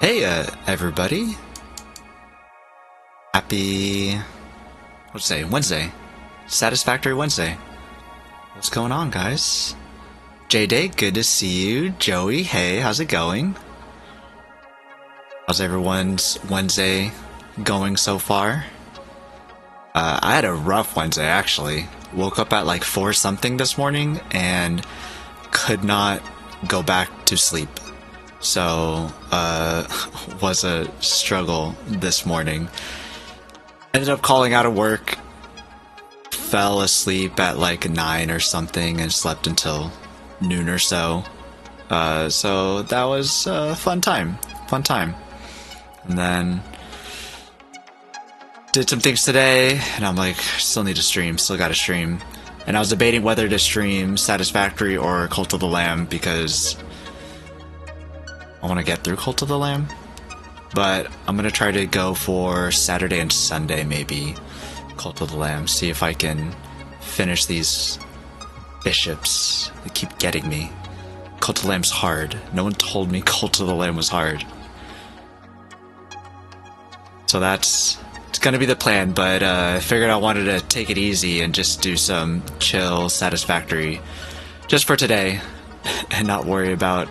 Hey, everybody. Happy, what's today? Wednesday. Satisfactory Wednesday. What's going on, guys? J-Day, good to see you. Joey, hey, how's it going? How's everyone's Wednesday going so far? I had a rough Wednesday, actually. Woke up at like 4 something this morning and could not go back to sleep. So, was a struggle this morning. Ended up calling out of work, fell asleep at like 9 or something and slept until noon or so. So that was a fun time. And then did some things today, and I'm like, still need to stream, still gotta stream. And I was debating whether to stream Satisfactory or Cult of the Lamb because I want to get through Cult of the Lamb, but I'm going to try to go for Saturday and Sunday, maybe, Cult of the Lamb, see if I can finish these bishops that keep getting me. Cult of the Lamb's hard. No one told me Cult of the Lamb was hard. So it's going to be the plan, but I figured I wanted to take it easy and just do some chill Satisfactory just for today and not worry about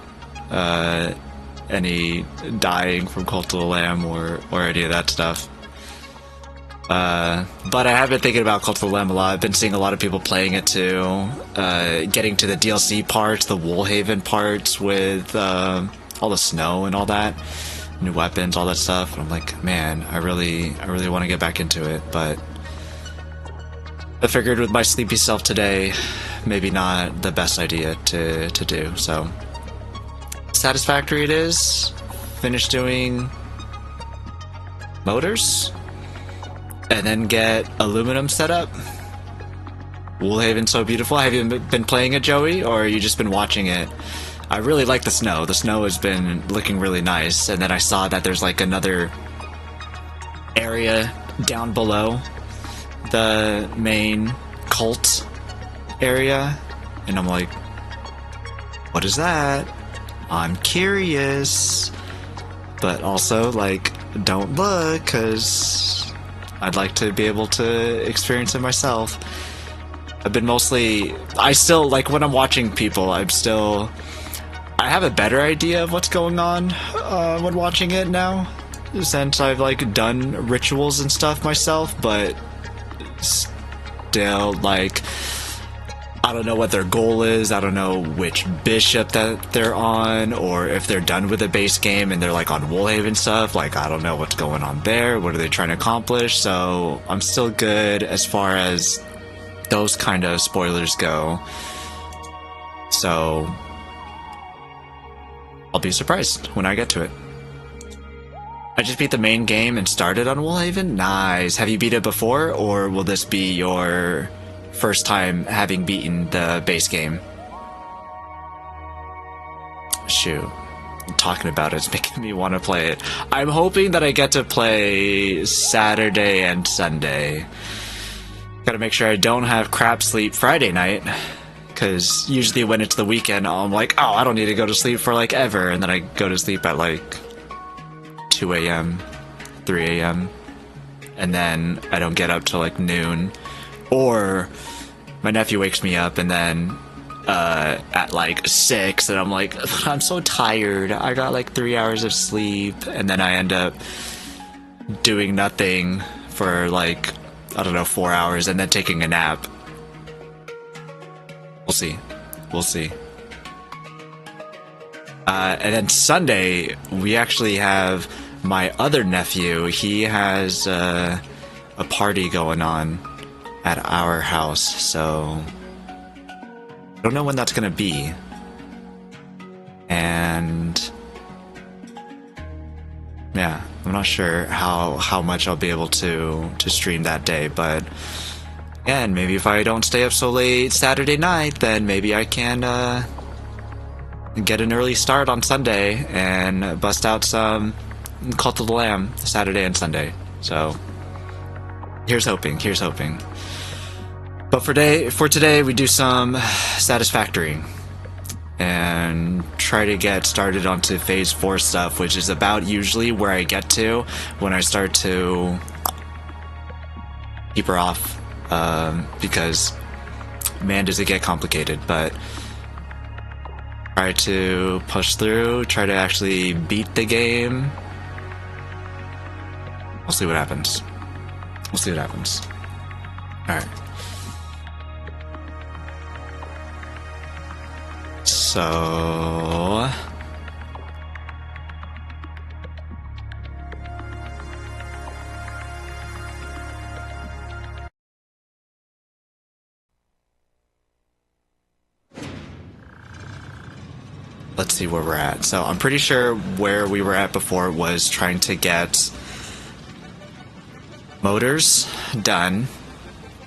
any dying from Cult of the Lamb or any of that stuff. But I have been thinking about Cult of the Lamb a lot. I've been seeing a lot of people playing it too, getting to the DLC parts, the Woolhaven parts with all the snow and all that, new weapons, all that stuff. And I'm like, man, I really want to get back into it, but I figured with my sleepy self today, maybe not the best idea to do, so Satisfactory it is. Finish doing motors and then get aluminum set up. Woolhaven's so beautiful. Have you been playing it, Joey, or you just been watching it? I really like the snow. The snow has been looking really nice, and then I saw that there's like another area down below the main cult area, and I'm like, what is that? I'm curious, but also, like, don't look, because I'd like to be able to experience it myself. I've been I still, like, when I'm watching people, I have a better idea of what's going on when watching it now, since I've, like, done rituals and stuff myself, but still, like, I don't know what their goal is. I don't know which bishop that they're on, or if they're done with the base game and they're like on Woolhaven stuff. Like, I don't know what's going on there. What are they trying to accomplish? So I'm still good as far as those kind of spoilers go. So I'll be surprised when I get to it. I just beat the main game and started on Woolhaven. Nice. Have you beat it before, or will this be your first time having beaten the base game? Shoot, talking about it's making me want to play it. I'm hoping that I get to play Saturday and Sunday. Gotta make sure I don't have crap sleep Friday night, because usually when it's the weekend, I'm like, oh, I don't need to go to sleep for like ever, and then I go to sleep at like 2 a.m., 3 a.m., and then I don't get up till like noon. Or my nephew wakes me up and then at like 6, and I'm like, I'm so tired. I got like 3 hours of sleep, and then I end up doing nothing for like, I don't know, 4 hours, and then taking a nap. We'll see. And then Sunday, we actually have my other nephew. He has a party going on at our house, so I don't know when that's gonna be, and yeah, I'm not sure how much I'll be able to stream that day, but again, maybe if I don't stay up so late Saturday night, then maybe I can get an early start on Sunday and bust out some Cult of the Lamb Saturday and Sunday. So here's hoping. But for today, we do some Satisfactory. and try to get started onto phase 4 stuff, which is about usually where I get to when I start to keep her off, because man does it get complicated. But try to push through, try to actually beat the game. We'll see what happens. We'll see what happens. Alright. So... let's see where we're at. So I'm pretty sure where we were at before was trying to get motors done.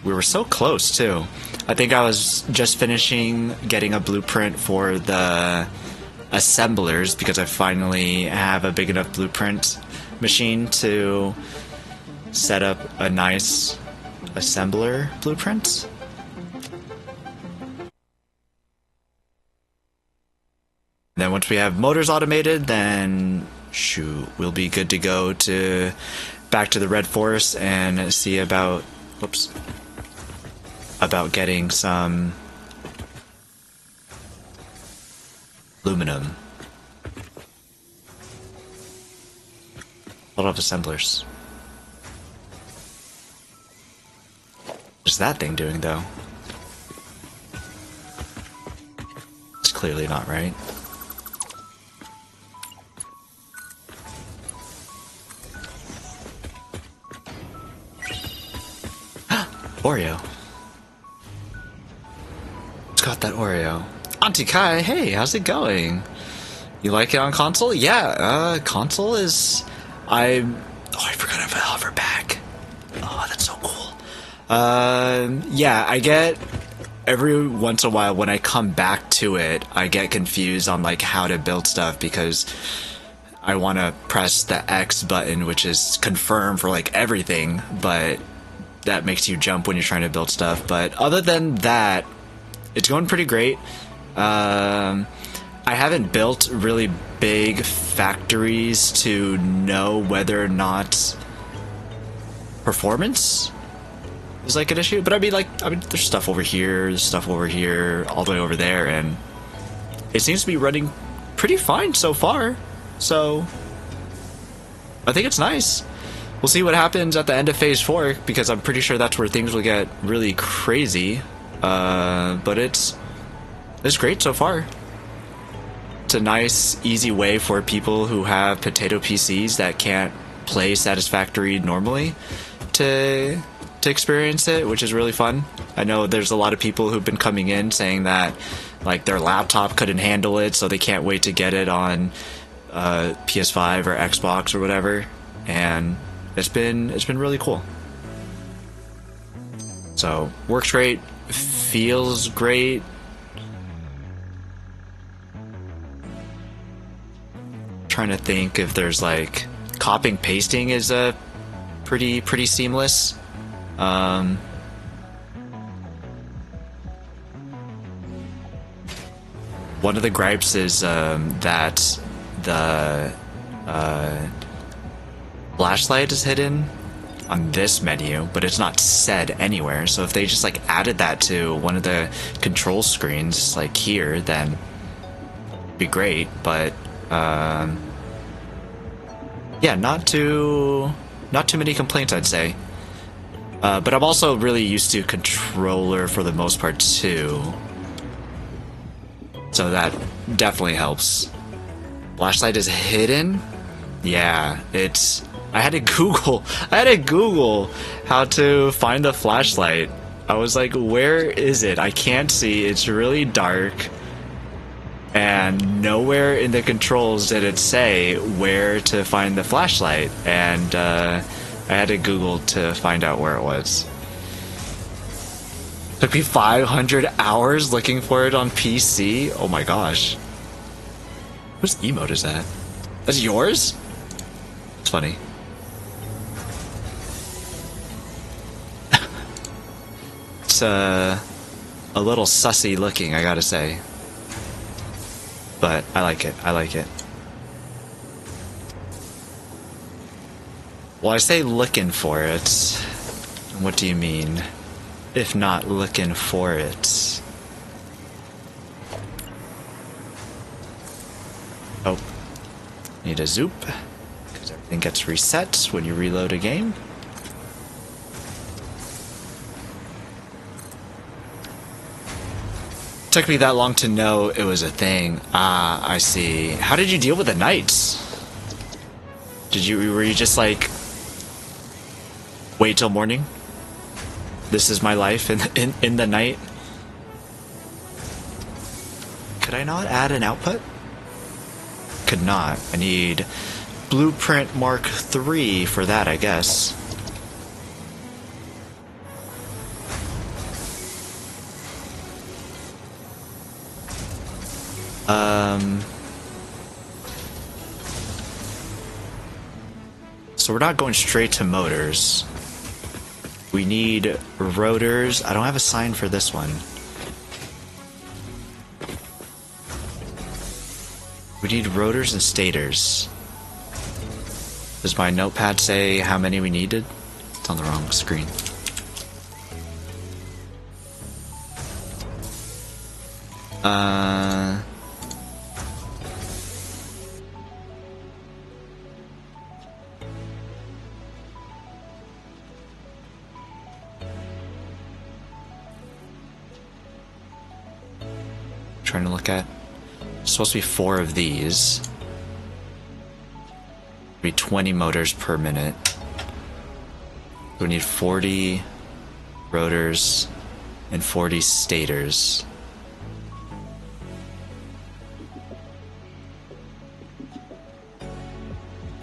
We were so close too. I think I was just finishing getting a blueprint for the assemblers because I finally have a big enough blueprint machine to set up a nice assembler blueprint. Then once we have motors automated, then shoot, we'll be good to go to back to the Red Forest and see about, whoops, about getting some aluminum. A lot of assemblers. What's that thing doing though? It's clearly not right. Oreo. It's got that Oreo. Auntie Kai, hey, how's it going? You like it on console? Yeah, console is... Oh, I forgot I have a hoverback. Oh, that's so cool. Yeah, I get... Every once in a while when I come back to it, I get confused on like how to build stuff because I want to press the X button, which is confirm for like everything, but that makes you jump when you're trying to build stuff. But other than that, it's going pretty great. I haven't built really big factories to know whether or not performance is like an issue. But I mean, there's stuff over here, there's stuff over here, all the way over there, and it seems to be running pretty fine so far. So I think it's nice. We'll see what happens at the end of phase 4 because I'm pretty sure that's where things will get really crazy. But it's great so far. It's a nice, easy way for people who have potato PCs that can't play Satisfactory normally to experience it, which is really fun. I know there's a lot of people who've been coming in saying that like their laptop couldn't handle it, so they can't wait to get it on PS5 or Xbox or whatever, and it's been really cool. So works great, feels great. Trying to think if there's like copying pasting is a pretty seamless. One of the gripes is that the flashlight is hidden on this menu, but it's not said anywhere. So if they just like added that to one of the control screens like here, then it'd be great. But yeah, not too many complaints, I'd say. But I'm also really used to controller for the most part too, so that definitely helps. Flashlight is hidden. Yeah, it's. I had to Google how to find the flashlight. I was like, where is it? I can't see. It's really dark. And nowhere in the controls did it say where to find the flashlight. And I had to Google to find out where it was. Took me 500 hours looking for it on PC. Oh my gosh. Whose emote is that? That's yours? It's funny. It's a little sussy looking, I gotta say. but I like it. I like it. Well, I say looking for it. What do you mean? If not looking for it. Oh. Need a zoop. Because everything gets reset when you reload a game. Took me that long to know it was a thing. Ah, I see. How did you deal with the nights? Were you just like, wait till morning? This is my life in the night? Could I not add an output? Could not. I need Blueprint Mark III for that, I guess. So we're not going straight to motors. We need rotors. I don't have a sign for this one. We need rotors and stators. Does my notepad say how many we needed? It's on the wrong screen. Trying to look at. It's supposed to be 4 of these. Be 20 motors per minute. We need 40 rotors and 40 stators.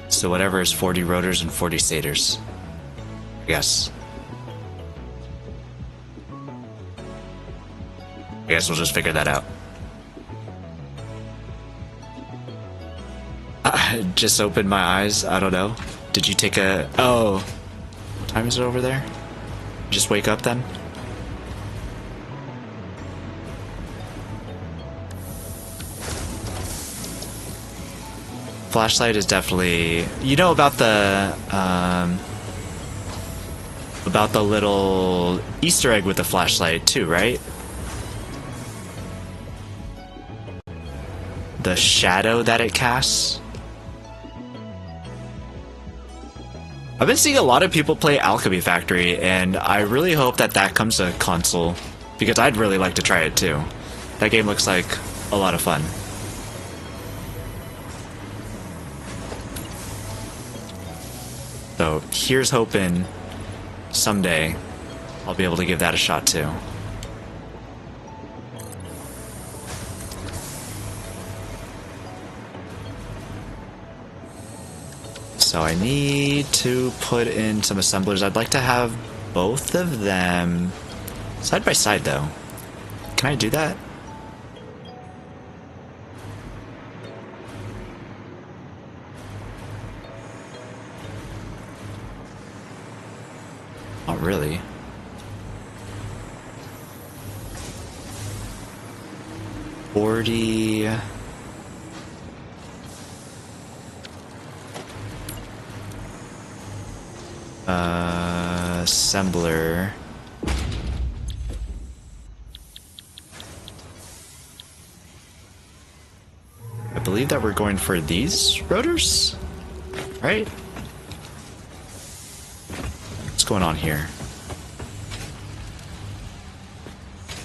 So whatever is 40 rotors and 40 stators. I guess. I guess we'll just figure that out. I just opened my eyes. I don't know. Did you take a... Oh. What time is it over there? Just wake up then? Flashlight is definitely... You know about the little Easter egg with the flashlight too, right? The shadow that it casts. I've been seeing a lot of people play Alchemy Factory, and I really hope that that comes to console, because I'd really like to try it too. That game looks like a lot of fun. So here's hoping someday I'll be able to give that a shot too. So I need to put in some assemblers. I'd like to have both of them side by side though. Can I do that? Not really. Assembler. I believe that we're going for these rotors, right? What's going on here?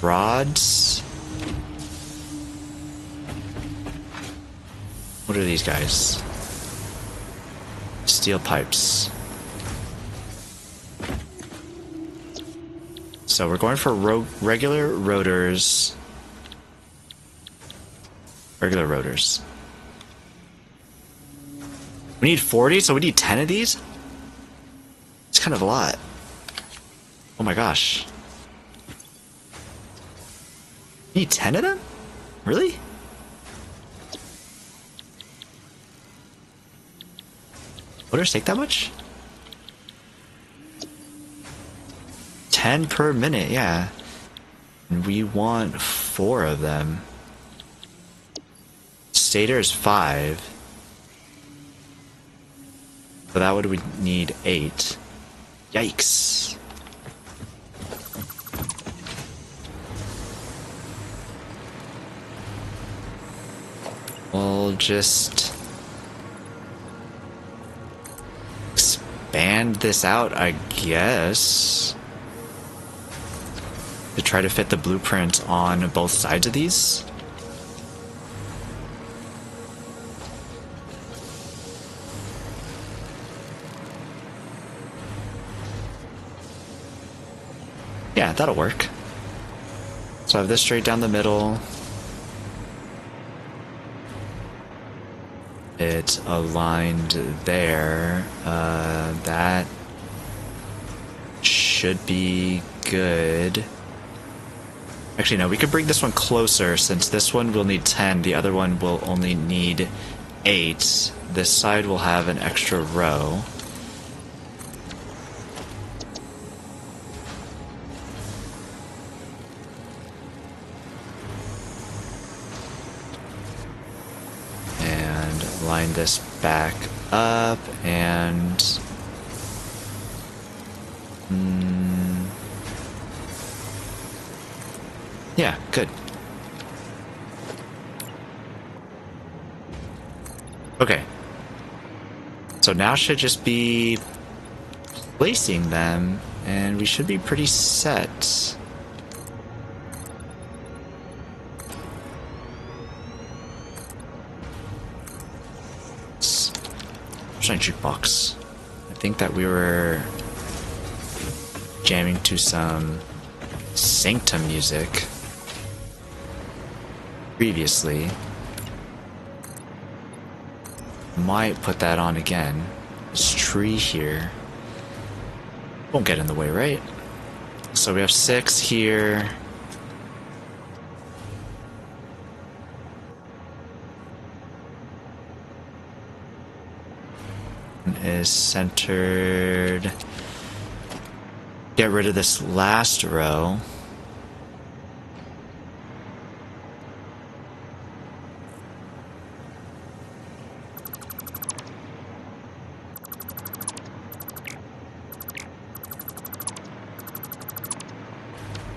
Rods. What are these guys? Steel pipes. So we're going for regular rotors. Regular rotors. We need 40, so we need 10 of these? It's kind of a lot. Oh my gosh. We need 10 of them? Really? Motors take that much? 10 per minute, yeah. And we want 4 of them. stator is 5. So that would we need 8. Yikes. We'll just expand this out, I guess, to try to fit the blueprint on both sides of these. Yeah, that'll work. So I have this straight down the middle. It's aligned there. That should be good. Actually, no, we could bring this one closer since this one will need 10. The other one will only need 8. This side will have an extra row. Line this back up and yeah, good. Okay. So now should just be placing them and we should be pretty set. Jukebox. I think that we were jamming to some Sanctum music previously. Might put that on again. This tree here won't get in the way, right? So we have 6 here. Is centered. Get rid of this last row.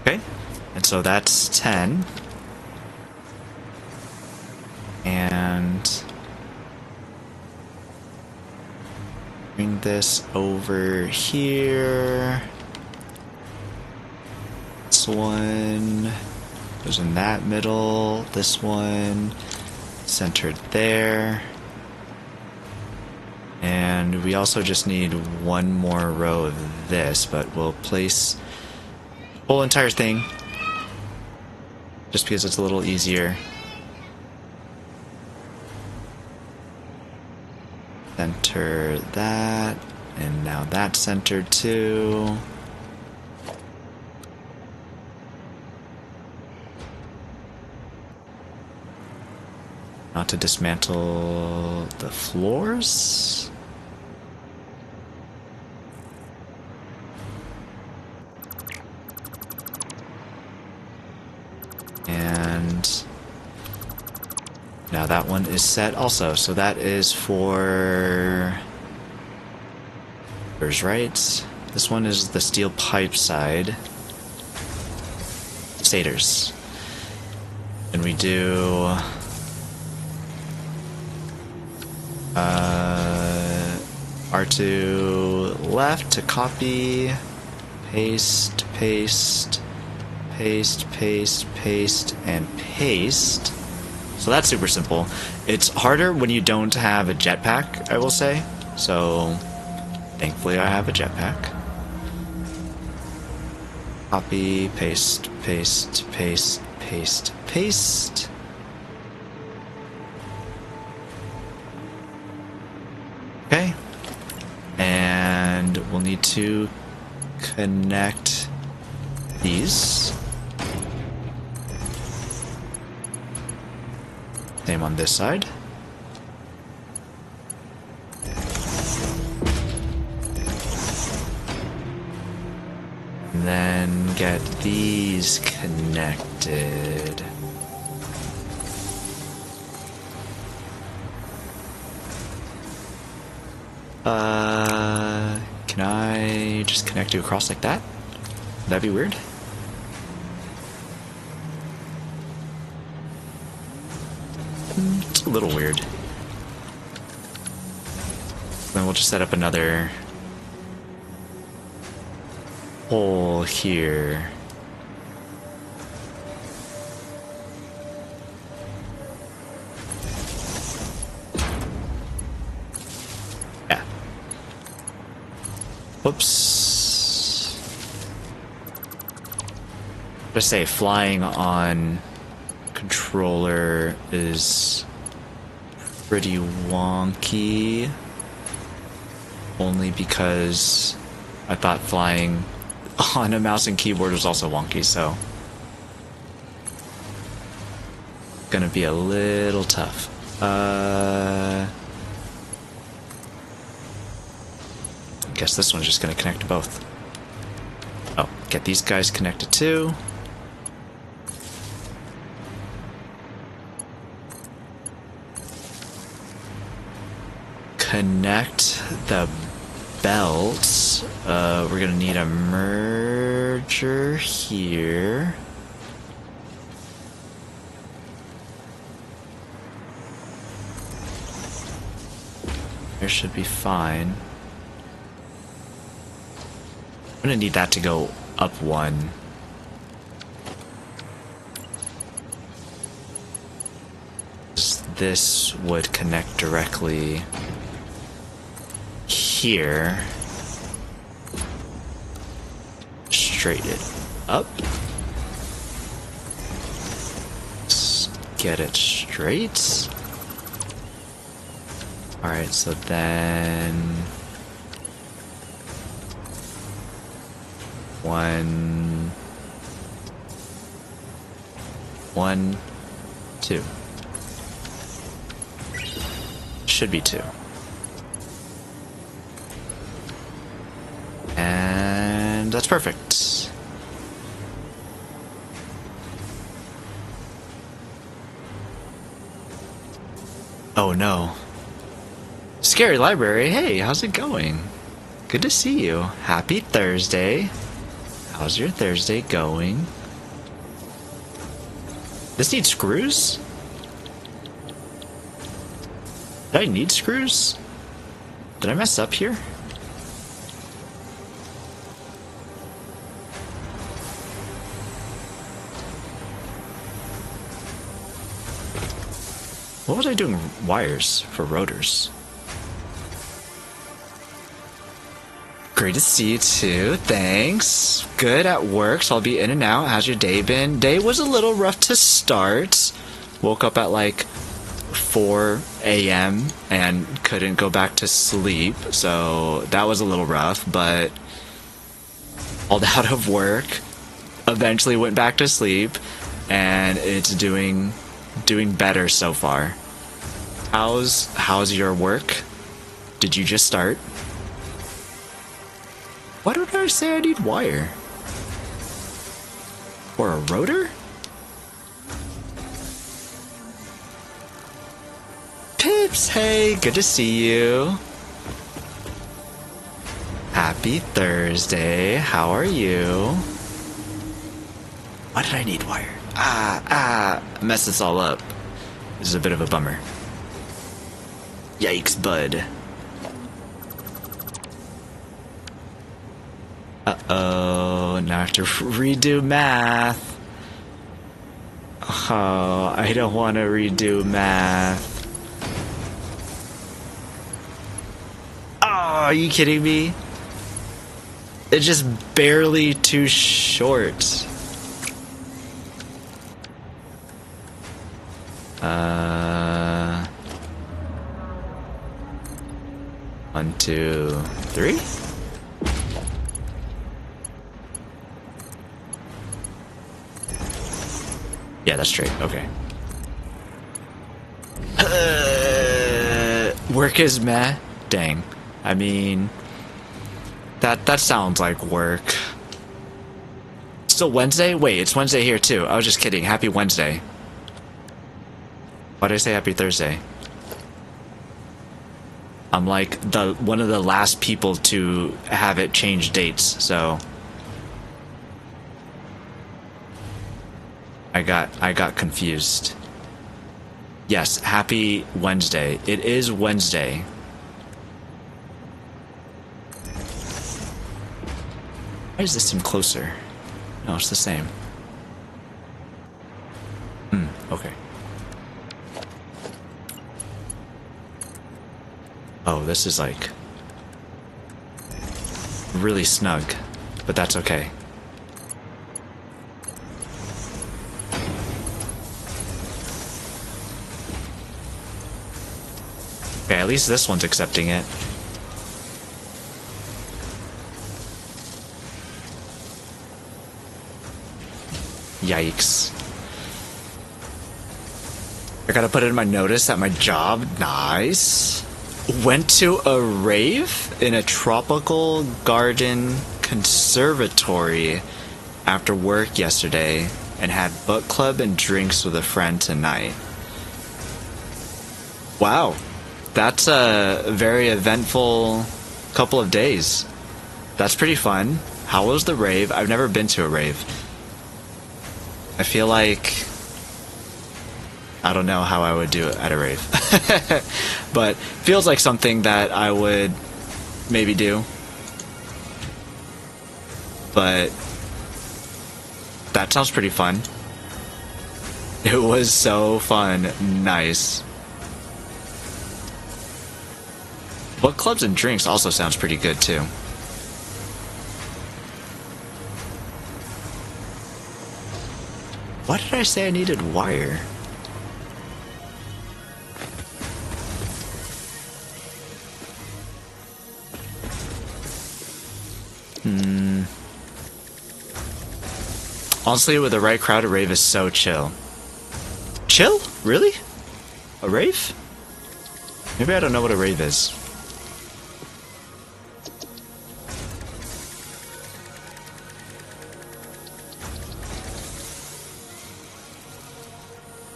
Okay, and so that's 10. And bring this over here. This one goes in that middle. This one centered there. And we also just need one more row of this, but we'll place the whole entire thing just because it's a little easier. Center that, and now that's centered too. Not to dismantle the floors. And now that one is set also, so that is for... There's right. This one is the steel pipe side. Stators. And we do... R2 left to copy, paste, paste, paste, paste, paste, and paste. So that's super simple. It's harder when you don't have a jetpack, I will say. So thankfully I have a jetpack. Copy, paste, paste, paste, paste, paste. Okay. And we'll need to connect these. Same on this side. And then get these connected. Can I just connect you across like that? That'd be weird. It's a little weird. Then we'll just set up another hole here. Yeah. Whoops. Just say flying on controller is pretty wonky. Only because I thought flying on a mouse and keyboard was also wonky, so gonna be a little tough. I guess this one's just gonna connect to both. Oh, get these guys connected too. Connect the belts. We're gonna need a merger here. There should be fine. I'm gonna need that to go up one. This would connect directly here. Straight it up. Let's get it straight. Alright, so then one, two. Should be two. And that's perfect. Oh no. Scary Library, hey, how's it going? Good to see you. Happy Thursday. How's your Thursday going? This needs screws? Did I need screws? Did I mess up here? What was I doing wires for rotors? Great to see you too, thanks. Good at work, so I'll be in and out. How's your day been? Day was a little rough to start. Woke up at like 4 a.m. and couldn't go back to sleep, so that was a little rough, but called out of work, eventually went back to sleep, and it's doing better so far. How's your work? Did you just start? Why don't I say I need wire? Or a rotor? Pips, hey, good to see you. Happy Thursday, how are you? Why did I need wire? Mess this all up. This is a bit of a bummer. Yikes, bud. Uh-oh, now I have to redo math. Oh, I don't want to redo math. Oh, are you kidding me? It's just barely too short. 1, 2, 3. Yeah, that's straight. Okay. Work is meh. Dang. I mean, that sounds like work. Still Wednesday? Wait, it's Wednesday here too. I was just kidding. Happy Wednesday. Why did I say happy Thursday? I'm like one of the last people to have it change dates, so I got confused. Yes, happy Wednesday. It is Wednesday. Why does this seem closer? No, it's the same. Okay. Oh, this is like really snug, but that's okay. Okay, at least this one's accepting it. Yikes. I gotta put it in my notice at my job. Nice. Went to a rave in a tropical garden conservatory after work yesterday and had book club and drinks with a friend tonight. Wow. That's a very eventful couple of days. That's pretty fun. How was the rave? I've never been to a rave. I feel like I don't know how I would do it at a rave. But feels like something that I would maybe do. But that sounds pretty fun. It was so fun. Nice. Book clubs and drinks also sounds pretty good too. Why did I say I needed wire? Honestly, with the right crowd, a rave is so chill. Chill? Really? A rave? Maybe I don't know what a rave is.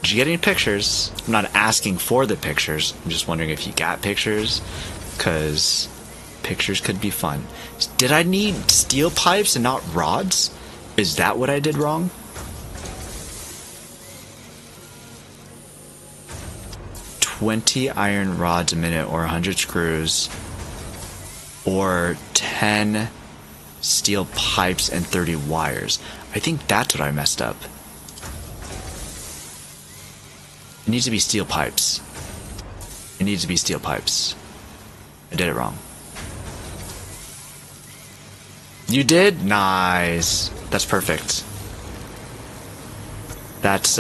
Did you get any pictures? I'm not asking for the pictures. I'm just wondering if you got pictures, because pictures could be fun. Did I need steel pipes and not rods? Is that what I did wrong? "20 iron rods a minute, or 100 screws, or 10 steel pipes and 30 wires." I think that's what I messed up. It needs to be steel pipes. It needs to be steel pipes. I did it wrong. You did? Nice. That's perfect. That's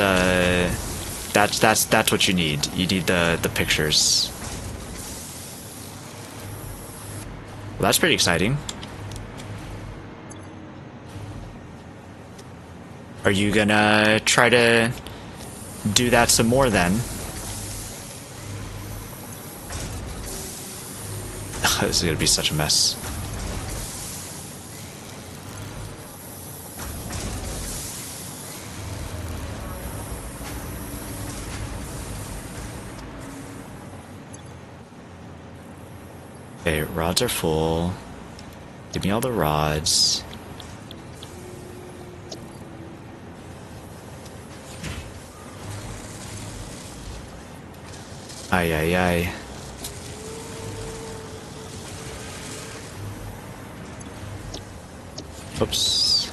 what you need. You need the pictures. Well, that's pretty exciting. Are you gonna try to do that some more then? This is gonna be such a mess. Okay, rods are full. Give me all the rods. Ay, ay, ay. Oops.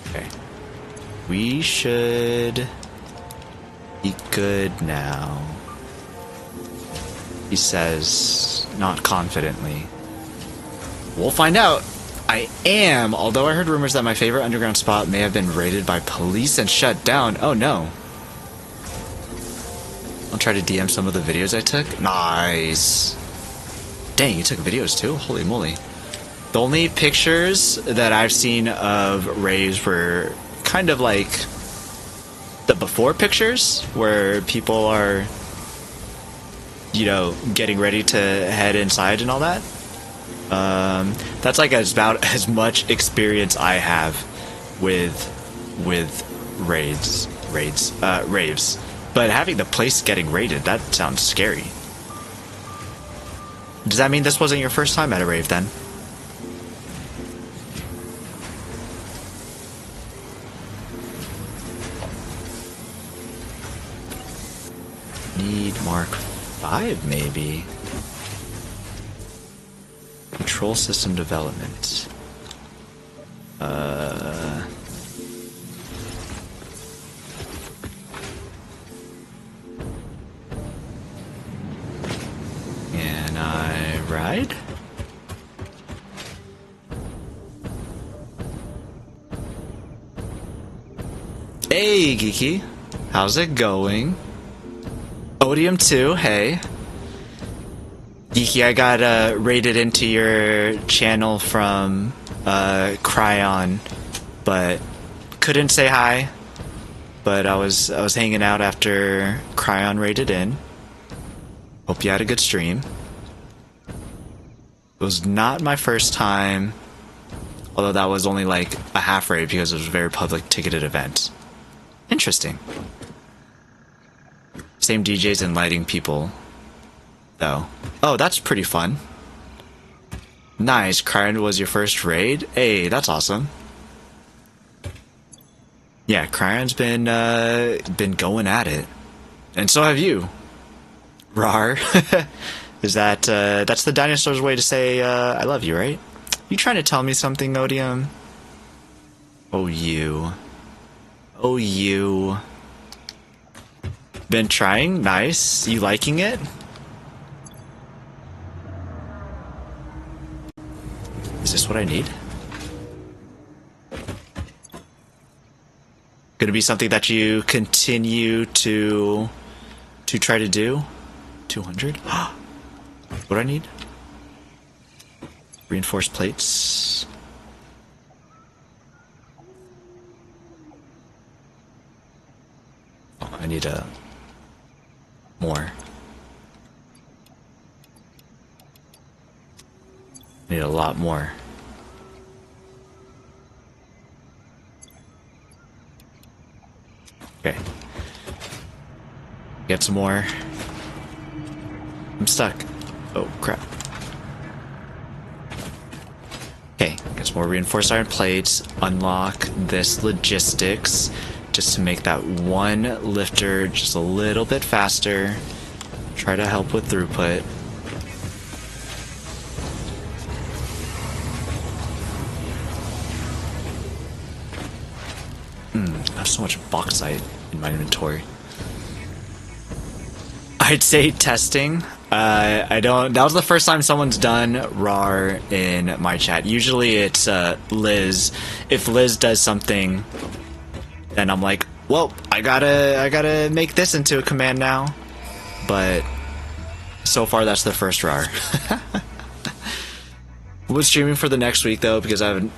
Okay. We should be good now. He says, not confidently. We'll find out. I am, although I heard rumors that my favorite underground spot may have been raided by police and shut down. Oh no. I'll try to DM some of the videos I took. Nice. Dang, you took videos too? Holy moly. The only pictures that I've seen of raves were kind of like the before pictures, where people are, you know, getting ready to head inside and all that. That's like about as much experience I have with raves. But having the place getting raided, that sounds scary. Does that mean this wasn't your first time at a rave then? Need Mark 5 maybe. Control system development. Can I ride? Hey, Geeky. How's it going? Odium 2, hey. Geeky, I got raided into your channel from Cryon, but couldn't say hi. But I was hanging out after Cryon raided in. Hope you had a good stream. It was not my first time, although that was only like a half raid because it was a very public ticketed event. Interesting. Same DJs and lighting people, though. Oh, that's pretty fun. Nice, Cryon was your first raid? Hey, that's awesome. Yeah, Cryon's been going at it. And so have you. Rar. Is that, that's the dinosaur's way to say, I love you, right? You trying to tell me something, Odium? Oh, you. Oh, you. Been trying? Nice. You liking it? Is this what I need? Gonna be something that you continue to try to do? 200? What do I need? Reinforced plates. Oh, I need more. I need a lot more. Okay. Get some more. I'm stuck. Oh, crap. Okay, get some more reinforced iron plates. Unlock this logistics just to make that one lifter just a little bit faster. Try to help with throughput. I have so much bauxite in my inventory. I'd say testing. I don't. That was the first time someone's done RAR in my chat. Usually it's Liz. If Liz does something, then I'm like, well, I gotta make this into a command now. But so far, that's the first RAR. We'll be streaming for the next week though, because I have a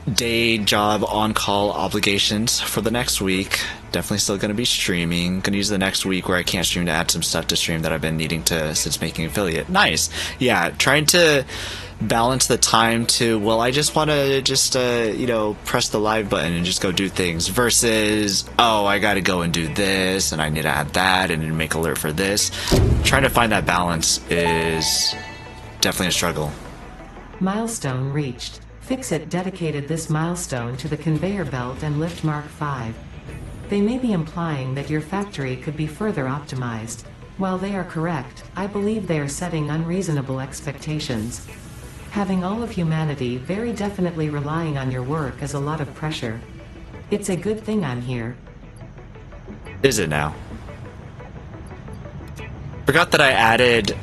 day job on-call obligations for the next week. Definitely still going to be streaming. Going to use the next week where I can't stream to add some stuff to stream that I've been needing to since making affiliate. Nice. Yeah, trying to balance the time to, well, I just want to just, you know, press the live button and just go do things versus, oh, I got to go and do this and I need to add that and make alert for this. Trying to find that balance is definitely a struggle. Milestone reached. Fixit dedicated this milestone to the conveyor belt and lift Mark 5. They may be implying that your factory could be further optimized. While they are correct, I believe they are setting unreasonable expectations. Having all of humanity very definitely relying on your work is a lot of pressure. It's a good thing I'm here. Is it now? Forgot that I added,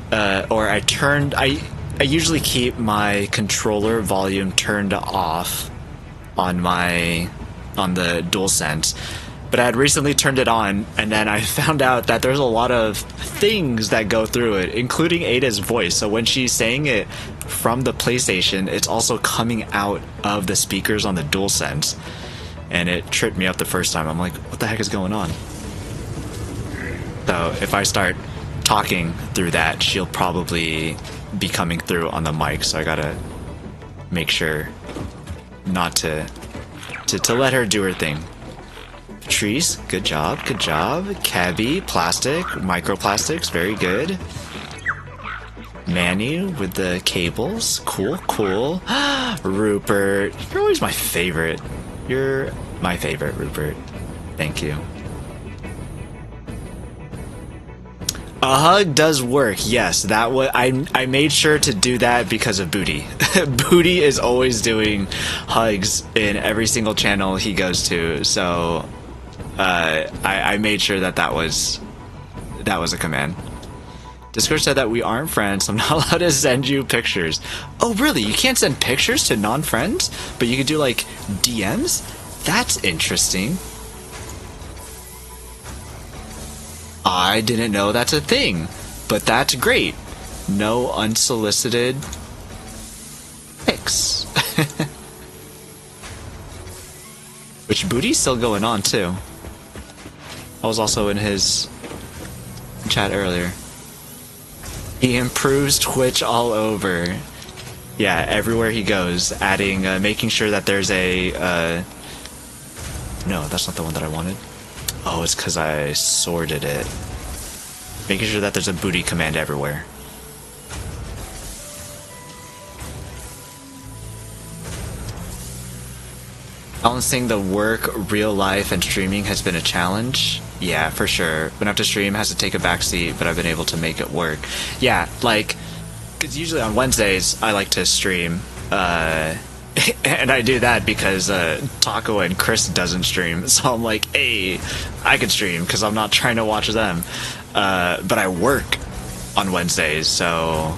or I turned, I usually keep my controller volume turned off on the DualSense, but I had recently turned it on, and then I found out that there's a lot of things that go through it, including Ada's voice. So when she's saying it from the PlayStation, it's also coming out of the speakers on the DualSense, and it tripped me up the first time. I'm like, what the heck is going on? So if I start talking through that, she'll probably be coming through on the mic, so I gotta make sure not to let her do her thing. Patrice, good job, good job. Cabby, plastic, microplastics, very good. Manny with the cables, cool, cool. Rupert, you're always my favorite. You're my favorite, Rupert. Thank you. A hug does work, yes. That was I made sure to do that because of Booty. Booty is always doing hugs in every single channel he goes to, so I made sure that was a command. Discord said that we aren't friends, so I'm not allowed to send you pictures. Oh, really? You can't send pictures to non-friends? But you could do, like, DMs? That's interesting. I didn't know that's a thing, but that's great. No unsolicited pics. Which Booty's still going on, too. I was also in his chat earlier. He improves Twitch all over. Yeah, everywhere he goes, adding, making sure that there's a, no, that's not the one that I wanted. Oh, it's because I sorted it. Making sure that there's a booty command everywhere. Balancing the work, real life, and streaming has been a challenge. Yeah, for sure. When I have to stream, has to take a backseat, but I've been able to make it work. Yeah, like, because usually on Wednesdays, I like to stream, and I do that because Taco and Chris doesn't stream, so I'm like, hey, I can stream because I'm not trying to watch them. But I work on Wednesdays, so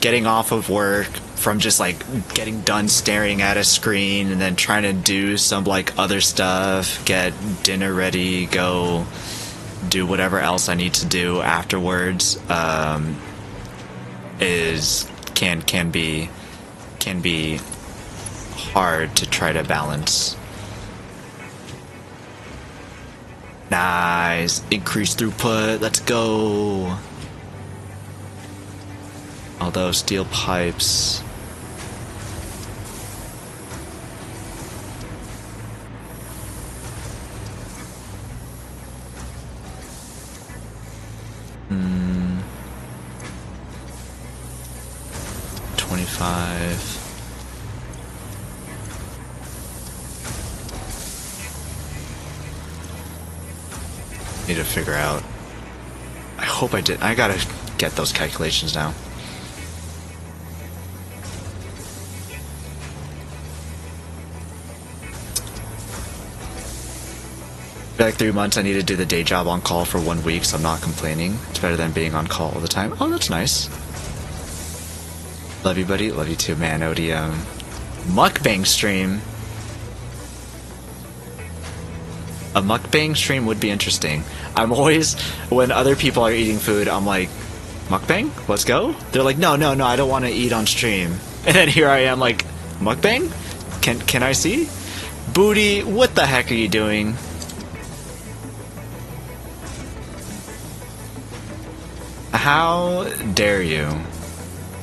getting off of work from just like getting done staring at a screen and then trying to do some like other stuff, get dinner ready, go do whatever else I need to do afterwards, can be hard to try to balance. Nice, increased throughput, let's go. Although steel pipes, Hmm. 25. Need to figure out. I hope I did. I gotta get those calculations now. Like 3 months, I need to do the day job on call for 1 week, so I'm not complaining. It's better than being on call all the time. Oh, that's nice. Love you, buddy. Love you too, man. ODM. Mukbang stream. A mukbang stream would be interesting. I'm always, when other people are eating food, I'm like, mukbang? Let's go? They're like, no, I don't want to eat on stream. And then here I am like, mukbang? Can I see? Booty, what the heck are you doing? How dare you?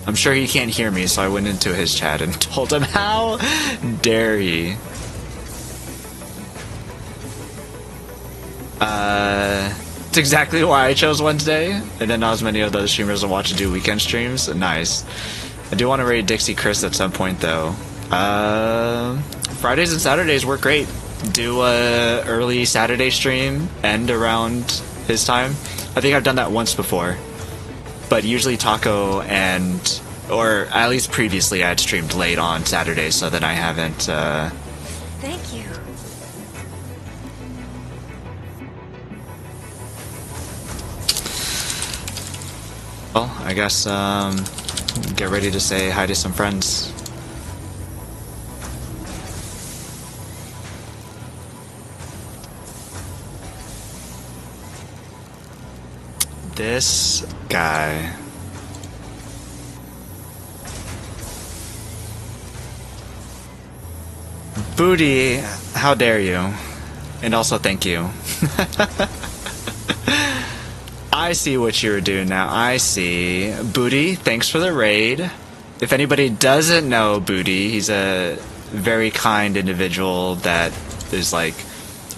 I'm sure he can't hear me, so I went into his chat and told him, how dare he? It's exactly why I chose Wednesday, and then not as many of those streamers will watch to do weekend streams. Nice. I do want to raid Dixie Chris at some point, though. Fridays and Saturdays work great. Do a early Saturday stream, end around his time. I think I've done that once before. But usually Taco and, or at least previously I had streamed late on Saturdays, so that I haven't, Thank you. Well, I guess, get ready to say hi to some friends. This guy. Booty, how dare you? And also thank you. I see what you were doing now. I see. Booty, thanks for the raid. If anybody doesn't know Booty, he's a very kind individual that is like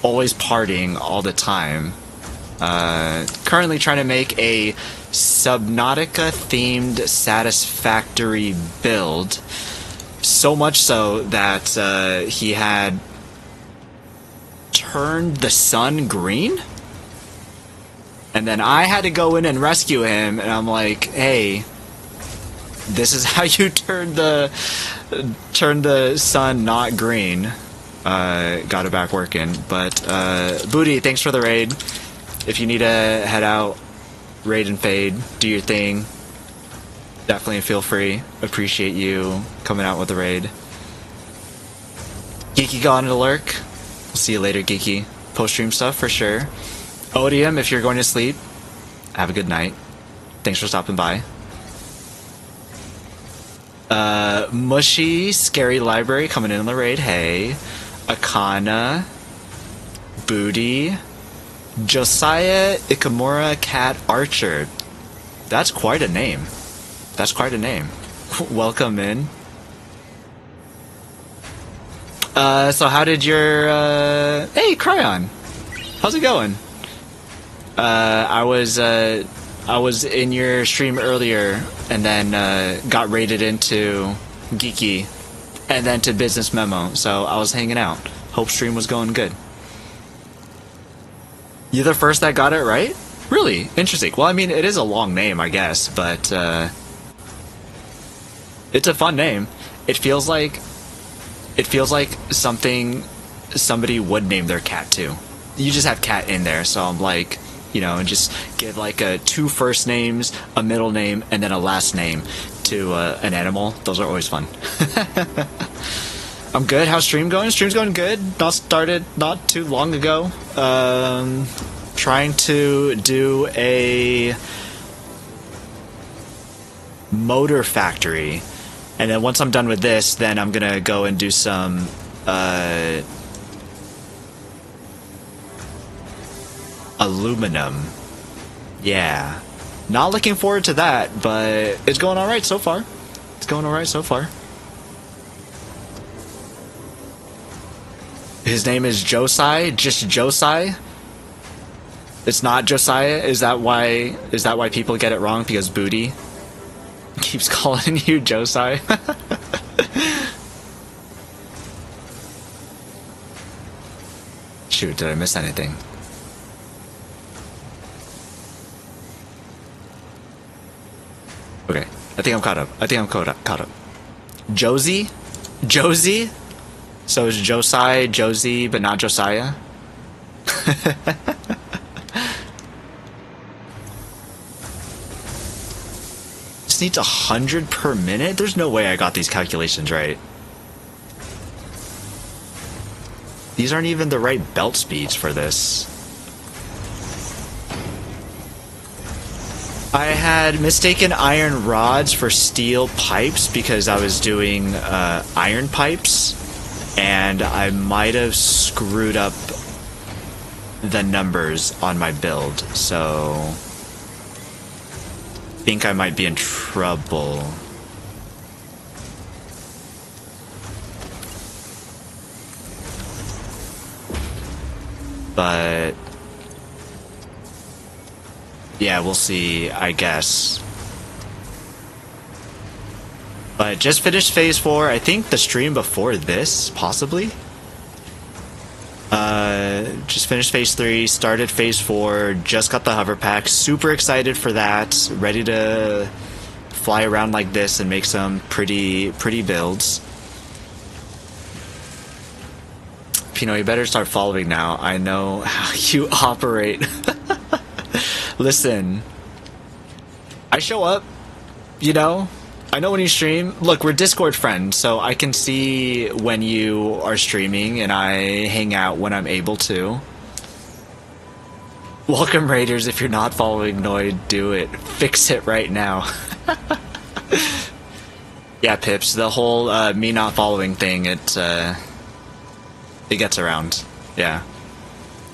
always partying all the time. Currently trying to make a Subnautica themed Satisfactory build. So much so that he had turned the sun green? And then I had to go in and rescue him, and I'm like, hey, this is how you turn the sun not green. Got it back working. But Booty, thanks for the raid. If you need to head out, raid and fade, do your thing. Definitely feel free. Appreciate you coming out with the raid. Geeky gone to lurk. We'll see you later, Geeky. Post-stream stuff for sure. Odium, if you're going to sleep, have a good night. Thanks for stopping by. Mushy, Scary Library coming in on the raid. Hey. Akana. Booty. Josiah Ikamura Cat Archer. That's quite a name. That's quite a name. Welcome in. So how did your, hey, Cryon! How's it going? I was in your stream earlier, and then, got raided into Geeky, and then to Business Memo, so I was hanging out. Hope stream was going good. You're the first that got it right? Really? Interesting. Well, I mean, it is a long name, I guess, but, it's a fun name. It feels like something somebody would name their cat too. You just have cat in there, so I'm like, you know, and just give like two first names, a middle name, and then a last name to an animal. Those are always fun. I'm good. How's stream going? Stream's going good. Not started not too long ago. Trying to do a motor factory. And then once I'm done with this, then I'm gonna go and do some, aluminum. Yeah. Not looking forward to that, but it's going alright so far. It's going alright so far. His name is Josai, just Josai. It's not Josiah. Is that why people get it wrong? Because Booty keeps calling you Josai. Shoot, did I miss anything? Okay, I think I'm caught up. Josie? Josie? So it's Josai, Josie, but not Josiah? This needs 100 per minute? There's no way I got these calculations right. These aren't even the right belt speeds for this. I had mistaken iron rods for steel pipes because I was doing iron pipes, and I might have screwed up the numbers on my build, so I think I might be in trouble. But yeah, we'll see, I guess. But just finished phase 4. I think the stream before this, possibly. Just finished phase 3, started phase 4, just got the hover pack. Super excited for that. Ready to fly around like this and make some pretty builds. Pino, you better start following now. I know how you operate. Listen, I show up, you know? I know when you stream. Look, we're Discord friends, so I can see when you are streaming, and I hang out when I'm able to. Welcome, Raiders. If you're not following Noid, do it. Fix it right now. Yeah, Pips, the whole me not following thing, it gets around. Yeah.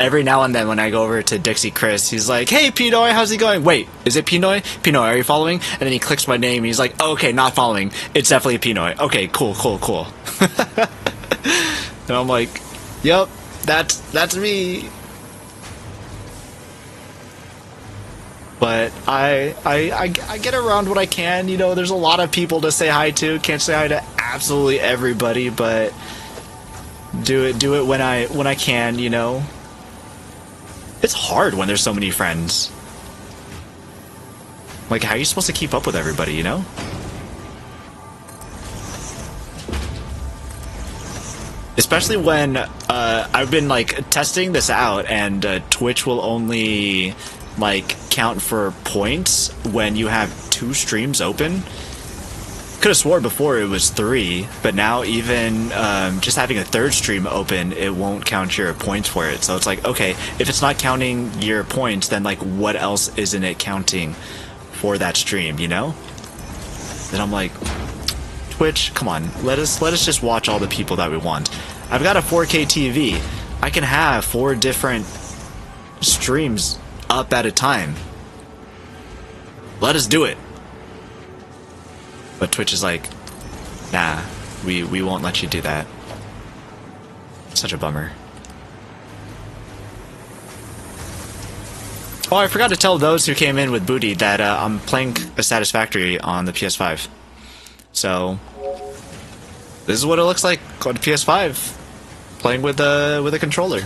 every now and then when I go over to Dixie Chris, he's like, "Hey, P-Noy, how's it going? Wait, is it P-Noy? P-Noy, are you following?" And then he clicks my name. He's like, oh, "Okay, not following. It's definitely P-Noy. Okay, cool." And I'm like, "Yep, that's me." But I get around what I can. You know, there's a lot of people to say hi to. Can't say hi to absolutely everybody, but do it when I can. You know, it's hard when there's so many friends. Like, how are you supposed to keep up with everybody? You know. Especially when I've been like testing this out, and Twitch will only like count for points when you have 2 streams open. Could have swore before it was 3, but now even just having a 3rd stream open, it won't count your points for it. So it's like, okay, if it's not counting your points, then like what else isn't it counting for that stream, you know? Then I'm like, Twitch, come on, let us just watch all the people that we want. I've got a 4K TV. I can have 4 different streams up at a time. Let us do it. But Twitch is like, nah, we won't let you do that. Such a bummer. Oh, I forgot to tell those who came in with booty that I'm playing a Satisfactory on the PS5. So this is what it looks like on the PS5, playing with a controller.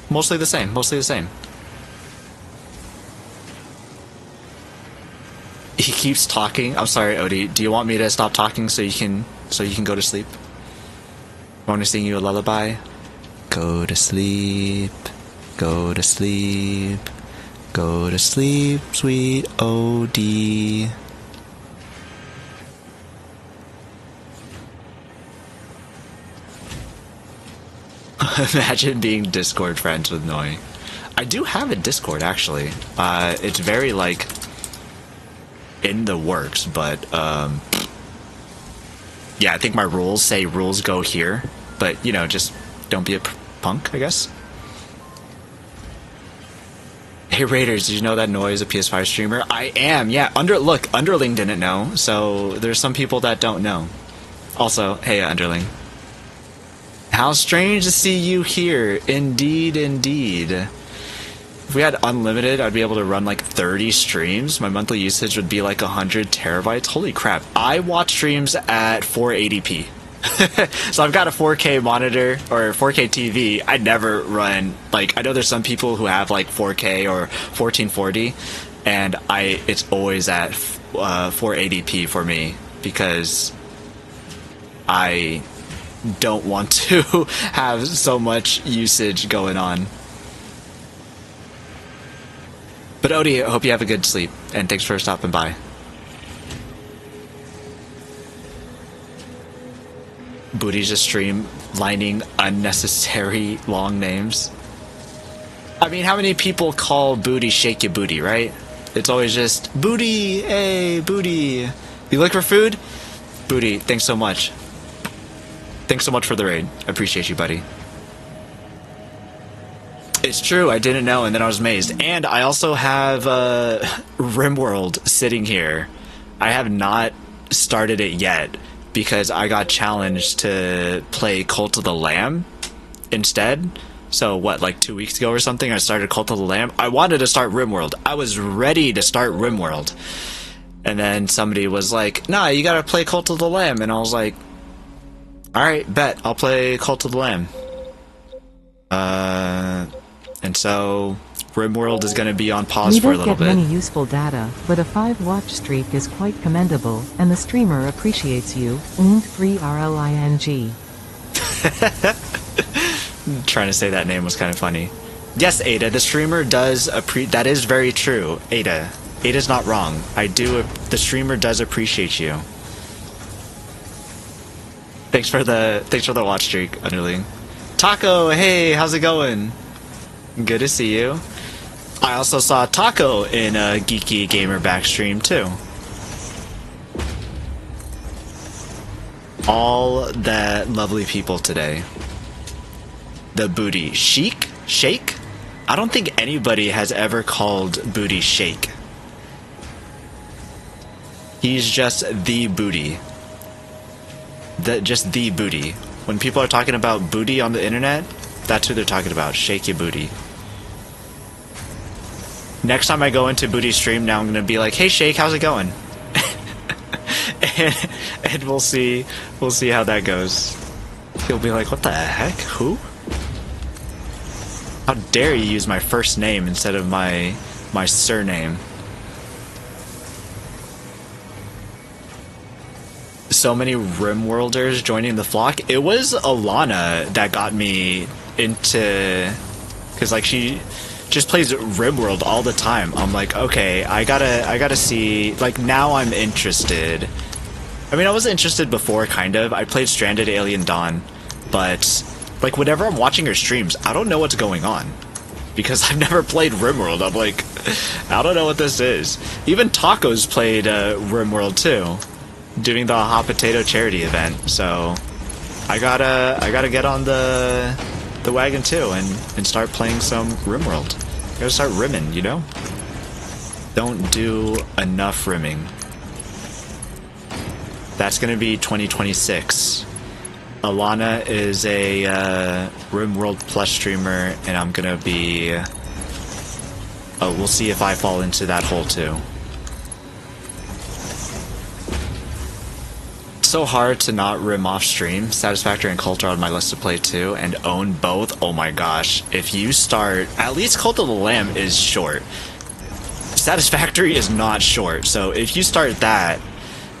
Mostly the same. He keeps talking. I'm sorry, Odie. Do you want me to stop talking so you can go to sleep? Want me to sing you a lullaby? Go to sleep. Go to sleep. Go to sleep, sweet Odie. Imagine being Discord friends with Noy. I do have a Discord, actually. It's very, like, in the works, but, yeah, I think my rules say rules go here. But, you know, just don't be a punk, I guess. Hey, Raiders, did you know that Noy is a PS5 streamer? I am, yeah. Look, Underling didn't know, so there's some people that don't know. Also, hey, Underling. How strange to see you here. Indeed, indeed. If we had unlimited, I'd be able to run like 30 streams. My monthly usage would be like 100 terabytes. Holy crap. I watch streams at 480p. So I've got a 4K monitor or 4K TV. I never run, like, I know there's some people who have like 4K or 1440, and it's always at 480p for me because I don't want to have so much usage going on. But Odie, I hope you have a good sleep, and thanks for stopping by. Booty's just streamlining unnecessary long names. I mean, how many people call Booty Shake Your Booty, right? It's always just, Booty, hey, Booty. You look for food? Booty, thanks so much. Thanks so much for the raid. I appreciate you, buddy. It's true, I didn't know, and then I was amazed. And I also have RimWorld sitting here. I have not started it yet because I got challenged to play Cult of the Lamb instead. So what, like 2 weeks ago or something, I started Cult of the Lamb. I wanted to start RimWorld. I was ready to start RimWorld. And then somebody was like, nah, you gotta play Cult of the Lamb. And I was like, alright, bet, I'll play Cult of the Lamb. And so RimWorld is going to be on pause for a little bit. You don't get many useful data, but a 5-watch streak is quite commendable, and the streamer appreciates you. Und 3 RLING. Trying to say that name was kind of funny. Yes, Ada, the streamer does that is very true. Ada's not wrong. The streamer does appreciate you. Thanks for the watch streak, Underling. Taco, hey, how's it going? Good to see you. I also saw Taco in a Geeky Gamer backstream too. All that lovely people today. The booty. Chic? Shake? I don't think anybody has ever called Booty Shake. He's just the Booty. Just the Booty. When people are talking about booty on the internet, that's who they're talking about. Shake your booty. Next time I go into Booty stream, now I'm gonna be like, "Hey Shake, how's it going?" and we'll see how that goes. He'll be like, "What the heck? Who? How dare you use my first name instead of my surname?" So many RimWorlders joining the flock. It was Alana that got me into, because like she just plays RimWorld all the time. I'm like, okay, I gotta see. Like now I'm interested. I mean, I was interested before, kind of. I played Stranded Alien Dawn, but like whenever I'm watching her streams, I don't know what's going on because I've never played RimWorld. I'm like, I don't know what this is. Even Tacos played RimWorld too, doing the hot potato charity event. So I gotta get on the wagon too and start playing some RimWorld. Gotta start rimming, you know? Don't do enough rimming. That's gonna be 2026. Alana is a RimWorld Plus streamer, and I'm gonna be... Oh, we'll see if I fall into that hole too. So hard to not rim off stream. Satisfactory and Cult are on my list to play too, and own both. Oh my gosh. If you start... At least Cult of the Lamb is short. Satisfactory is not short, so if you start that...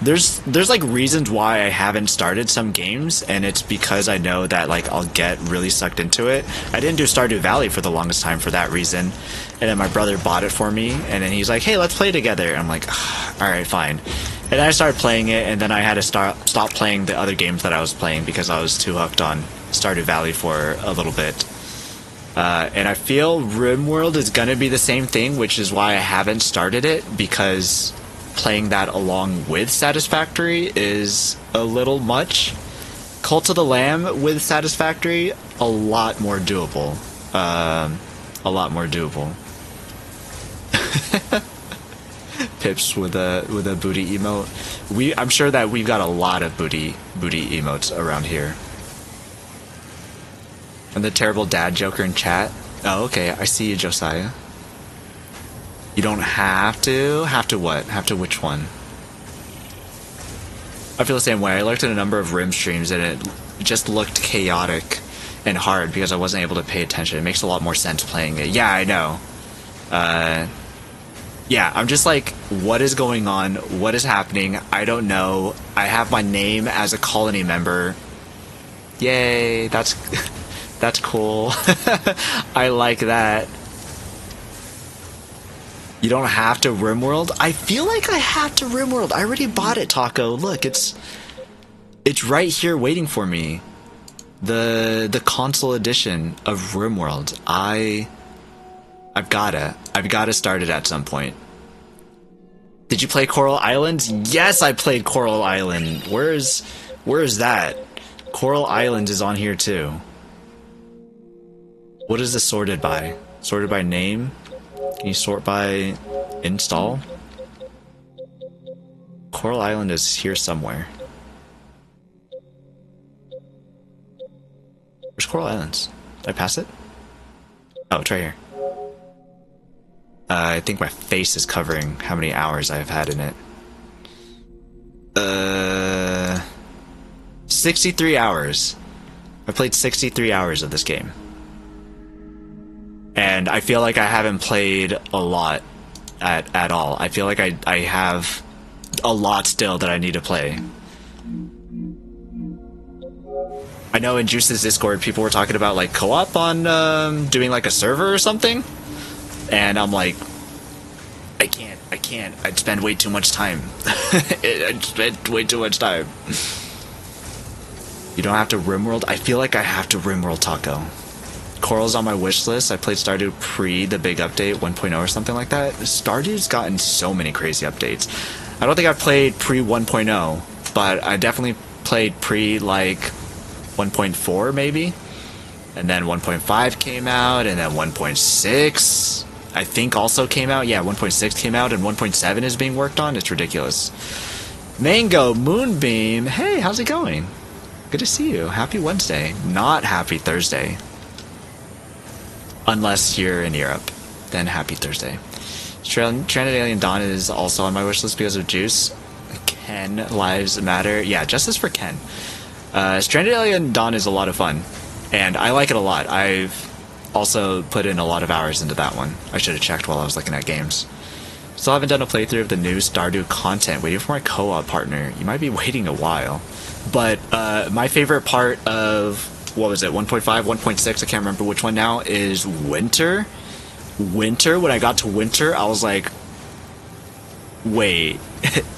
There's like reasons why I haven't started some games, and it's because I know that like I'll get really sucked into it. I didn't do Stardew Valley for the longest time for that reason, and then my brother bought it for me, and then he's like, "Hey, let's play together." And I'm like, "All right, fine." And then I started playing it, and then I had to stop playing the other games that I was playing because I was too hooked on Stardew Valley for a little bit. And I feel RimWorld is gonna be the same thing, which is why I haven't started it, because playing that along with Satisfactory is a little much. Cult of the Lamb with Satisfactory, a lot more doable. A lot more doable. Pips with a booty emote. I'm sure that we've got a lot of booty emotes around here. And the terrible dad joker in chat. Oh, okay, I see you, Josiah. You don't have to. Have to what? Have to which one? I feel the same way. I looked at a number of Rim streams and it just looked chaotic and hard because I wasn't able to pay attention. It makes a lot more sense playing it. Yeah, I know. Yeah, I'm just like, what is going on? What is happening? I don't know. I have my name as a colony member. Yay, that's cool. I like that. You don't have to RimWorld? I feel like I have to RimWorld. I already bought it, Taco. Look, it's right here waiting for me. The console edition of RimWorld. I've gotta start it at some point. Did you play Coral Island? Yes, I played Coral Island. Where is that? Coral Island is on here too. What is this sorted by? Sorted by name? Can you sort by install? Coral Island is here somewhere. Where's Coral Islands? Did I pass it? Oh, it's right here. I think my face is covering how many hours I've had in it. 63 hours. I played 63 hours of this game. And I feel like I haven't played a lot at all. I feel like I have a lot still that I need to play. I know in Juice's Discord people were talking about like co-op on doing like a server or something. And I'm like, I can't. I'd spend way too much time. I'd spend way too much time. You don't have to RimWorld? I feel like I have to RimWorld, Taco. Coral's on my wish list. I played Stardew pre the big update 1.0 or something like that. Stardew's gotten so many crazy updates. I don't think I've played pre 1.0, but I definitely played pre like 1.4 maybe. And then 1.5 came out, and then 1.6 I think also came out. Yeah, 1.6 came out, and 1.7 is being worked on. It's ridiculous. Mango Moonbeam, hey, how's it going? Good to see you. Happy Wednesday. Not happy Thursday. Unless you're in Europe, then happy Thursday. Stranded Alien Dawn is also on my wish list because of Juice. Ken Lives Matter. Yeah, justice for Ken. Stranded Alien Dawn is a lot of fun, and I like it a lot. I've also put in a lot of hours into that one. I should have checked while I was looking at games. Still haven't done a playthrough of the new Stardew content. Waiting for my co-op partner. You might be waiting a while. But my favorite part of, what was it, 1.5, 1.6, I can't remember which one now, is Winter. Winter, when I got to Winter, I was like, wait,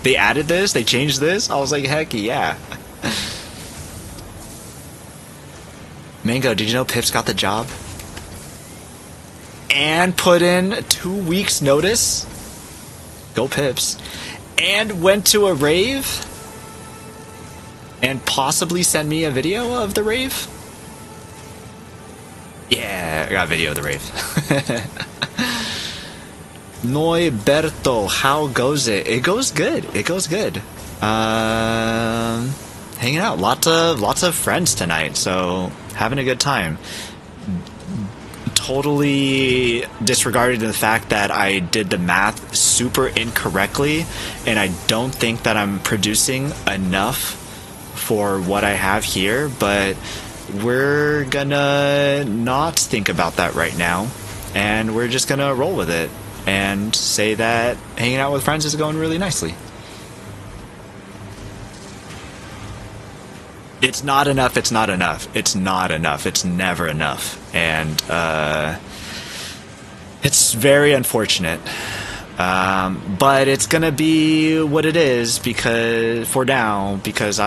they added this? They changed this? I was like, heck yeah. Mango, did you know Pips got the job? And put in 2 weeks notice? Go Pips. And went to a rave? And possibly send me a video of the rave? Yeah, I got a video of the rave. Noiberto, how goes it? It goes good. It goes good. Hanging out. Lots of friends tonight, so having a good time. Totally disregarded the fact that I did the math super incorrectly, and I don't think that I'm producing enough for what I have here, but we're gonna not think about that right now, and we're just gonna roll with it and say that hanging out with friends is going really nicely. It's not enough, it's not enough, it's not enough, it's never enough. And it's very unfortunate. But it's gonna be what it is because for now, because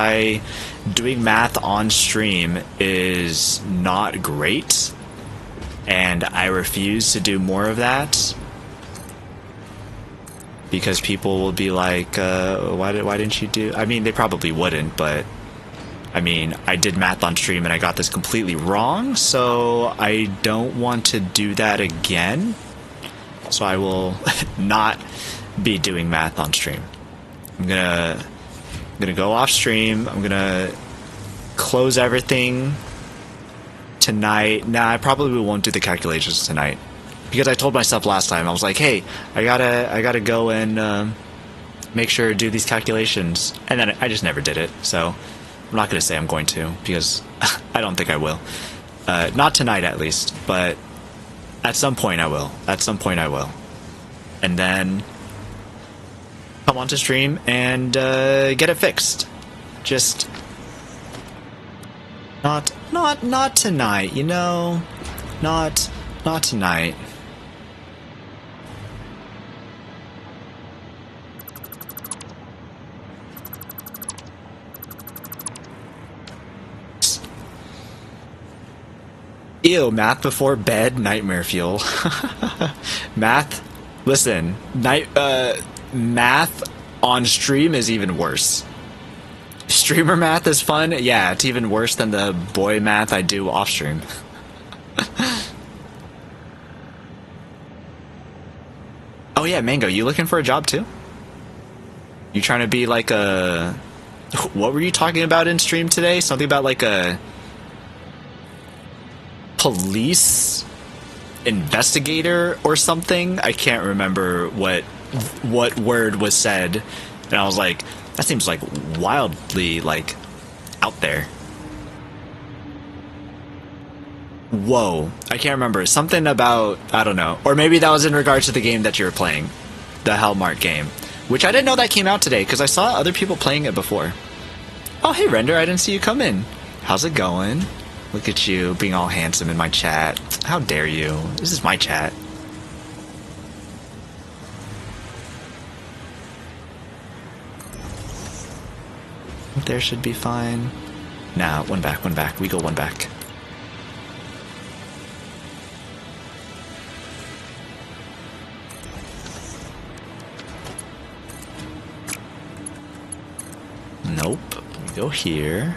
doing math on stream is not great, and I refuse to do more of that. Because people will be like, why didn't you do... I mean, they probably wouldn't, but... I mean, I did math on stream and I got this completely wrong, so I don't want to do that again. So I will not be doing math on stream. I'm gonna go off stream. I'm gonna close everything tonight. Nah, I probably won't do the calculations tonight. Because I told myself last time, I was like, hey, I gotta go and make sure to do these calculations. And then I just never did it, so... I'm not going to say I'm going to, because I don't think I will. Not tonight, at least, but at some point I will. At some point I will. And then come onto stream and get it fixed. Just not tonight, you know? Not tonight. Ew, math before bed, nightmare fuel. Math, listen, math on stream is even worse. Streamer math is fun, yeah, it's even worse than the boy math I do off stream. Oh yeah, Mango, you looking for a job too? You trying to be like a... What were you talking about in stream today? Something about like a... police investigator or something. I can't remember what word was said, and I was like, that seems like wildly like out there. Whoa, I can't remember. Something about, I don't know, or maybe that was in regards to the game that you were playing, the Hellmark game, which I didn't know that came out today because I saw other people playing it before. Oh hey Render, I didn't see you come in. How's it going? Look at you, being all handsome in my chat. How dare you? This is my chat. There should be fine. Nah, one back. We go one back. Nope. We go here.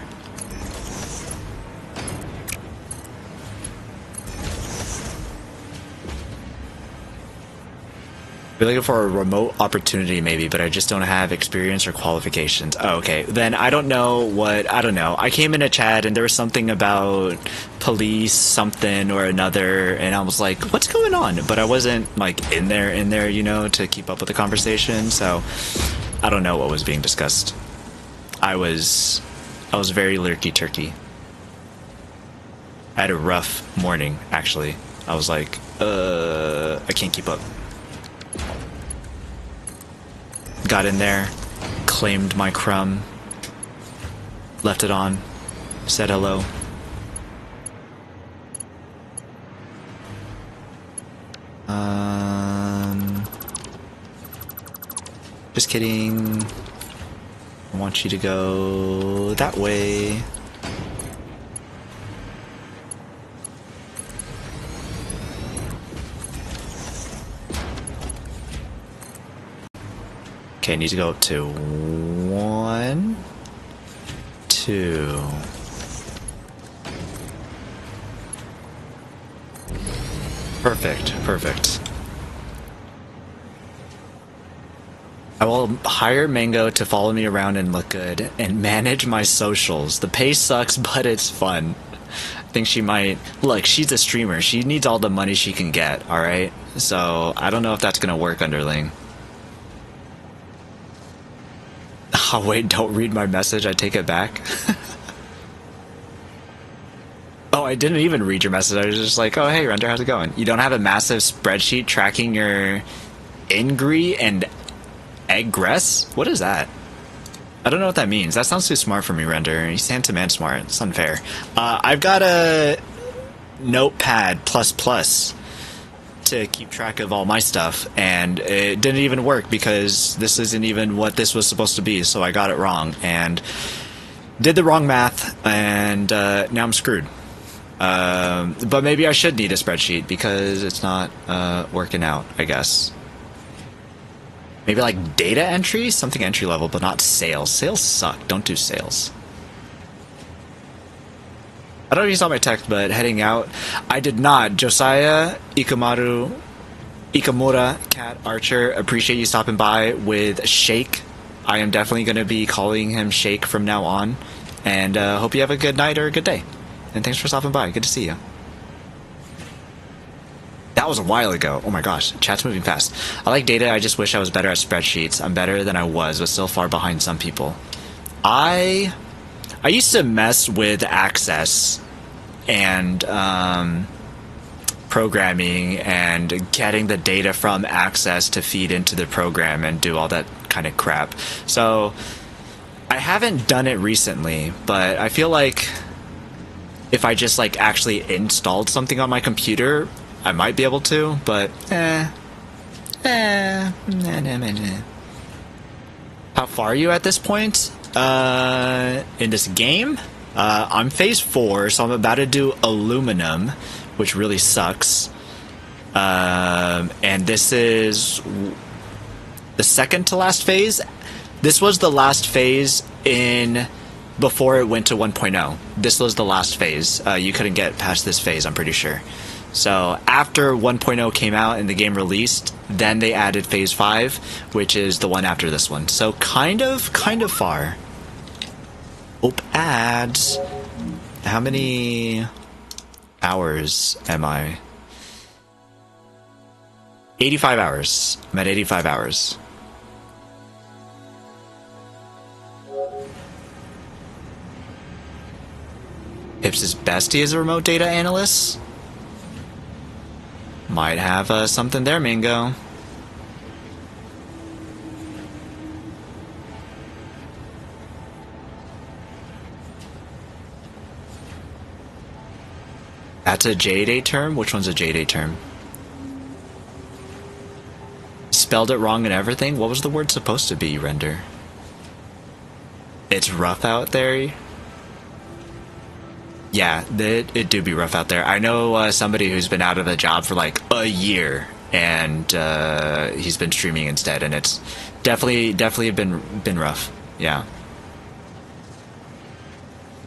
We're looking for a remote opportunity maybe, but I just don't have experience or qualifications. Oh, okay, then I don't know. I came in a chat and there was something about police something or another, and I was like, what's going on? But I wasn't like in there, you know, to keep up with the conversation, so I don't know what was being discussed. I was very lurky turkey. I had a rough morning, actually. I was like, I can't keep up. Got in there, claimed my crumb, left it on, said hello. Just kidding. I want you to go that way. Okay, I need to go up to 1, 2. Perfect. I will hire Mango to follow me around and look good, and manage my socials. The pay sucks, but it's fun. I think she might... Look, she's a streamer. She needs all the money she can get, alright? So, I don't know if that's gonna work, underling. Oh wait, don't read my message, I take it back. Oh, I didn't even read your message, I was just like, oh hey Render, how's it going? You don't have a massive spreadsheet tracking your ingri and eggress? What is that? I don't know what that means. That sounds too smart for me, Render. You sound too man smart, it's unfair. I've got a notepad plus to keep track of all my stuff, and it didn't even work because this isn't even what this was supposed to be, so I got it wrong and did the wrong math, and now I'm screwed. But maybe I should need a spreadsheet because it's not working out, I guess. Maybe like data entry? Something entry level, but not sales. Sales suck. Don't do sales. I don't know if you saw my text, but heading out, I did not. Josiah, Ikamura, Cat Archer, appreciate you stopping by with Shake. I am definitely going to be calling him Shake from now on. And hope you have a good night or a good day. And thanks for stopping by. Good to see you. That was a while ago. Oh my gosh, chat's moving fast. I like data, I just wish I was better at spreadsheets. I'm better than I was, but still far behind some people. I used to mess with Access and programming and getting the data from Access to feed into the program and do all that kind of crap. So I haven't done it recently, but I feel like if I just like actually installed something on my computer, I might be able to, but nah. How far are you at this point? In this game? I'm phase 4, so I'm about to do aluminum, which really sucks. And this is the second to last phase. This was the last phase before it went to 1.0. This was the last phase. You couldn't get past this phase, I'm pretty sure. So after 1.0 came out and the game released, then they added phase 5, which is the one after this one. So kind of far. Oop, ads. How many hours am I? 85 hours. I'm at 85 hours. Hips' bestie is a remote data analyst? Might have something there, Mingo. That's a J-Day term? Which one's a J-Day term? Spelled it wrong and everything? What was the word supposed to be, Render? It's rough out there? Yeah, it do be rough out there. I know somebody who's been out of a job for like a year, and he's been streaming instead, and it's definitely been rough. Yeah.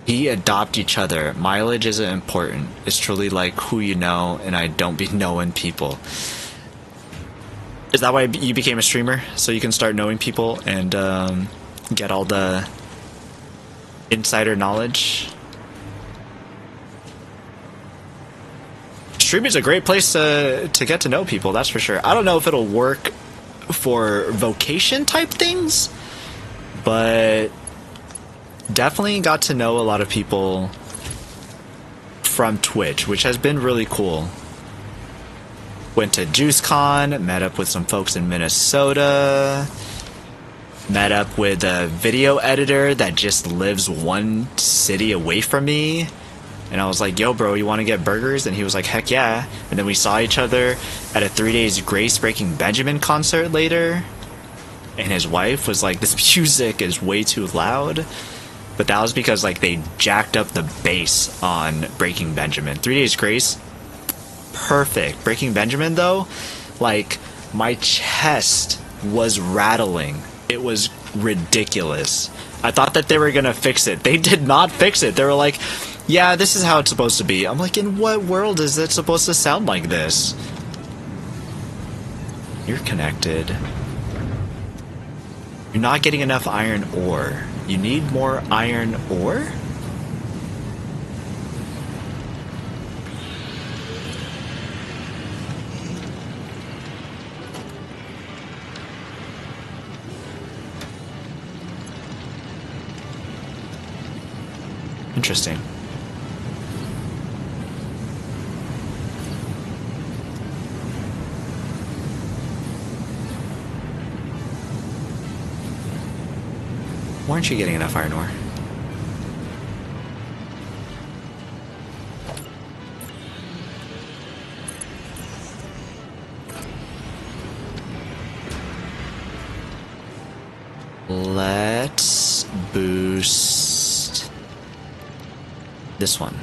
We adopt each other. Mileage isn't important. It's truly like who you know, and I don't be knowing people. Is that why you became a streamer? So you can start knowing people and get all the insider knowledge? Streaming is a great place to get to know people, that's for sure. I don't know if it'll work for vocation type things, but definitely got to know a lot of people from Twitch, which has been really cool. Went to JuiceCon, met up with some folks in Minnesota, met up with a video editor that just lives one city away from me. And I was like, yo, bro, you want to get burgers? And he was like, heck yeah. And then we saw each other at a 3 Days Grace Breaking Benjamin concert later. And his wife was like, this music is way too loud. But that was because, like, they jacked up the bass on Breaking Benjamin. 3 Days Grace, perfect. Breaking Benjamin, though, like, my chest was rattling. It was ridiculous. I thought that they were going to fix it. They did not fix it. They were like, yeah, this is how it's supposed to be. I'm like, in what world is it supposed to sound like this? You're connected. You're not getting enough iron ore. You need more iron ore? Interesting. Why aren't you getting enough iron ore? Let's boost this one.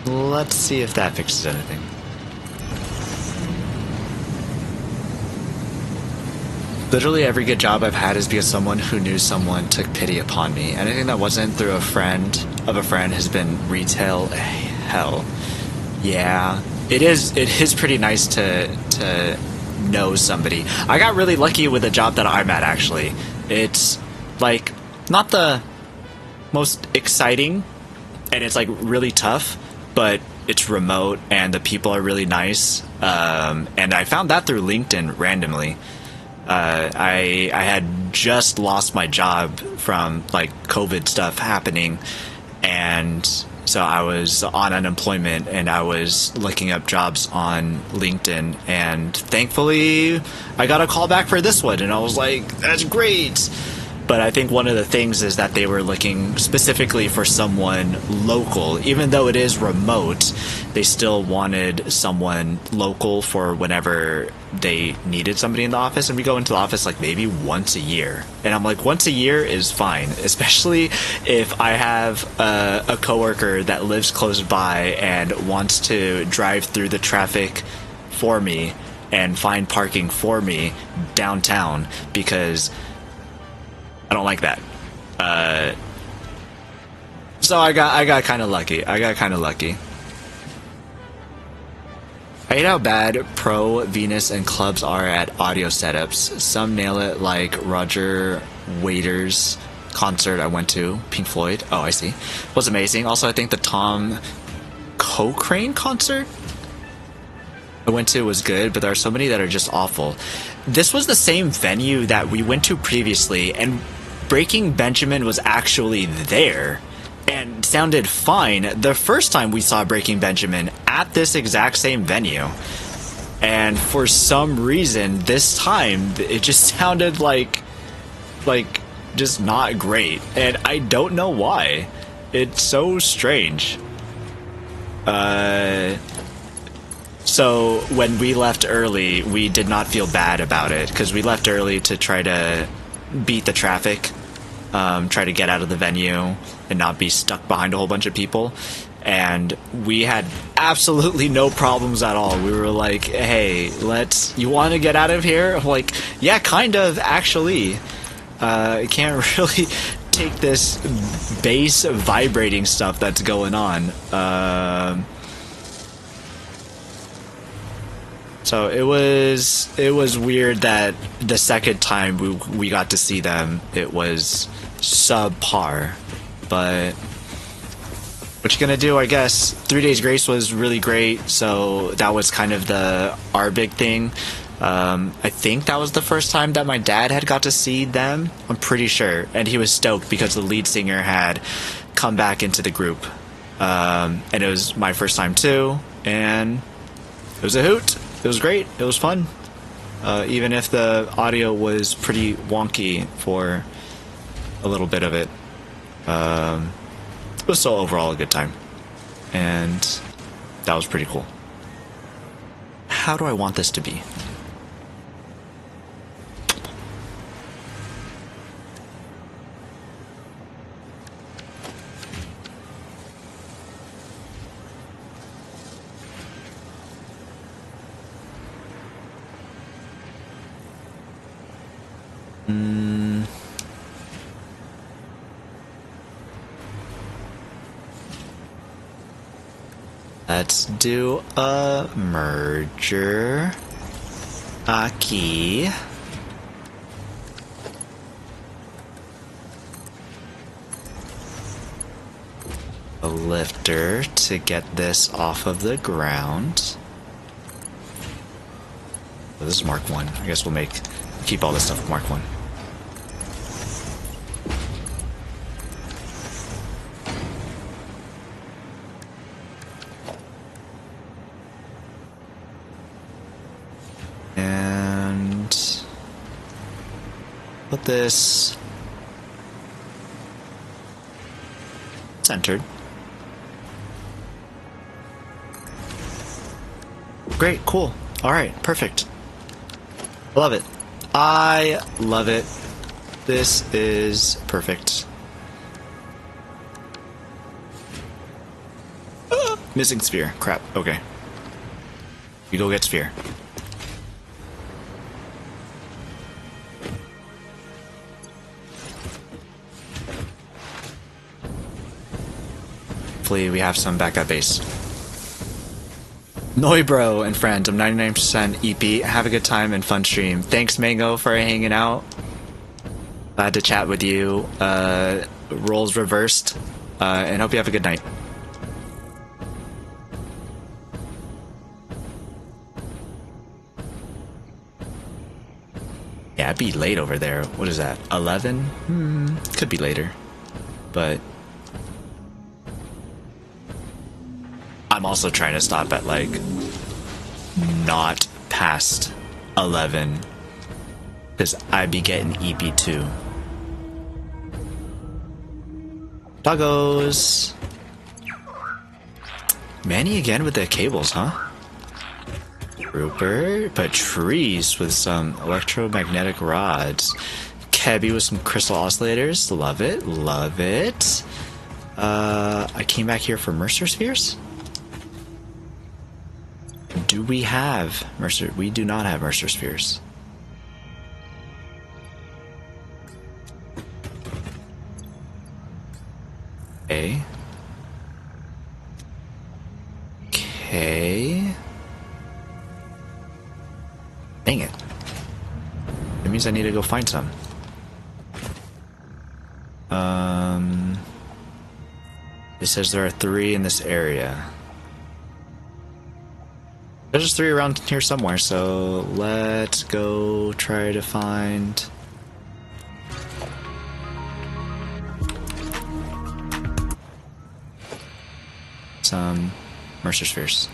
Let's see if that fixes anything. Literally every good job I've had is because someone who knew someone took pity upon me. Anything that wasn't through a friend of a friend has been retail hell. Yeah, it is pretty nice to know somebody. I got really lucky with the job that I'm at, actually. It's like not the most exciting and it's like really tough, but it's remote and the people are really nice. And I found that through LinkedIn randomly. I had just lost my job from like COVID stuff happening, and so I was on unemployment and I was looking up jobs on LinkedIn, and thankfully I got a call back for this one and I was like, that's great. But I think one of the things is that they were looking specifically for someone local. Even though it is remote, they still wanted someone local for whenever they needed somebody in the office. And we go into the office like maybe once a year. And I'm like, once a year is fine, especially if I have a coworker that lives close by and wants to drive through the traffic for me and find parking for me downtown, because I don't like that. So I got kind of lucky. I hate how bad Pro, Venus, and clubs are at audio setups. Some nail it, like Roger Waiter's concert I went to, Pink Floyd. Oh, I see. Was amazing. Also, I think the Tom Cochrane concert I went to was good, but there are so many that are just awful. This was the same venue that we went to previously, and Breaking Benjamin was actually there and sounded fine the first time we saw Breaking Benjamin at this exact same venue. And for some reason, this time, it just sounded like just not great. And I don't know why. It's so strange. So when we left early, we did not feel bad about it, because we left early to try to beat the traffic, try to get out of the venue and not be stuck behind a whole bunch of people. And we had absolutely no problems at all. We were like, hey, you want to get out of here? I'm like, yeah, kind of, actually. I can't really take this bass vibrating stuff that's going on. So it was weird that the second time we got to see them, it was subpar. But what you gonna do, I guess. 3 Days Grace was really great, so that was kind of our big thing. I think that was the first time that my dad had got to see them. I'm pretty sure, and he was stoked because the lead singer had come back into the group, and it was my first time too, and it was a hoot. It was great. It was fun, even if the audio was pretty wonky for a little bit of it. It was still overall a good time, and that was pretty cool. How do I want this to be? Let's do a merger. Aki. A lifter to get this off of the ground. Oh, this is Mark 1. I guess we'll keep all this stuff Mark 1. Put this centered. Great, cool. All right, perfect. I love it. I love it. This is perfect. Missing sphere. Crap. Okay. You go get sphere. Hopefully we have some back at base. Noybro and friends, I'm 99% EP. Have a good time and fun stream. Thanks, Mango, for hanging out. Glad to chat with you. Roles reversed. And hope you have a good night. Yeah, it'd be late over there. What is that? 11? Could be later. But I'm also trying to stop at like not past 11 because I'd be getting EP2. Doggos. Manny again with the cables, huh? Rupert, Patrice with some electromagnetic rods. Kebby with some crystal oscillators. Love it, love it. I came back here for Mercer spheres. Do we have Mercer? We do not have Mercer spheres. Okay. Okay. Dang it. It means I need to go find some. It says there are 3 in this area. There's just 3 around here somewhere, so let's go try to find some Mercer spheres.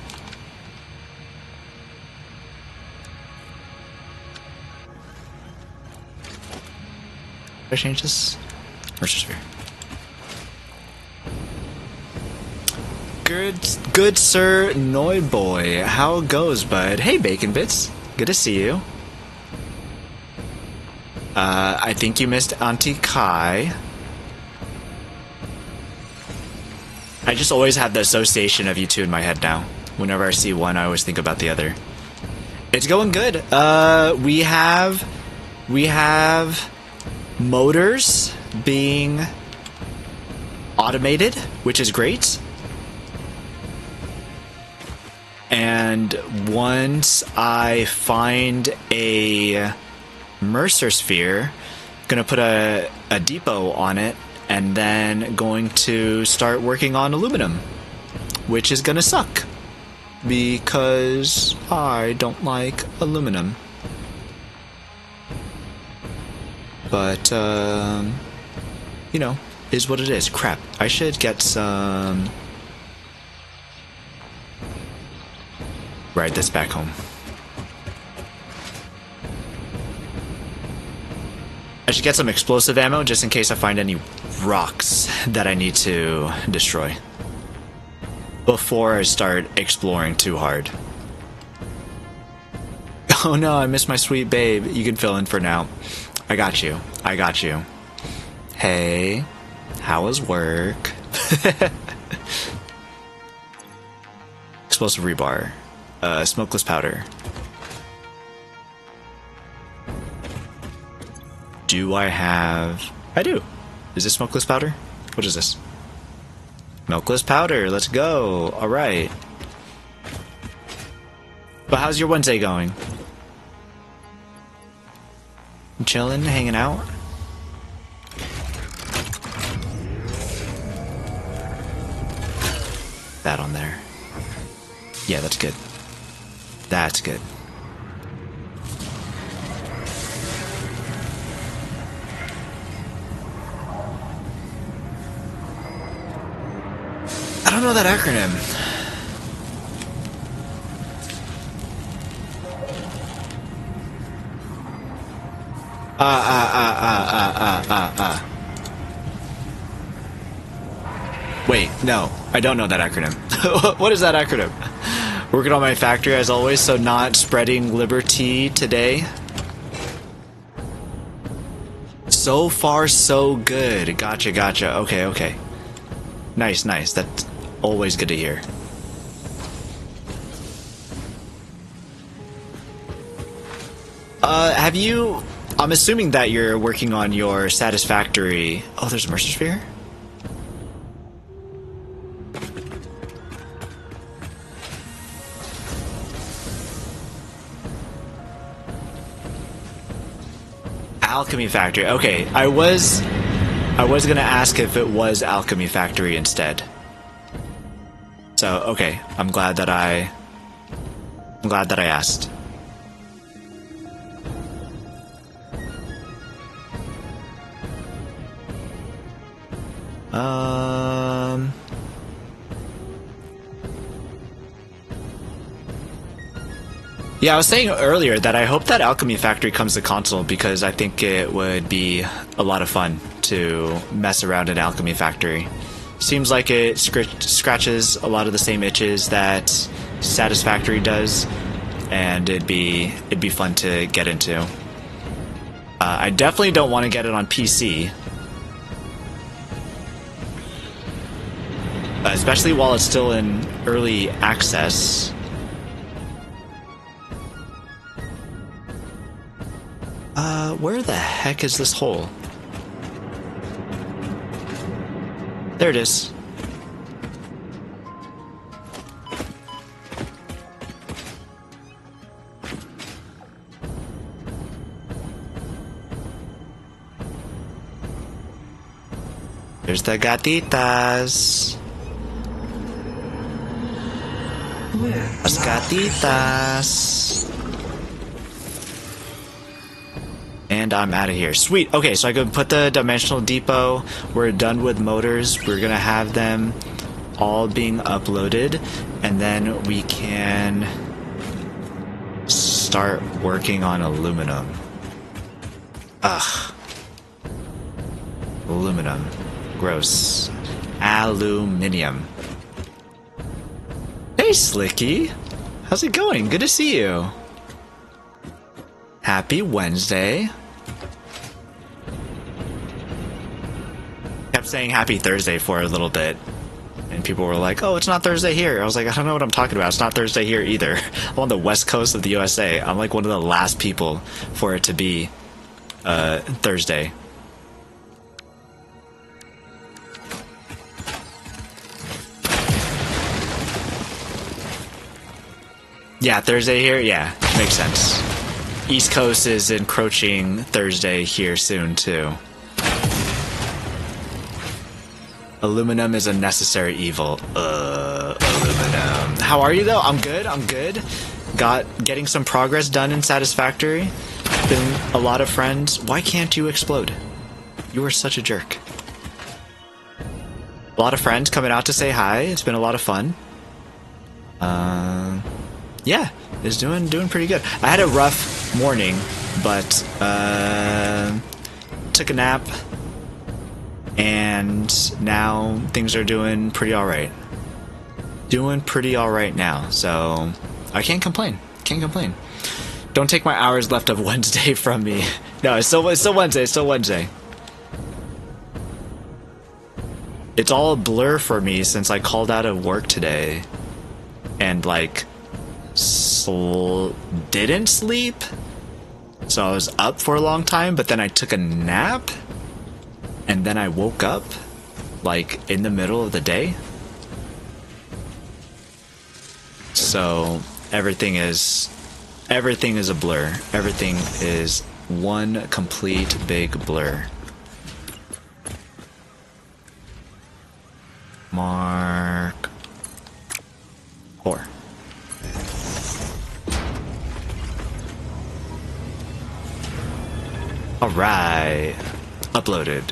Did I change this? Mercer sphere. Good sir Noyboy. How goes, bud? Hey, Bacon Bits. Good to see you. I think you missed Auntie Kai. I just always have the association of you two in my head now. Whenever I see one, I always think about the other. It's going good. We have motors being automated, which is great. And once I find a Mercer sphere, gonna put a depot on it, and then going to start working on aluminum, which is gonna suck because I don't like aluminum. But you know, is what it is. Crap, I should get some. Ride this back home. I should get some explosive ammo just in case I find any rocks that I need to destroy before I start exploring too hard. Oh no, I missed my sweet babe. You can fill in for now. I got you. I got you. Hey, how was work? Explosive rebar. Smokeless powder. Do I have... I do. Is this smokeless powder? What is this? Smokeless powder, let's go. Alright. But how's your Wednesday going? Chilling, hanging out? That on there. Yeah, that's good. That's good. I don't know that acronym. Wait, no, I don't know that acronym. What is that acronym? Working on my factory as always, so not spreading liberty today. So far, so good. Gotcha, gotcha. Okay, okay. Nice, nice. That's always good to hear. Have you... I'm assuming that you're working on your Satisfactory... Oh, there's a Mercer sphere? Alchemy Factory. Okay, I was gonna ask if it was Alchemy Factory instead. So, okay, I'm glad that I asked. Yeah, I was saying earlier that I hope that Alchemy Factory comes to console because I think it would be a lot of fun to mess around in Alchemy Factory. Seems like it scratches a lot of the same itches that Satisfactory does, and it'd be fun to get into. I definitely don't want to get it on PC, especially while it's still in early access. Where the heck is this hole? There it is. There's the gatitas. Las gatitas. And I'm out of here. Sweet. Okay, so I can put the dimensional depot. We're done with motors. We're gonna have them all being uploaded, and then we can start working on aluminum. Ugh. Aluminum. Gross. Aluminium. Hey, Slicky. How's it going? Good to see you. Happy Wednesday. Kept saying happy Thursday for a little bit, and people were like, oh, it's not Thursday here. I was like, I don't know what I'm talking about. It's not Thursday here either. I'm on the west coast of the USA. I'm like one of the last people for it to be Thursday. Yeah, Thursday here? Yeah, makes sense. East Coast is encroaching Thursday here soon, too. Aluminum is a necessary evil. Aluminum. How are you, though? I'm good, I'm good. Getting some progress done in Satisfactory. Been a lot of friends. Why can't you explode? You are such a jerk. A lot of friends coming out to say hi. It's been a lot of fun. Yeah, it's doing pretty good. I had a rough morning, but took a nap, and now things are doing pretty alright. Doing pretty alright now, so I can't complain. Can't complain. Don't take my hours left of Wednesday from me. No, it's still Wednesday. It's still Wednesday. It's all a blur for me since I called out of work today, and like didn't sleep. So I was up for a long time, but then I took a nap, and then I woke up like in the middle of the day. So everything is a blur. Everything is one complete big blur. Mark 4. Alright. Uploaded.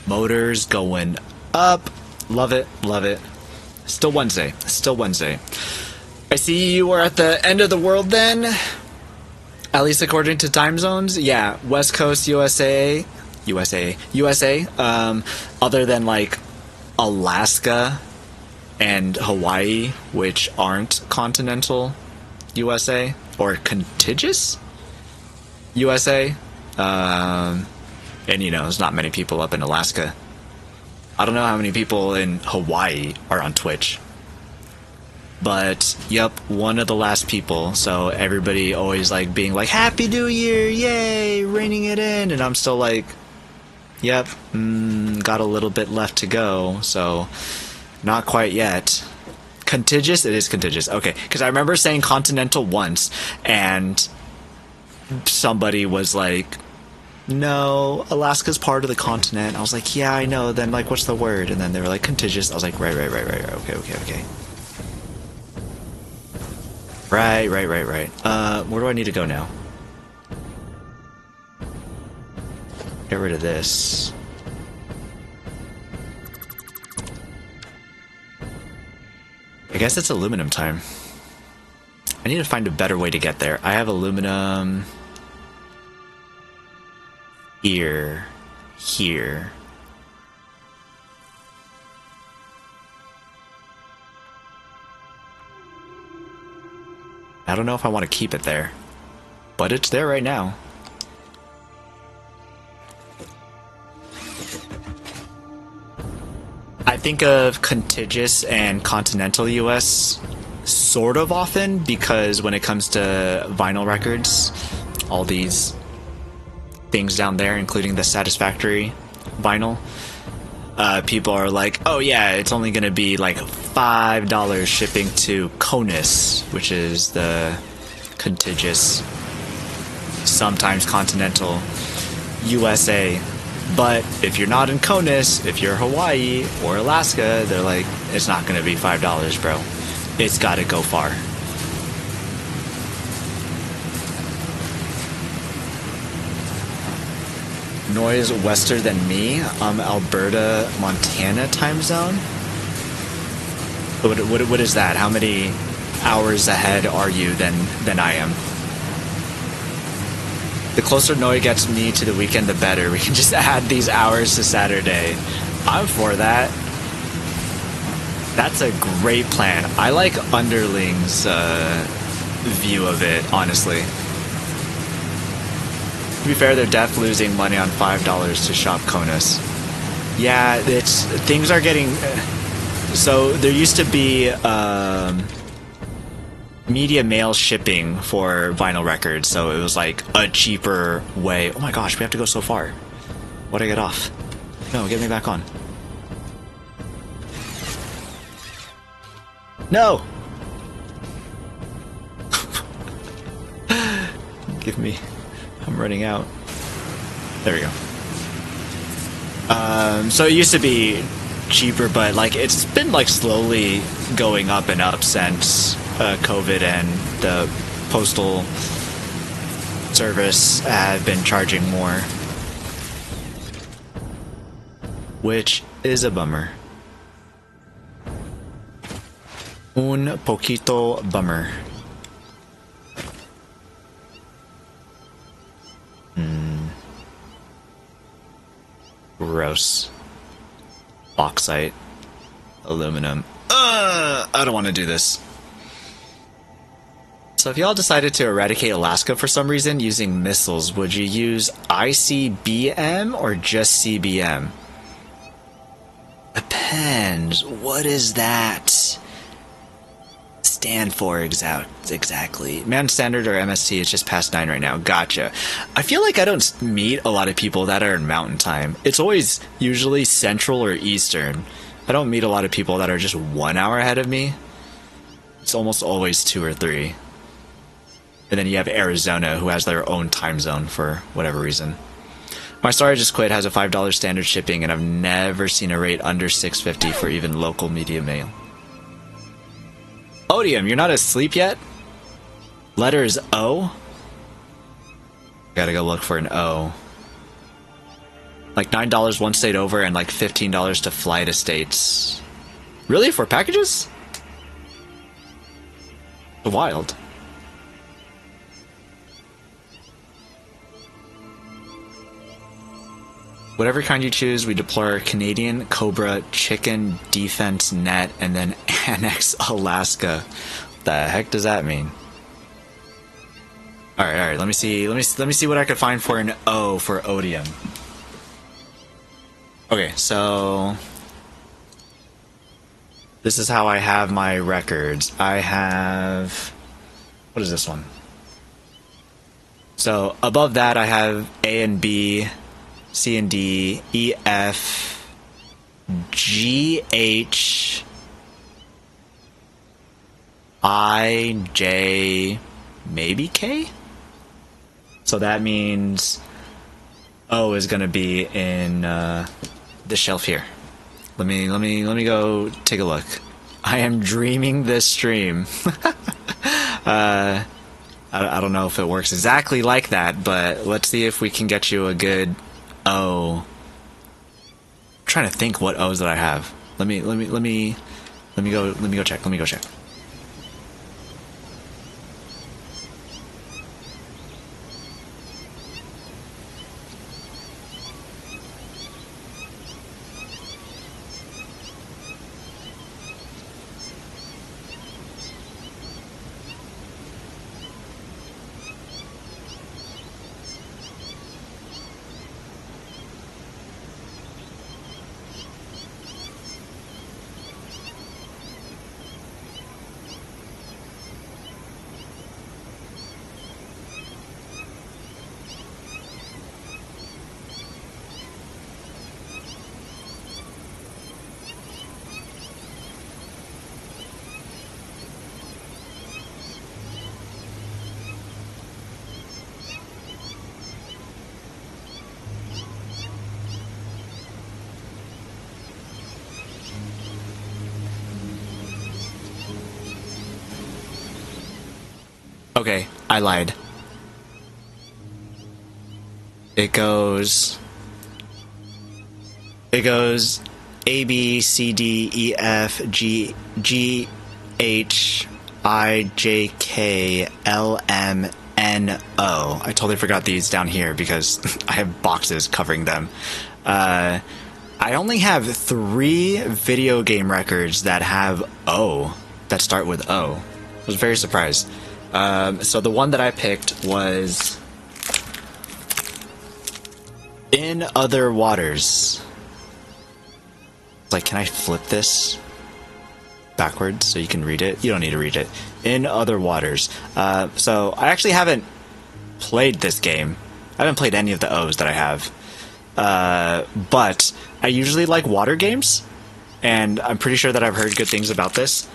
Motors going up. Love it, love it. Still Wednesday. Still Wednesday. I see you are at the end of the world then. At least according to time zones. Yeah, West Coast USA. Other than like Alaska and Hawaii, which aren't continental USA or contiguous USA. And you know, there's not many people up in Alaska. I don't know how many people in Hawaii are on Twitch. But, yep, one of the last people. So everybody always like being like, Happy New Year, yay, reining it in. And I'm still like, yep, got a little bit left to go. So, not quite yet. Contiguous? It is contiguous. Okay, because I remember saying continental once, and somebody was like, no, Alaska's part of the continent. I was like, yeah, I know. Then, like, what's the word? And then they were like, contiguous. I was like, right. Okay. Right. Where do I need to go now? Get rid of this. I guess it's aluminum time. I need to find a better way to get there. I have aluminum here. I don't know if I want to keep it there, but it's there right now. I think of contiguous and continental US sort of often because when it comes to vinyl records, all these things down there, including the Satisfactory vinyl, people are like, oh yeah, it's only going to be like $5 shipping to CONUS, which is the contiguous, sometimes continental USA. But if you're not in CONUS, if you're Hawaii or Alaska, they're like, it's not going to be $5, bro. It's got to go far. Noy is wester than me. I'm Alberta, Montana time zone. What is that? How many hours ahead are you than I am? The closer Noy gets me to the weekend, the better. We can just add these hours to Saturday. I'm for that. That's a great plan. I like Underling's view of it, honestly. To be fair, they're def losing money on $5 to shop CONUS. Yeah, things are getting... So there used to be media mail shipping for vinyl records, so it was like a cheaper way. Oh my gosh, we have to go so far. Why'd I get off? No, get me back on. No! Give me... I'm running out. There we go. So it used to be cheaper, but like it's been like slowly going up and up since COVID and the postal service have been charging more, which is a bummer. Un poquito bummer. Gross. Bauxite. Aluminum. I don't want to do this. So if y'all decided to eradicate Alaska for some reason using missiles, would you use ICBM or just CBM? Depends. What is that stand for exactly? Man Standard or MST is just past 9 right now. Gotcha. I feel like I don't meet a lot of people that are in Mountain Time. It's always usually Central or Eastern. I don't meet a lot of people that are just 1 hour ahead of me. It's almost always 2 or 3. And then you have Arizona, who has their own time zone for whatever reason. My Star I Just Quit has a $5 standard shipping, and I've never seen a rate under $6.50 for even local media mail. Odium, you're not asleep yet? Letter is O? Gotta go look for an O. Like $9 one state over and like $15 to fly to states. Really? For packages? Wild. Whatever kind you choose, we deploy our Canadian Cobra Chicken Defense Net and then annex Alaska. What the heck does that mean? All right. Let me see what I could find for an O for Odium. Okay, so this is how I have my records. I have, what is this one? So above that, I have A and B. C and D, E, F, G, H, I, J, maybe K? So that means O is gonna be in the shelf here. Let me go take a look. I am dreaming this stream. I don't know if it works exactly like that, but let's see if we can get you a good O. I'm trying to think what O's that I have. Let me go check. Okay, I lied. It goes A, B, C, D, E, F, G, H, I, J, K, L, M, N, O. I totally forgot these down here because I have boxes covering them. I only have 3 video game records that have O, that start with O. I was very surprised. So the one that I picked was In Other Waters. Like, can I flip this backwards so you can read it? You don't need to read it. In Other Waters. So I actually haven't played this game. I haven't played any of the O's that I have. But I usually like water games, and I'm pretty sure that I've heard good things about this.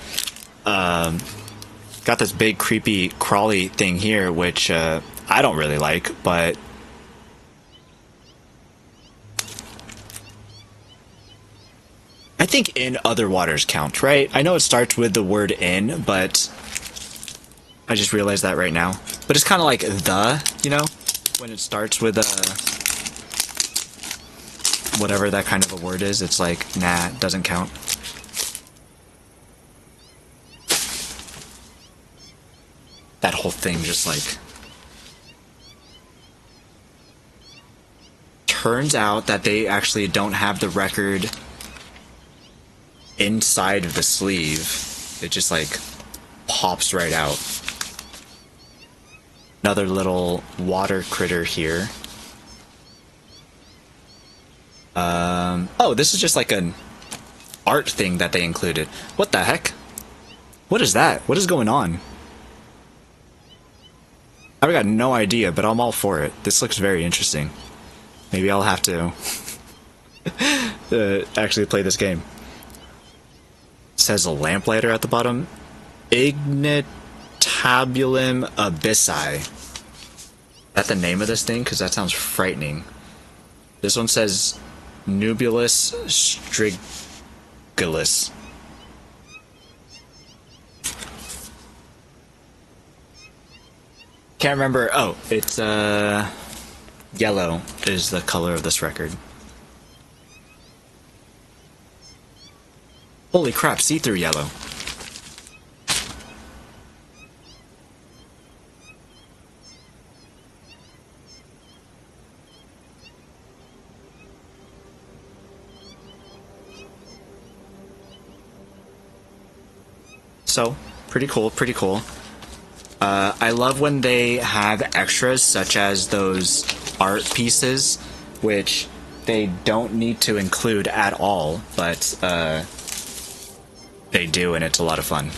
got this big creepy crawly thing here, which I don't really like, but I think in other waters count, right? I know it starts with the word in, but I just realized that right now. But it's kind of like the, you know, when it starts with whatever that kind of a word is, it's like, nah, it doesn't count. That whole thing just like... Turns out that they actually don't have the record inside of the sleeve. It just like pops right out. Another little water critter here. Oh, this is just like an art thing that they included. What the heck? What is that? What is going on? I've got no idea, but I'm all for it. This looks very interesting. Maybe I'll have to actually play this game. It says a lamplighter at the bottom. Ignitabulum abyssi. Is that the name of this thing? Because that sounds frightening. This one says Nubulus strigulus. Can't remember. Oh, it's yellow is the color of this record. Holy crap, see-through yellow. So, pretty cool, pretty cool. I love when they have extras such as those art pieces, which they don't need to include at all, but they do, and it's a lot of fun.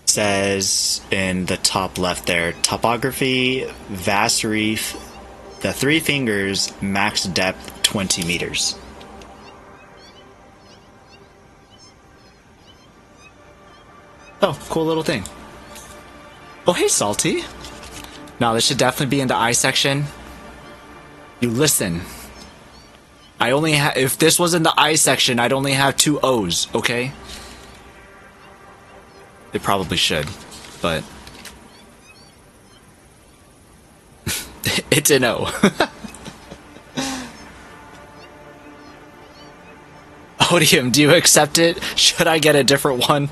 Says in the top left there, topography, vast reef, the 3 fingers, max depth 20 meters. Oh, cool little thing. Oh, hey, Salty. No, this should definitely be in the I section. You listen. I only have, if this was in the I section, I'd only have 2 O's, okay? It probably should, but it's an O. Odium, do you accept it? Should I get a different one?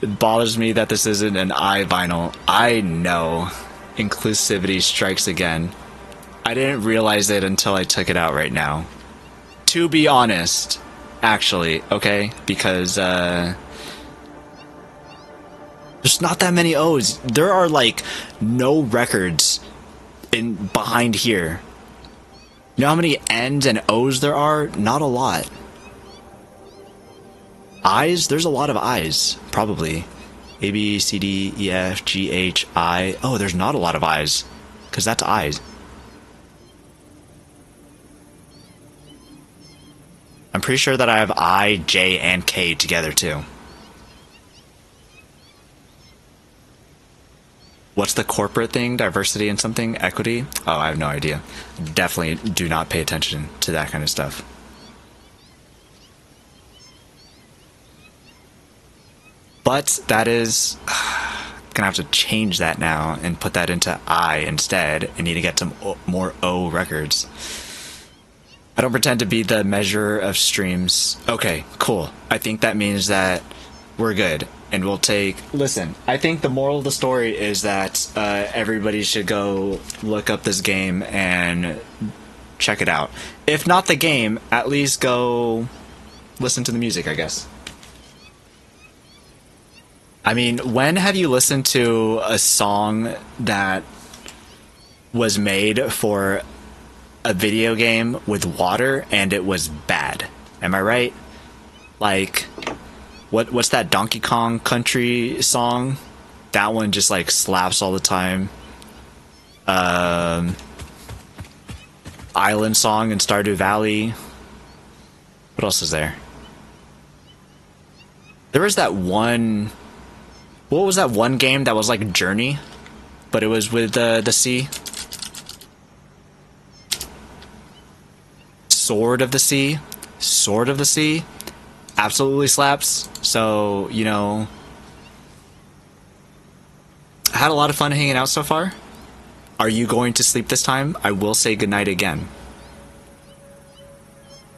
It bothers me that this isn't an I vinyl. I know. Inclusivity strikes again. I didn't realize it until I took it out right now. To be honest, actually, okay? Because, there's not that many O's. There are like no records in behind here. You know how many N's and O's there are? Not a lot. I's? There's a lot of I's, probably. A, B, C, D, E, F, G, H, I. Oh, there's not a lot of I's, because that's I's. I'm pretty sure that I have I, J, and K together, too. What's the corporate thing? Diversity and something? Equity? Oh, I have no idea. Definitely do not pay attention to that kind of stuff. But that is... gonna have to change that now and put that into I instead. I need to get some more O records. I don't pretend to be the measure of streams. Okay, cool. I think that means that we're good. And we'll take... Listen, I think the moral of the story is that everybody should go look up this game and check it out. If not the game, at least go listen to the music, I guess. I mean, when have you listened to a song that was made for a video game with water and it was bad? Am I right? Like, what's that Donkey Kong Country song? That one just like slaps all the time. Island song in Stardew Valley. What else is there? There was that one. What was that one game that was like Journey, but it was with the sea? Sword of the Sea. Sword of the Sea. Absolutely slaps. So, you know, I had a lot of fun hanging out so far. Are you going to sleep this time? I will say goodnight again.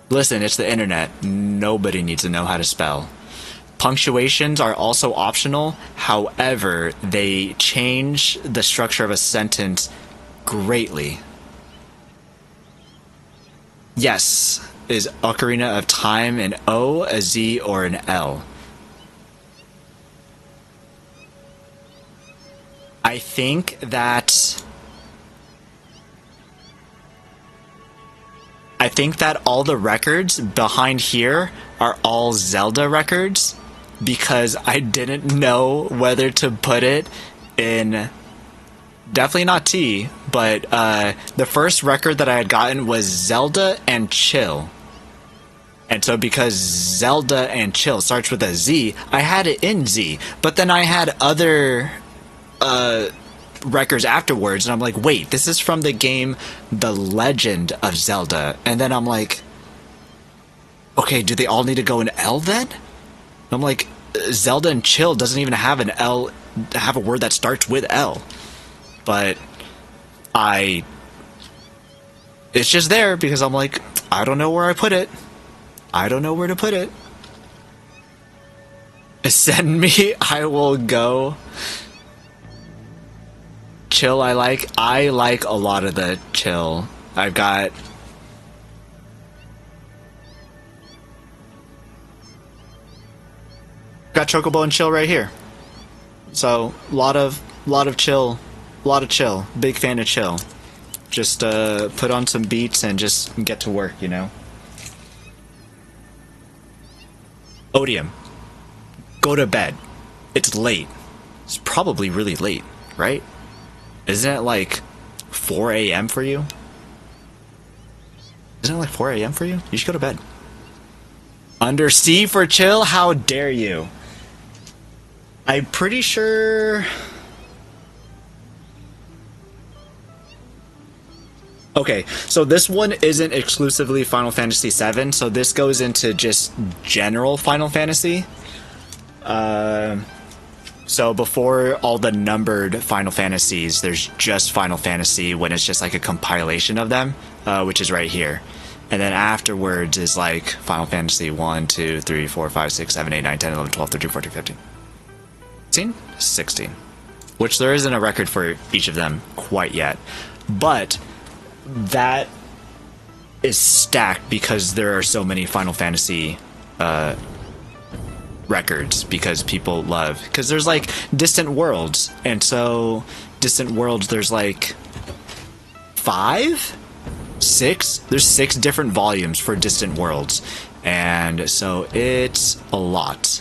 Listen, it's the internet. Nobody needs to know how to spell. Punctuations are also optional. However, they change the structure of a sentence greatly. Yes. Is Ocarina of Time an O, a Z, or an L? I think that all the records behind here are all Zelda records, because I didn't know whether to put it in, definitely not T, but the first record that I had gotten was Zelda and Chill. And so because Zelda and Chill starts with a Z, I had it in Z. But then I had other records afterwards, and I'm like, wait, this is from the game The Legend of Zelda. And then I'm like, okay, do they all need to go in L then? And I'm like, Zelda and Chill doesn't even have an L, have a word that starts with L. But it's just there because I'm like, I don't know where I put it. I don't know where to put it. Send me, I will go. Chill, I like a lot of the Chill. I've got Chocobo and Chill right here. So a lot of Chill, big fan of Chill. Just put on some beats and just get to work, you know. Odium, go to bed. It's late. It's probably really late, right? Isn't it like 4 a.m. for you? Isn't it like 4 a.m. for you? You should go to bed. Under C for Chill? How dare you? I'm pretty sure... Okay, so this one isn't exclusively Final Fantasy VII, so this goes into just general Final Fantasy. So before all the numbered Final Fantasies, there's just Final Fantasy when it's just like a compilation of them, which is right here. And then afterwards is like Final Fantasy 1, 2, 3, 4, 5, 6, 7, 8, 9, 10, 11, 12, 13, 14, 15. 16? 16. Which there isn't a record for each of them quite yet. But that is stacked because there are so many Final Fantasy records, because people love, because there's like Distant Worlds, and so Distant Worlds there's like 5, 6, there's 6 different volumes for Distant Worlds, and so it's a lot.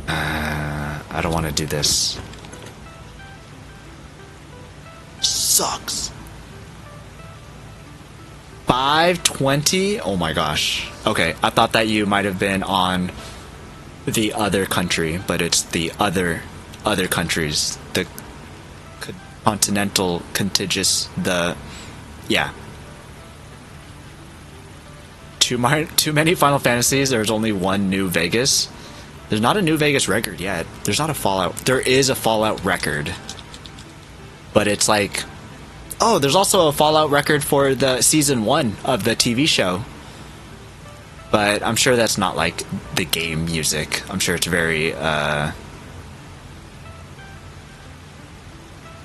I don't want to do this. Sucks. 520? Oh my gosh. Okay, I thought that you might have been on the other country, but it's the other countries. The continental, contiguous, yeah. Too many Final Fantasies, there's only one New Vegas. There's not a New Vegas record yet. There's not a Fallout. There is a Fallout record. But it's like... Oh, there's also a Fallout record for the season 1 of the TV show. But I'm sure that's not like the game music. I'm sure it's very,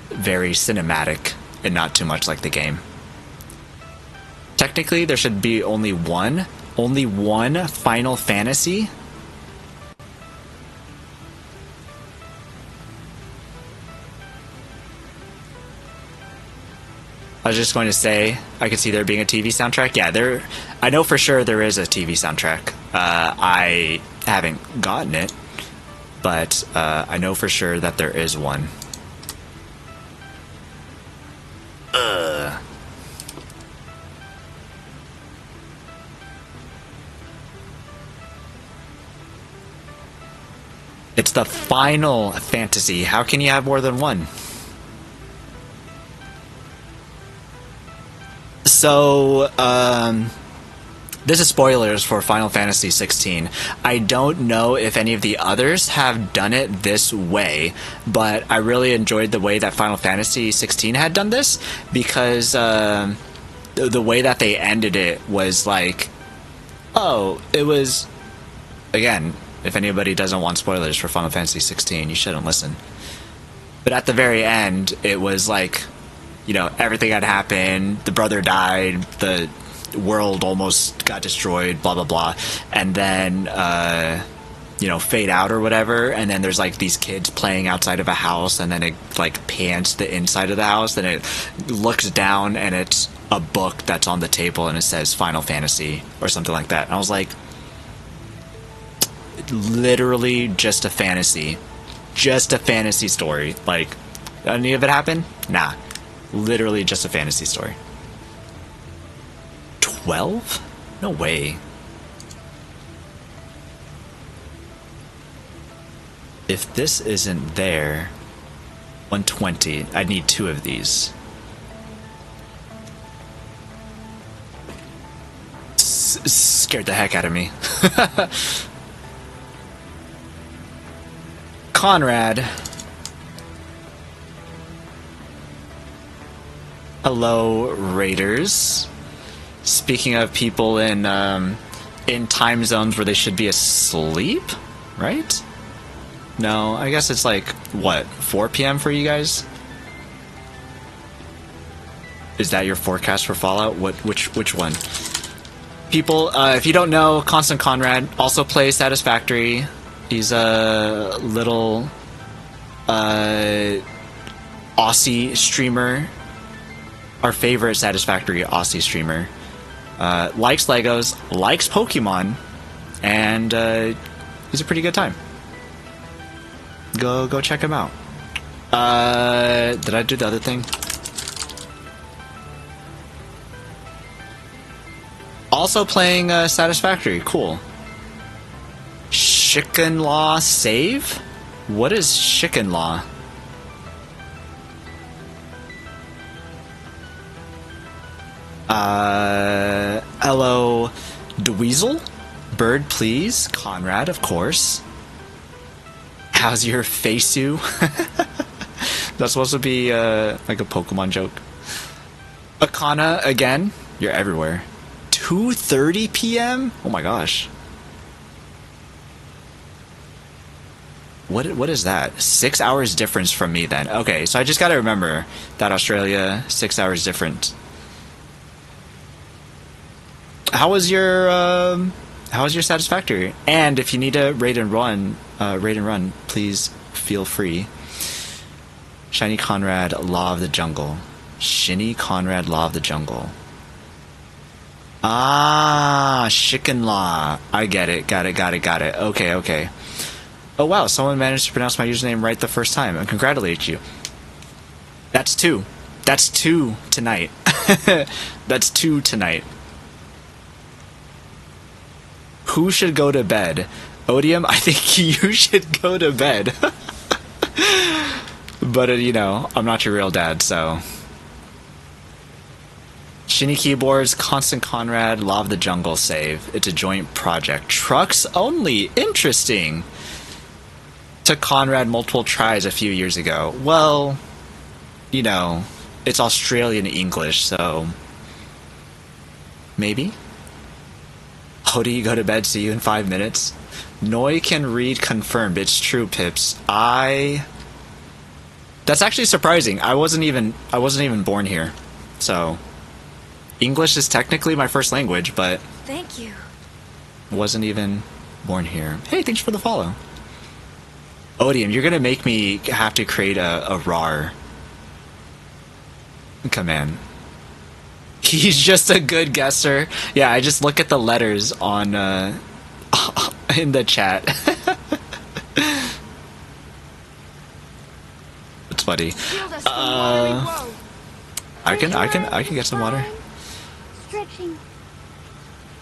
very cinematic and not too much like the game. Technically, there should be only one Final Fantasy. was just going to say, I could see there being a TV soundtrack. Yeah, I know for sure there is a TV soundtrack. I haven't gotten it, but I know for sure that there is one. It's the Final Fantasy. How can you have more than one? So, this is spoilers for Final Fantasy 16. I don't know if any of the others have done it this way, but I really enjoyed the way that Final Fantasy 16 had done this, because the way that they ended it was like, oh, it was, again, if anybody doesn't want spoilers for Final Fantasy 16, you shouldn't listen. But at the very end, it was like, you know, everything had happened, the brother died, the world almost got destroyed, blah, blah, blah. And then, you know, fade out or whatever. And then there's like these kids playing outside of a house, and then it like pans the inside of the house, and it looks down, and it's a book that's on the table, and it says Final Fantasy or something like that. And I was like, literally just a fantasy story. Like, any of it happen? Nah, literally just a fantasy story. 12? No way. If this isn't there, 120. I need 2 of these. Scared the heck out of me. Conrad. Hello, Raiders. Speaking of people in time zones where they should be asleep, right? No, I guess it's like, what, 4 p.m. for you guys? Is that your forecast for Fallout? Which one? People, if you don't know, Constant Conrad also plays Satisfactory. He's a little Aussie streamer. Our favorite Satisfactory Aussie streamer. Likes Legos, likes Pokemon, and he's a pretty good time. Go check him out. Did I do the other thing? Also playing Satisfactory. Cool. Chicken Law save? What is Chicken Law? Hello, Dweezil? Bird, please. Conrad, of course. How's your faceu? That's supposed to be like a Pokemon joke. Akana, again. You're everywhere. 2:30 p.m.? Oh my gosh. What is that? 6 hours difference from me then. Okay, so I just gotta remember that Australia, 6 hours different. How was your Satisfactory? And if you need a raid and run, please feel free. Shiny Conrad, Law of the Jungle. Shinny Conrad, Law of the Jungle. Ah, Chicken Law. I get it. Got it. Okay. Oh wow, someone managed to pronounce my username right the first time. I congratulate you. That's 2. That's 2 tonight. That's 2 tonight. Who should go to bed? Odium, I think you should go to bed. But, you know, I'm not your real dad, so... Shinny Keyboards, Constant Conrad, Law of the Jungle save. It's a joint project. Trucks only. Interesting. Took Conrad multiple tries a few years ago. Well, you know, it's Australian English, so... maybe? Hody, go to bed, see you in 5 minutes. Noy can read confirmed. It's true, Pips. That's actually surprising. I wasn't even born here. So English is technically my first language, but Thank you. wasn't even born here. Hey, thanks for the follow. Odium, you're gonna make me have to create a RAR command. He's just a good guesser. Yeah, I just look at the letters on in the chat. It's funny. I can get some water. Stretching.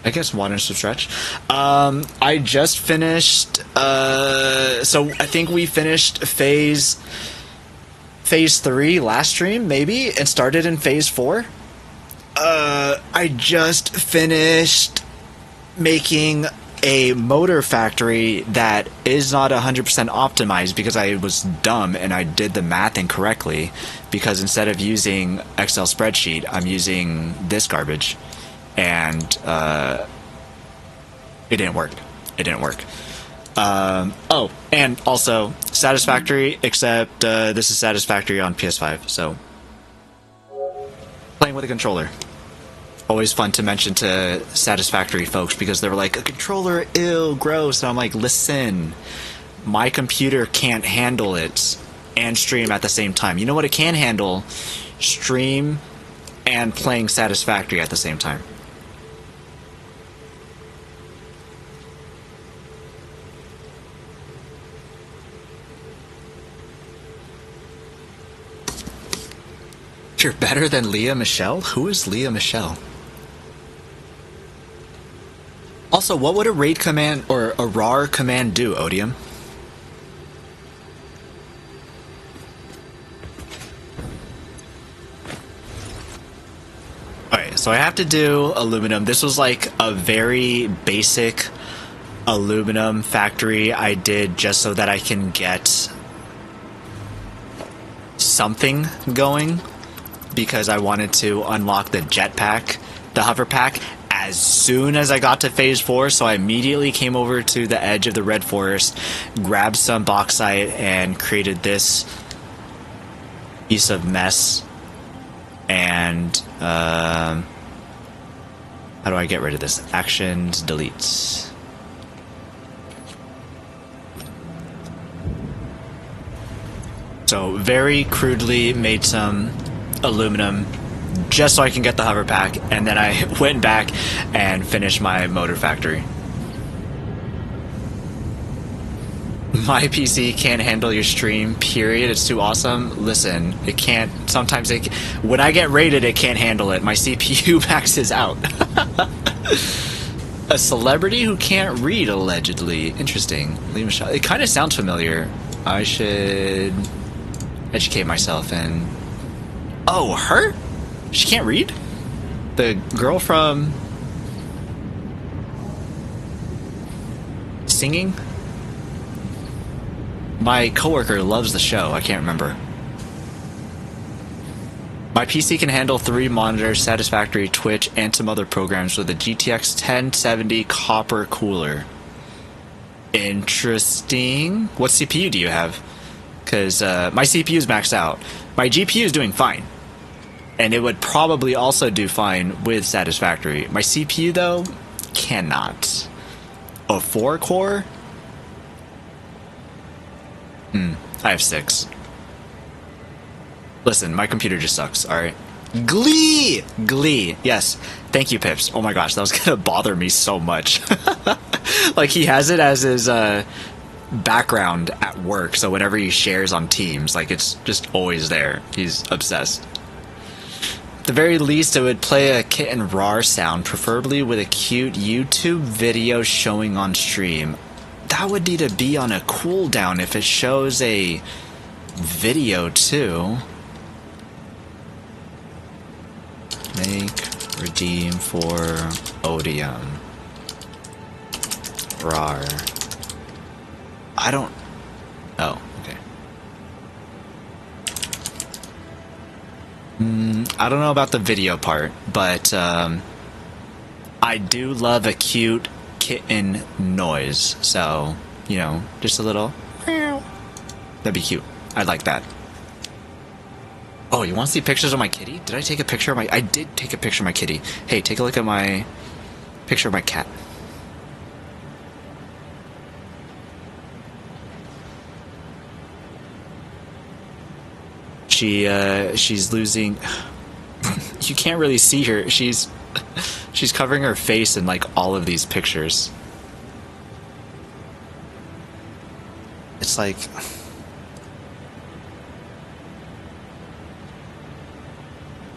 I guess water and some stretch. I just finished. So I think we finished phase 3 last stream, maybe, and started in phase 4. I just finished making a motor factory that is not 100% optimized because I was dumb and I did the math incorrectly, because instead of using Excel spreadsheet, I'm using this garbage, and it didn't work. Oh, and also Satisfactory, except this is Satisfactory on PS5, so playing with a controller. Always fun to mention to Satisfactory folks, because they were like, a controller, ew, gross. And I'm like, listen, my computer can't handle it and stream at the same time. You know what it can handle? Stream and playing Satisfactory at the same time. You're better than Leah Michelle? Who is Leah Michelle? Also, what would a raid command or a RAR command do, Odium? Alright, so I have to do aluminum. This was like a very basic aluminum factory I did just so that I can get something going, because I wanted to unlock the jetpack, the hover pack, as soon as I got to phase 4. So I immediately came over to the edge of the Red Forest, grabbed some bauxite, and created this piece of mess. And how do I get rid of this? Actions, deletes. So very crudely made some aluminum just so I can get the hover pack, and then I went back and finished my motor factory. My PC can't handle your stream, period. It's too awesome. Listen, it can't. Sometimes when I get rated, it can't handle it. My CPU maxes out. A celebrity who can't read, allegedly. Interesting. Lee Michelle. It kind of sounds familiar. I should educate myself in. Oh, her? She can't read? The girl from Singing? My coworker loves the show. I can't remember. My PC can handle 3 monitors, Satisfactory, Twitch, and some other programs with a GTX 1070 copper cooler. Interesting. What CPU do you have? Because my CPU is maxed out. My GPU is doing fine. And it would probably also do fine with Satisfactory. My CPU, though, cannot. A 4-core? I have 6. Listen, my computer just sucks, alright? Glee! Glee, yes. Thank you, Pips. Oh my gosh, that was gonna bother me so much. Like, he has it as his background at work, so whenever he shares on Teams, like, it's just always there. He's obsessed. At the very least, it would play a kitten RAR sound, preferably with a cute YouTube video showing on stream. That would need to be on a cooldown if it shows a video too. Make redeem for Odium. RAR. I don't. Oh, okay. I don't know about the video part, but I do love a cute kitten noise. So, you know, just a little. That'd be cute. I'd like that. Oh, you want to see pictures of my kitty? Did I take a picture of my... I did take a picture of my kitty. Hey, take a look at my picture of my cat. She's losing... you can't really see her. She's covering her face in like all of these pictures. It's like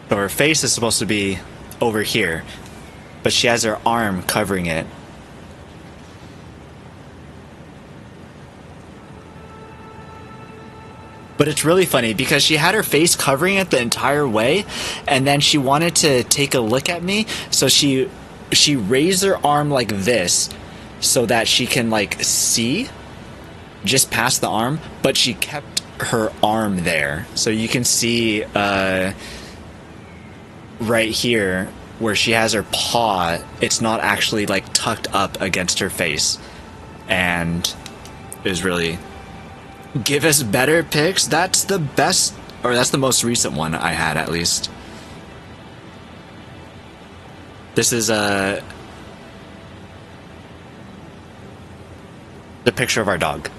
so her face is supposed to be over here, but she has her arm covering it. But it's really funny because she had her face covering it the entire way, and then she wanted to take a look at me, so she raised her arm like this so that she can like see just past the arm, but she kept her arm there. So you can see right here where she has her paw, it's not actually like tucked up against her face. And it was really... Give us better pics? That's the best, or that's the most recent one I had, at least. This is the picture of our dog.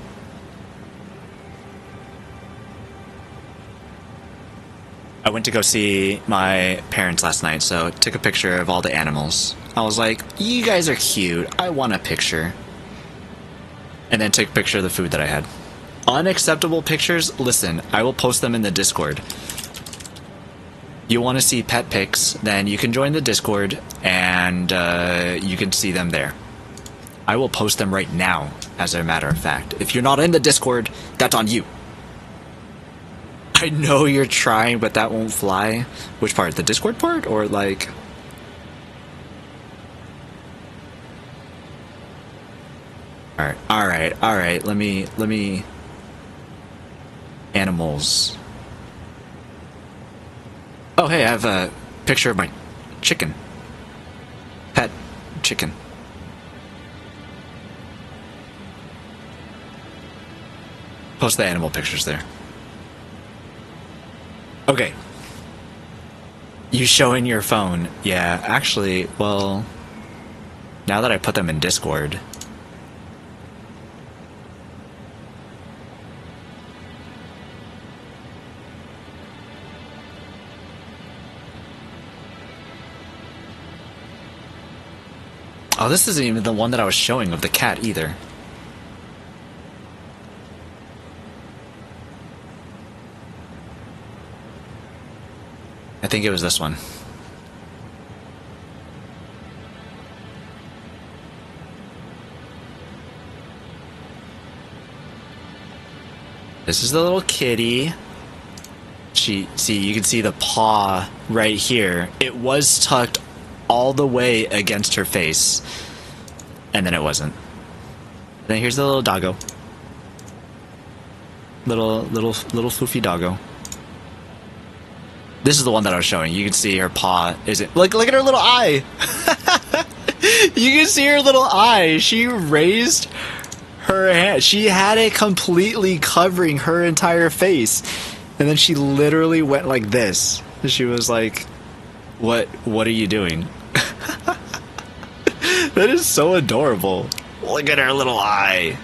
I went to go see my parents last night, so I took a picture of all the animals. I was like, you guys are cute, I want a picture. And then took a picture of the food that I had. Unacceptable pictures? Listen, I will post them in the Discord. You want to see pet pics, then you can join the Discord, and you can see them there. I will post them right now, as a matter of fact. If you're not in the Discord, that's on you. I know you're trying, but that won't fly. Which part? The Discord part? Or like... Alright. Let me... Animals. Oh, hey, I have a picture of my chicken. Pet chicken. Post the animal pictures there. Okay. You showing your phone. Yeah, actually, well, now that I put them in Discord... Oh, this isn't even the one that I was showing of the cat either. I think it was this one. This is the little kitty. See, you can see the paw right here. It was tucked all the way against her face, and then it wasn't. Then here's the little doggo. Little foofy doggo. This is the one that I was showing. You can see her paw isn't... Look at her little eye! You can see her little eye. She raised her hand. She had it completely covering her entire face. And then she literally went like this. She was like, what are you doing? That is so adorable. Look at her little eye.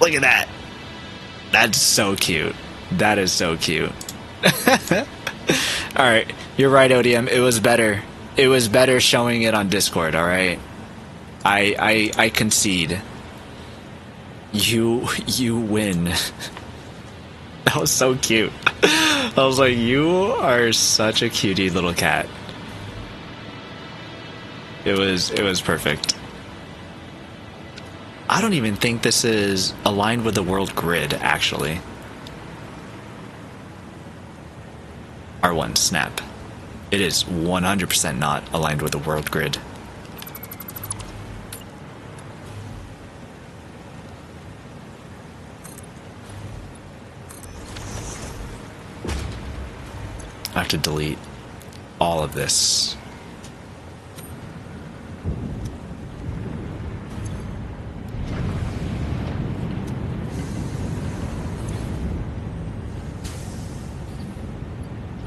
Look at that. That's so cute. That is so cute. Alright, you're right, Odium. It was better. It was better showing it on Discord, alright? I concede. You win. That was so cute. I was like, you are such a cutie little cat. It was perfect. I don't even think this is aligned with the world grid, actually. R1, snap. It is 100% not aligned with the world grid. I have to delete all of this.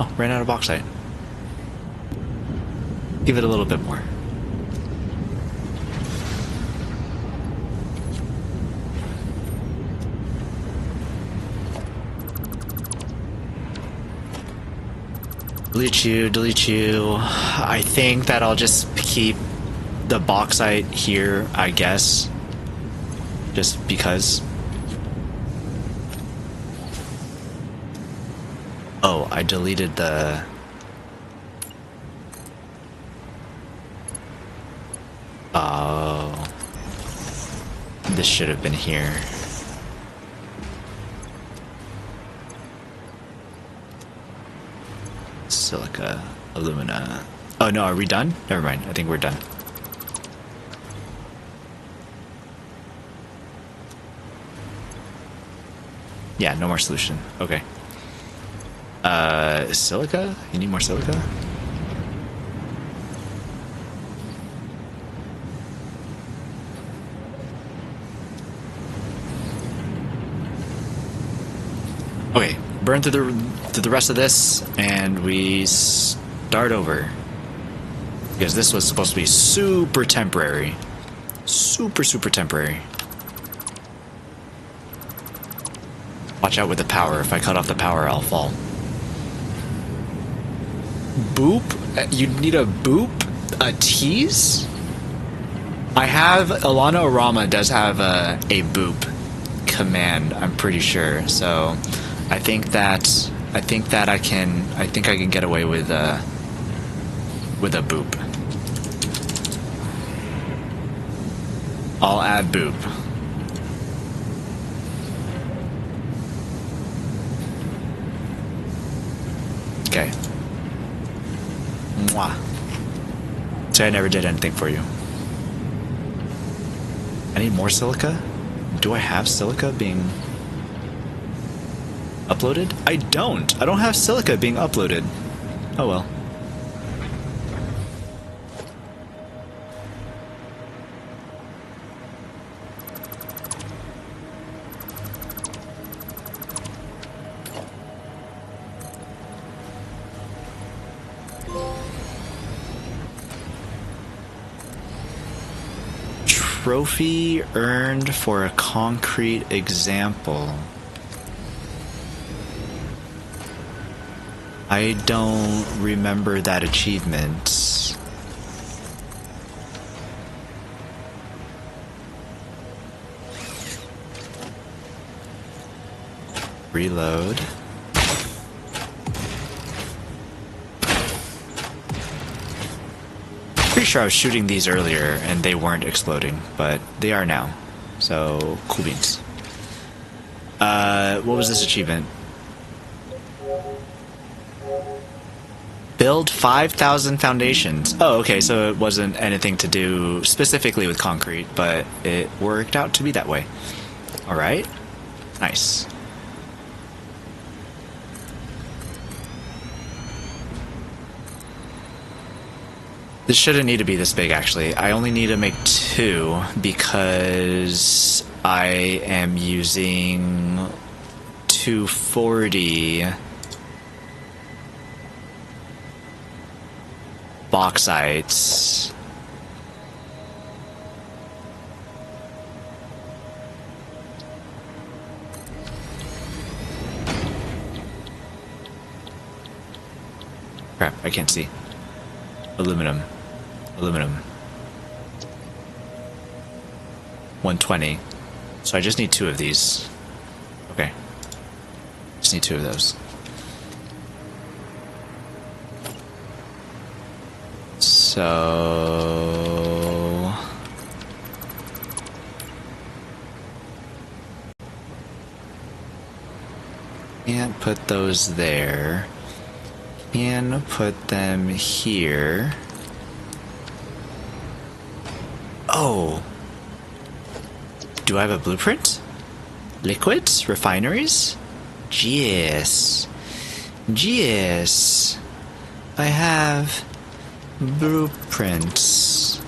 Oh, ran out of bauxite. Give it a little bit more. Delete you, delete you. I think that I'll just keep the bauxite here, I guess. Just because. Oh, I deleted the... Oh. This should have been here. Silica, alumina. Oh no, are we done? Never mind, I think we're done. Yeah, no more solution. Okay. Silica? You need more silica? Okay, burn through the rest of this, and we start over. Because this was supposed to be super temporary. Super temporary. Watch out with the power. If I cut off the power, I'll fall. Boop? You need a boop? A tease? I have... Alana Orama does have a boop command, I'm pretty sure. So I think that I can get away with a boop. I'll add boop. Okay. Mwah. So I never did anything for you. I need more silica? Do I have silica being uploaded? I don't! I don't have silica being uploaded. Oh well. Trophy earned for a concrete example. I don't remember that achievement. Reload. Pretty sure I was shooting these earlier and they weren't exploding, but they are now. So, cool beans. What was this achievement? Build 5,000 foundations. Oh, okay, so it wasn't anything to do specifically with concrete, but it worked out to be that way. Alright. Nice. This shouldn't need to be this big, actually. I only need to make 2 because I am using 240 bauxites. Crap, I can't see. Aluminum. 120. So I just need 2 of these. Okay. Just need 2 of those. So... can't put those there. Can put them here. Oh. Do I have a blueprint? Liquids? Refineries? Yes. Yes. I have blueprints.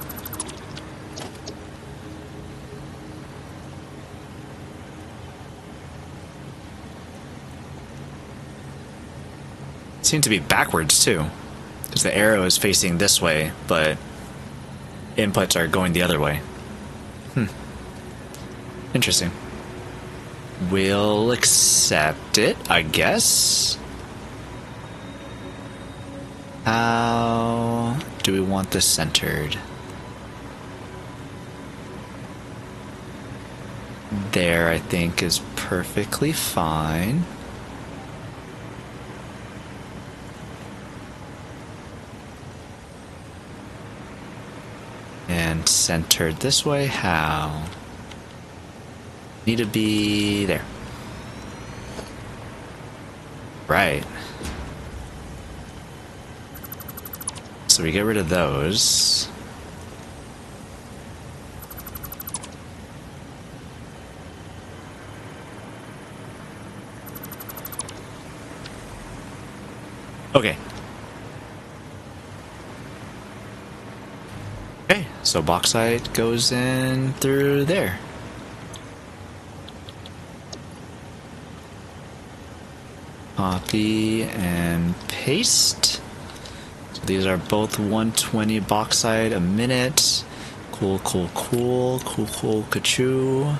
Seem to be backwards too, because the arrow is facing this way, but inputs are going the other way. Interesting. We'll accept it, I guess. How do we want this centered? There, I think, is perfectly fine. And centered this way, how? Need to be there. Right. So we get rid of those. Okay. Okay, so bauxite goes in through there. Copy and paste. So these are both 120 bauxite a minute. Cool, cool, cool, cool, cool, ka-choo.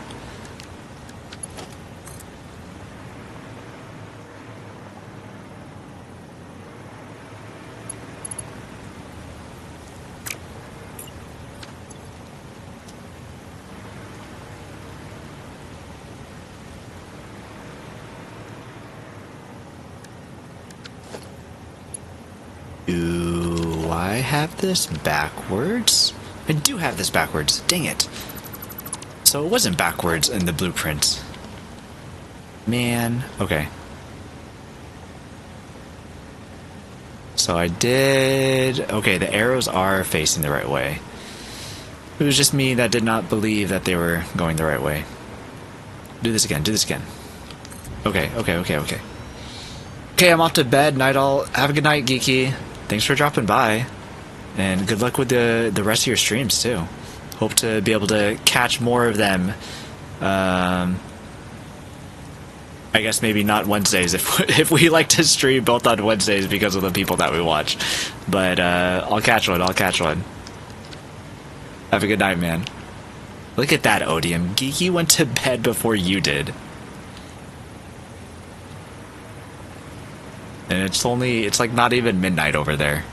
Do I have this backwards? I do have this backwards. Dang it. So it wasn't backwards in the blueprint. Man. Okay. So I did... Okay, the arrows are facing the right way. It was just me that did not believe that they were going the right way. Do this again. Do this again. Okay, okay, okay, okay. Okay, I'm off to bed. Night all. Have a good night, Geeky. Thanks for dropping by. And good luck with the rest of your streams, too. Hope to be able to catch more of them. I guess maybe not Wednesdays if we like to stream both on Wednesdays because of the people that we watch. But I'll catch one. I'll catch one. Have a good night, man. Look at that, Odium. Geeky went to bed before you did. And it's like not even midnight over there.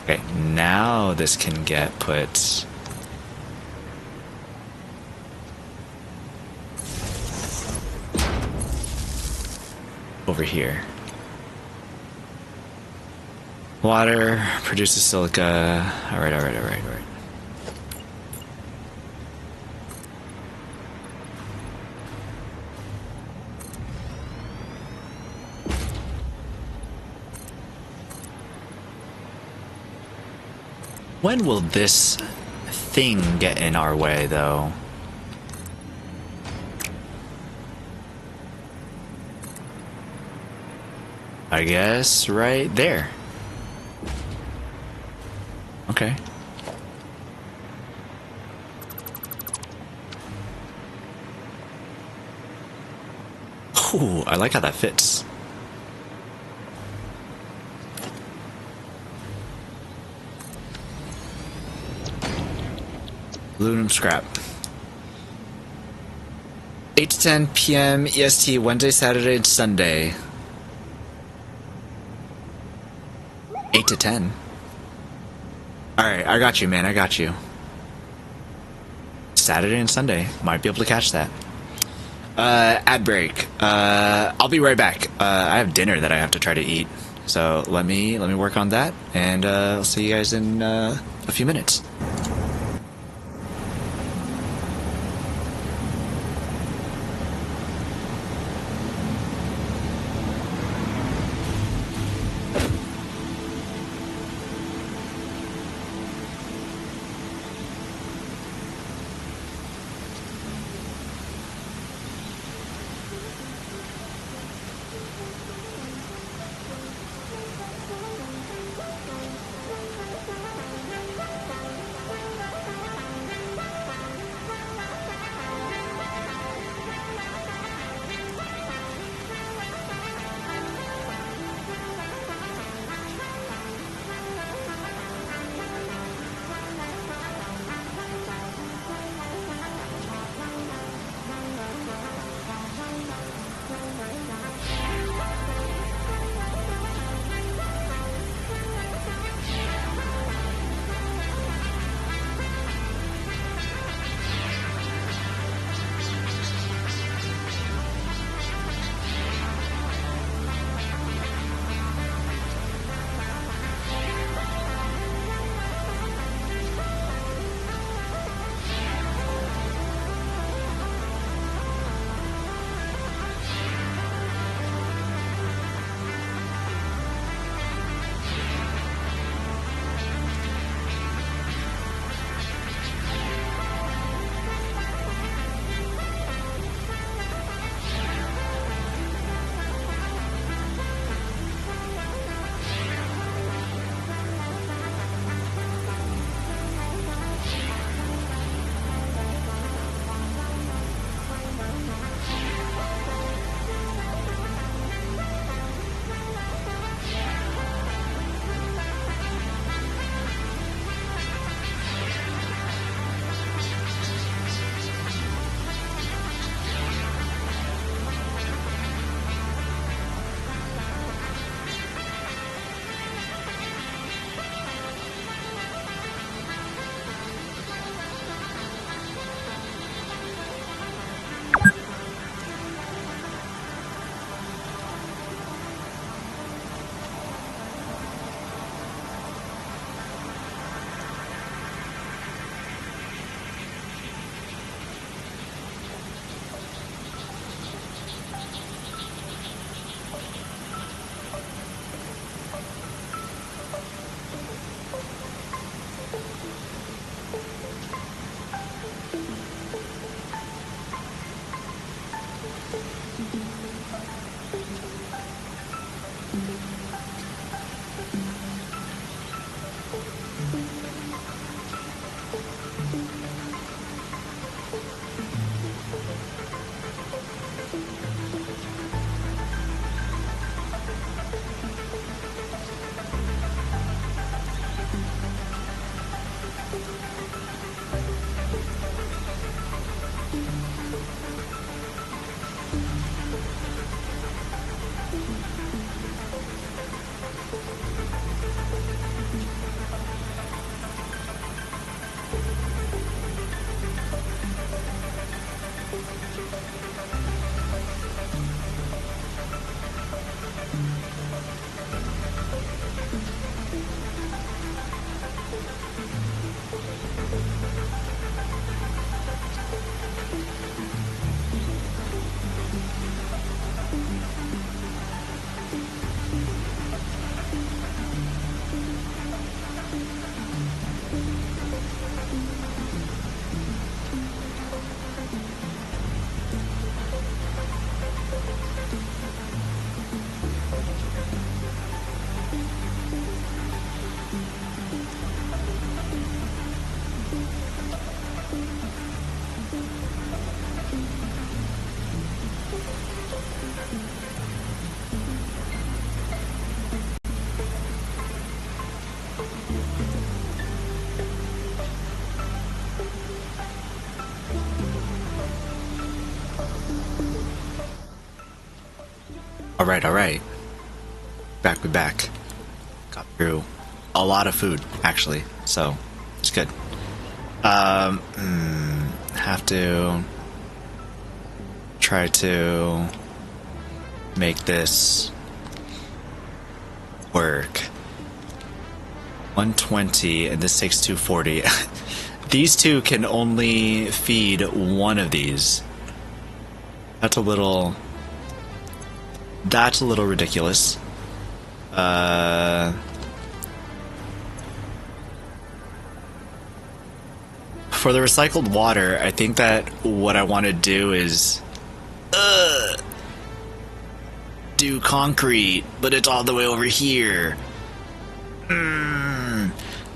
Okay, now this can get put... over here. Water produces silica. Alright, alright, alright, alright. When will this thing get in our way, though? I guess right there. Okay. Ooh, I like how that fits. Aluminum scrap. 8 to 10 p.m. EST, Wednesday, Saturday, and Sunday. 8 to 10. Alright, I got you, man. I got you. Saturday and Sunday. Might be able to catch that. Ad break. I'll be right back. I have dinner that I have to try to eat. So let me work on that, and I'll see you guys in a few minutes. Alright. Back, we back. Got through a lot of food, actually, so it's good. Have to try to make this work. 120, and this takes 240. These two can only feed one of these. That's a little ridiculous. For the recycled water, I think that what I want to do is do concrete, but it's all the way over here.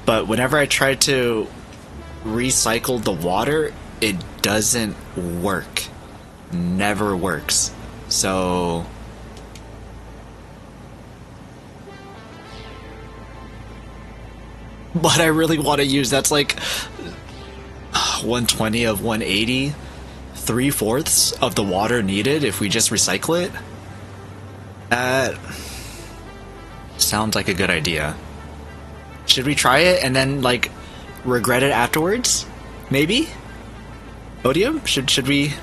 But whenever I try to recycle the water, it doesn't work. Never works. So what I really want to use, that's like 120 of 180, 3/4 of the water needed if we just recycle it. That sounds like a good idea. Should we try it and then like regret it afterwards? Maybe? Odium? Should we?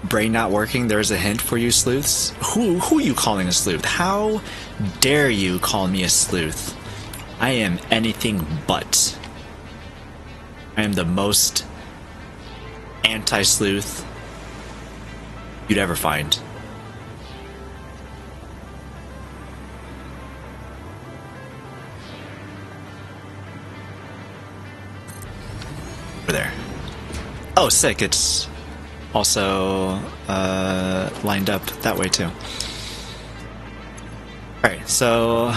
Brain not working, there's a hint for you sleuths. Who are you calling a sleuth? How dare you call me a sleuth? I am anything but. I am the most anti-sleuth you'd ever find. Over there. Oh, sick, it's also lined up that way too. Alright, so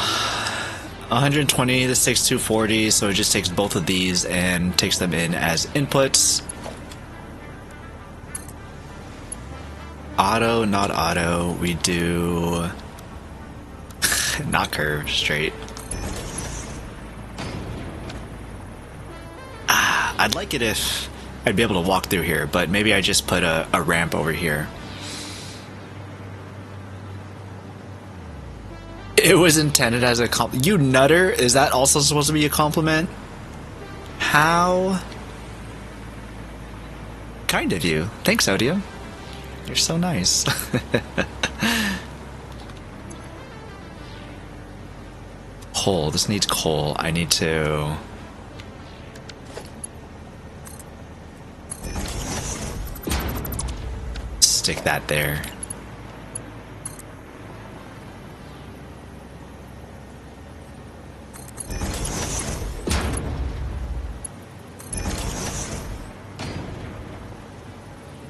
120, this takes 240, so it just takes both of these and takes them in as inputs. Auto, not auto, we do not curve, straight. I'd like it if I'd be able to walk through here, but maybe I just put a ramp over here. It was intended as a compliment. You nutter? Is that also supposed to be a compliment? How kind of you. Thanks, Odio. You're so nice. Coal. This needs coal. I need to... stick that there.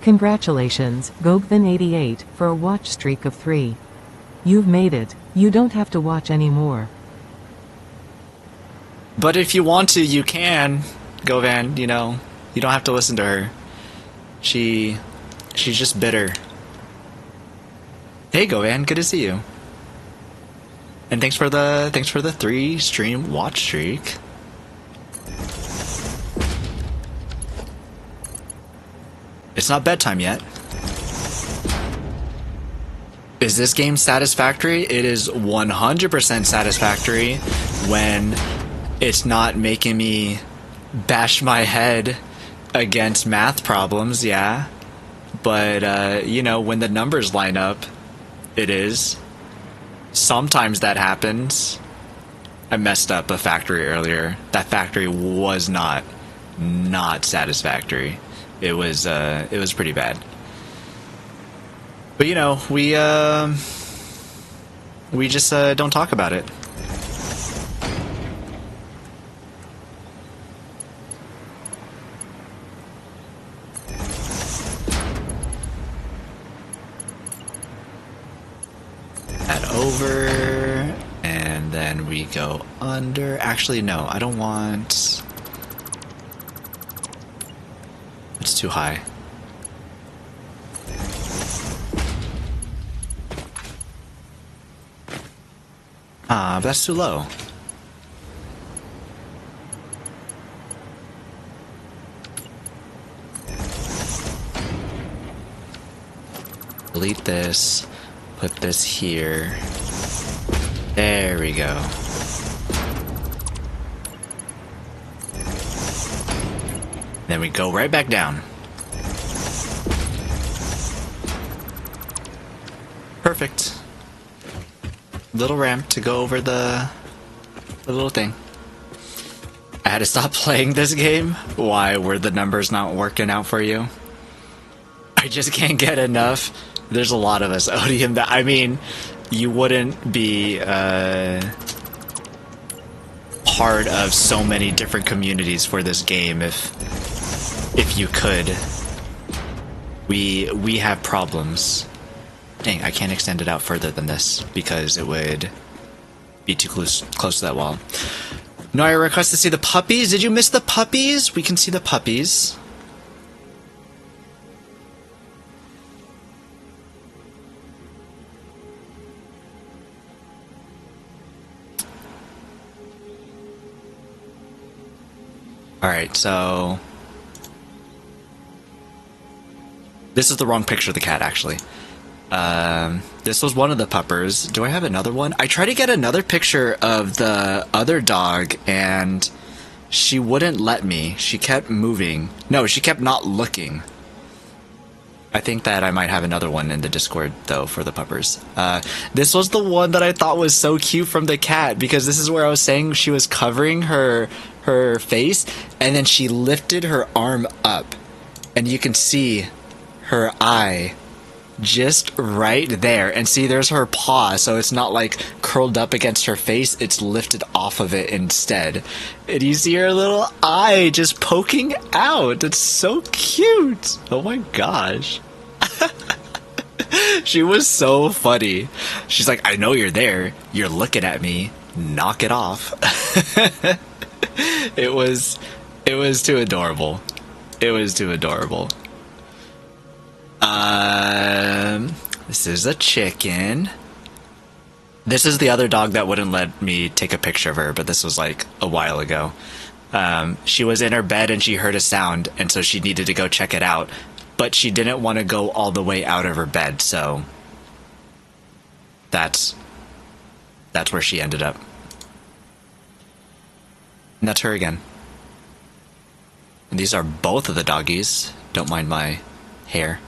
Congratulations, Gogthan88, for a watch streak of 3. You've made it. You don't have to watch anymore. But if you want to, you can. Govan, you know, you don't have to listen to her. She's just bitter. Hey Govan, good to see you. And thanks for the 3 stream watch streak. It's not bedtime yet. Is this game satisfactory? It is 100% satisfactory when it's not making me bash my head against math problems, yeah. But, you know, when the numbers line up, it is. Sometimes that happens. I messed up a factory earlier. That factory was not satisfactory. It was pretty bad. But you know, we just don't talk about it. That over, and then we go under. Actually, no, I don't want... It's too high. Ah, but that's too low. Delete this. Put this here. There we go. Then we go right back down. Perfect. Little ramp to go over the little thing. I had to stop playing this game. Why were the numbers not working out for you? I just can't get enough. There's a lot of us, Odium. That I mean, you wouldn't be part of so many different communities for this game if you could. We have problems. Dang, I can't extend it out further than this because it would be too close to that wall. No, I request to see the puppies. Did you miss the puppies? We can see the puppies. Alright, so this is the wrong picture of the cat, actually. This was one of the puppers. Do I have another one? I tried to get another picture of the other dog, and she wouldn't let me. She kept moving. No, she kept not looking. I think that I might have another one in the Discord, though, for the puppers. This was the one that I thought was so cute from the cat, because this is where I was saying she was covering her face, and then she lifted her arm up, and you can see her eye just right there, and see there's her paw, so it's not like curled up against her face, it's lifted off of it instead, and you see her little eye just poking out. It's so cute. Oh my gosh. She was so funny. She's like, I know you're there, you're looking at me, knock it off. It was too adorable. It was too adorable. This is a chicken. This is the other dog that wouldn't let me take a picture of her, but this was like a while ago. She was in her bed and she heard a sound, and so she needed to go check it out, but she didn't want to go all the way out of her bed, so that's where she ended up. And that's her again. And these are both of the doggies. Don't mind my hair.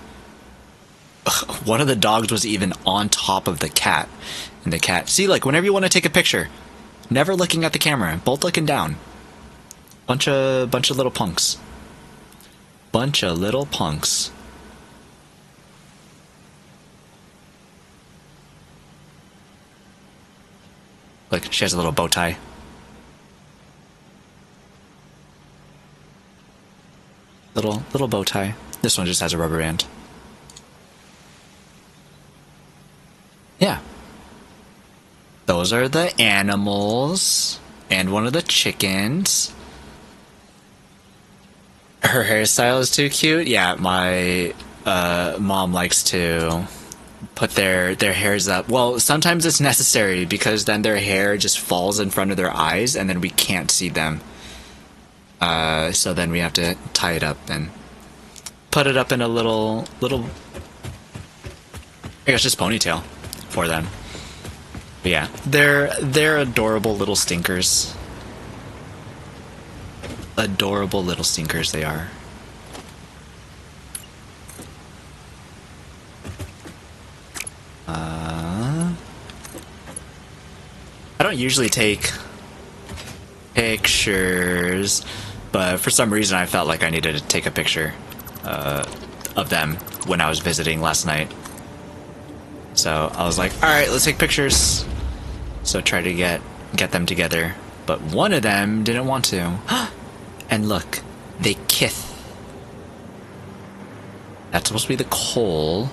One of the dogs was even on top of the cat. And the cat... See, like, whenever you want to take a picture, never looking at the camera, both looking down. Bunch of little punks. Bunch of little punks. Look, she has a little bow tie. Little bow tie. This one just has a rubber band. Yeah. Those are the animals. And one of the chickens. Her hairstyle is too cute. Yeah, my mom likes to put their hairs up. Well, sometimes it's necessary because then their hair just falls in front of their eyes and then we can't see them. So then we have to tie it up and put it up in a little I guess just ponytail for them. But yeah, they're adorable little stinkers. Adorable little stinkers they are. I don't usually take pictures, but for some reason I felt like I needed to take a picture of them when I was visiting last night. So I was like, alright, let's take pictures. So I tried to get them together, but one of them didn't want to. And look, they kiss. That's supposed to be the coal.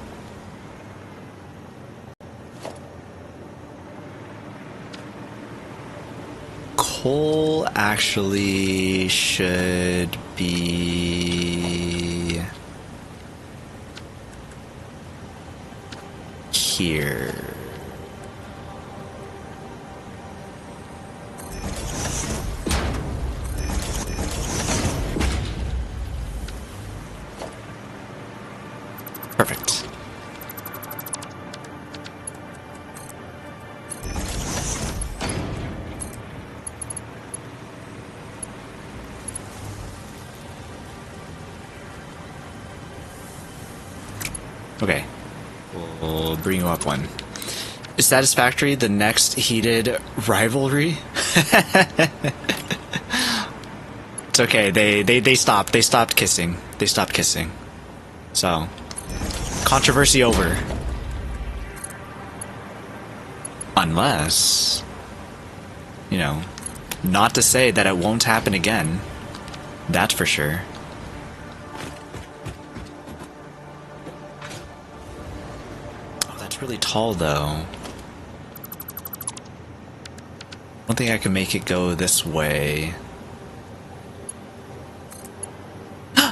Coal actually should be here. Okay. We'll bring you up one. Is Satisfactory the next heated rivalry? It's okay. They stopped. They stopped kissing. They stopped kissing. So, controversy over. Unless, you know, not to say that it won't happen again. That's for sure. Oh, that's really tall though. I don't think I can make it go this way.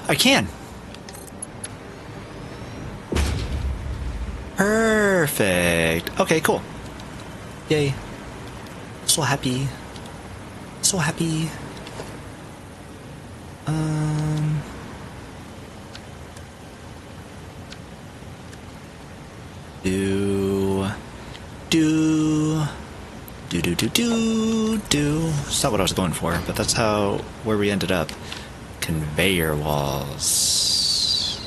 I can! Perfect! Okay, cool. Yay. So happy. So happy. Do. It's not what I was going for, but that's where we ended up. Conveyor walls.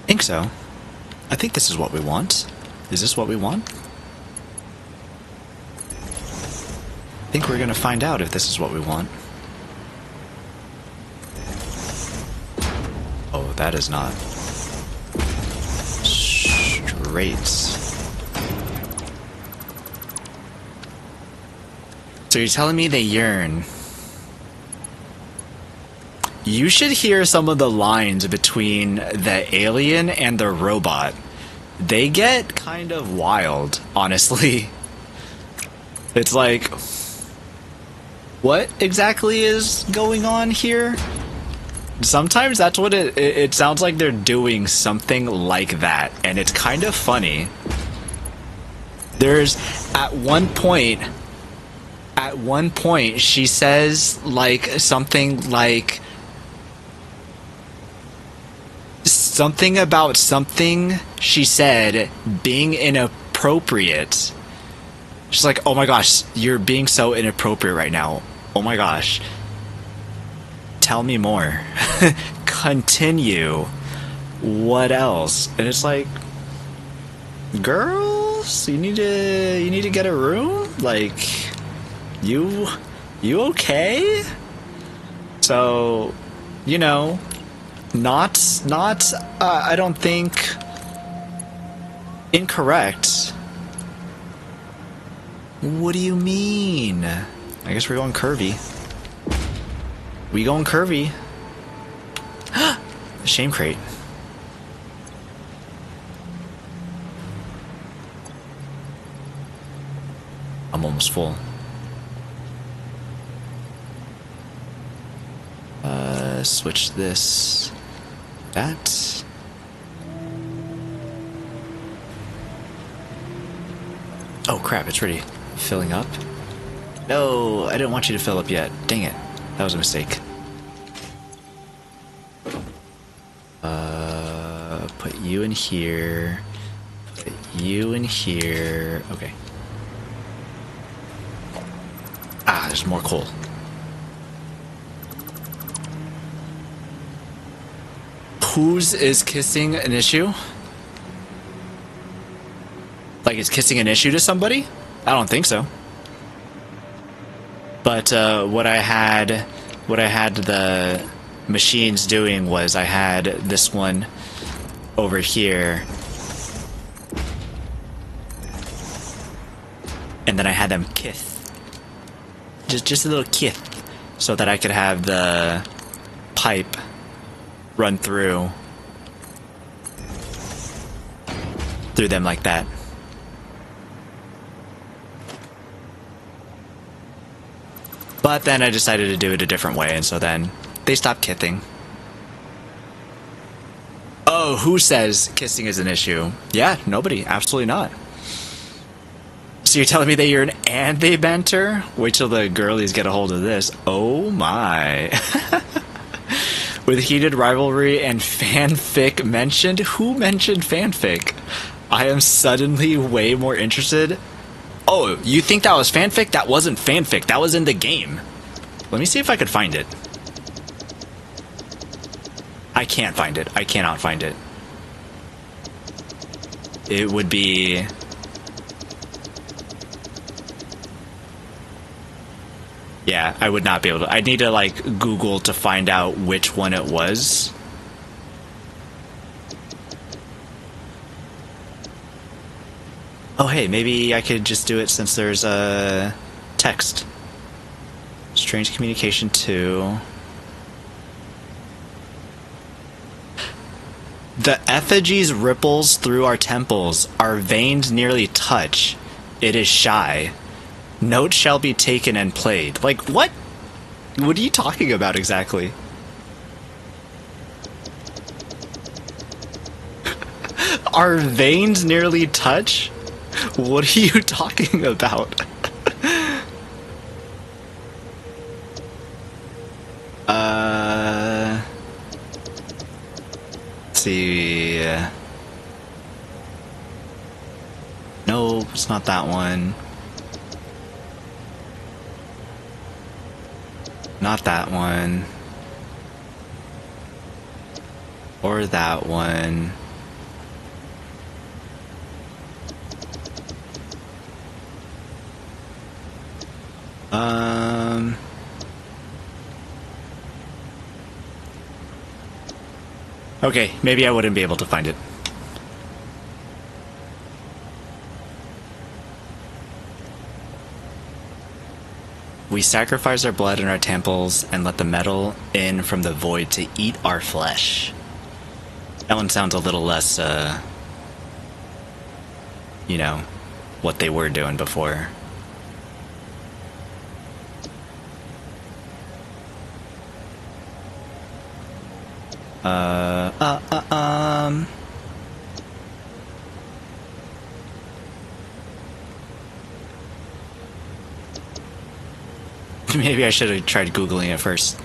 Think so. I think this is what we want. Is this what we want? I think we're gonna find out if this is what we want. Oh, that is not. Straight. So you're telling me they yearn. You should hear some of the lines between the alien and the robot. They get kind of wild, honestly. It's like, what exactly is going on here? Sometimes that's what it sounds like. They're doing something like that, and it's kind of funny. There's at one point she says like something about something she said being inappropriate. She's like, oh my gosh, you're being so inappropriate right now. Oh my gosh. Tell me more. Continue. What else? And it's like, girls, you need to get a room? Like, you okay? So, you know, not I don't think incorrect. What do you mean? I guess we're going curvy. We going curvy. Shame crate. I'm almost full. Switch this. That. Oh crap, it's ready. Filling up? No, I didn't want you to fill up yet. Dang it. That was a mistake. Put you in here. Put you in here. Okay. Ah, there's more coal. Whose is kissing an issue? Like, is kissing an issue to somebody? I don't think so. But what I had the machines doing was I had this one over here, and then I had them kiss, just a little kiss, so that I could have the pipe run through them like that. But then I decided to do it a different way, and so then they stopped kissing. Oh, who says kissing is an issue? Yeah, nobody. Absolutely not. So you're telling me that you're an and-they banter? Wait till the girlies get a hold of this. Oh my. With heated rivalry and fanfic mentioned? Who mentioned fanfic? I am suddenly way more interested. Oh, you think that was fanfic? That wasn't fanfic. That was in the game. Let me see if I could find it. I can't find it. I cannot find it. It would be... Yeah, I would not be able to. I'd need to, like, Google to find out which one it was. Oh, hey, maybe I could just do it since there's a text. Strange communication 2. The effigies ripples through our temples. Our veins nearly touch. It is shy. Note shall be taken and played. Like, what? What are you talking about exactly? Our veins nearly touch? What are you talking about? Let's see. No, it's not that one. Not that one. Or that one. Okay, maybe I wouldn't be able to find it. We sacrifice our blood and our temples and let the metal in from the void to eat our flesh. That one sounds a little less, you know, what they were doing before. Maybe I should have tried Googling it first.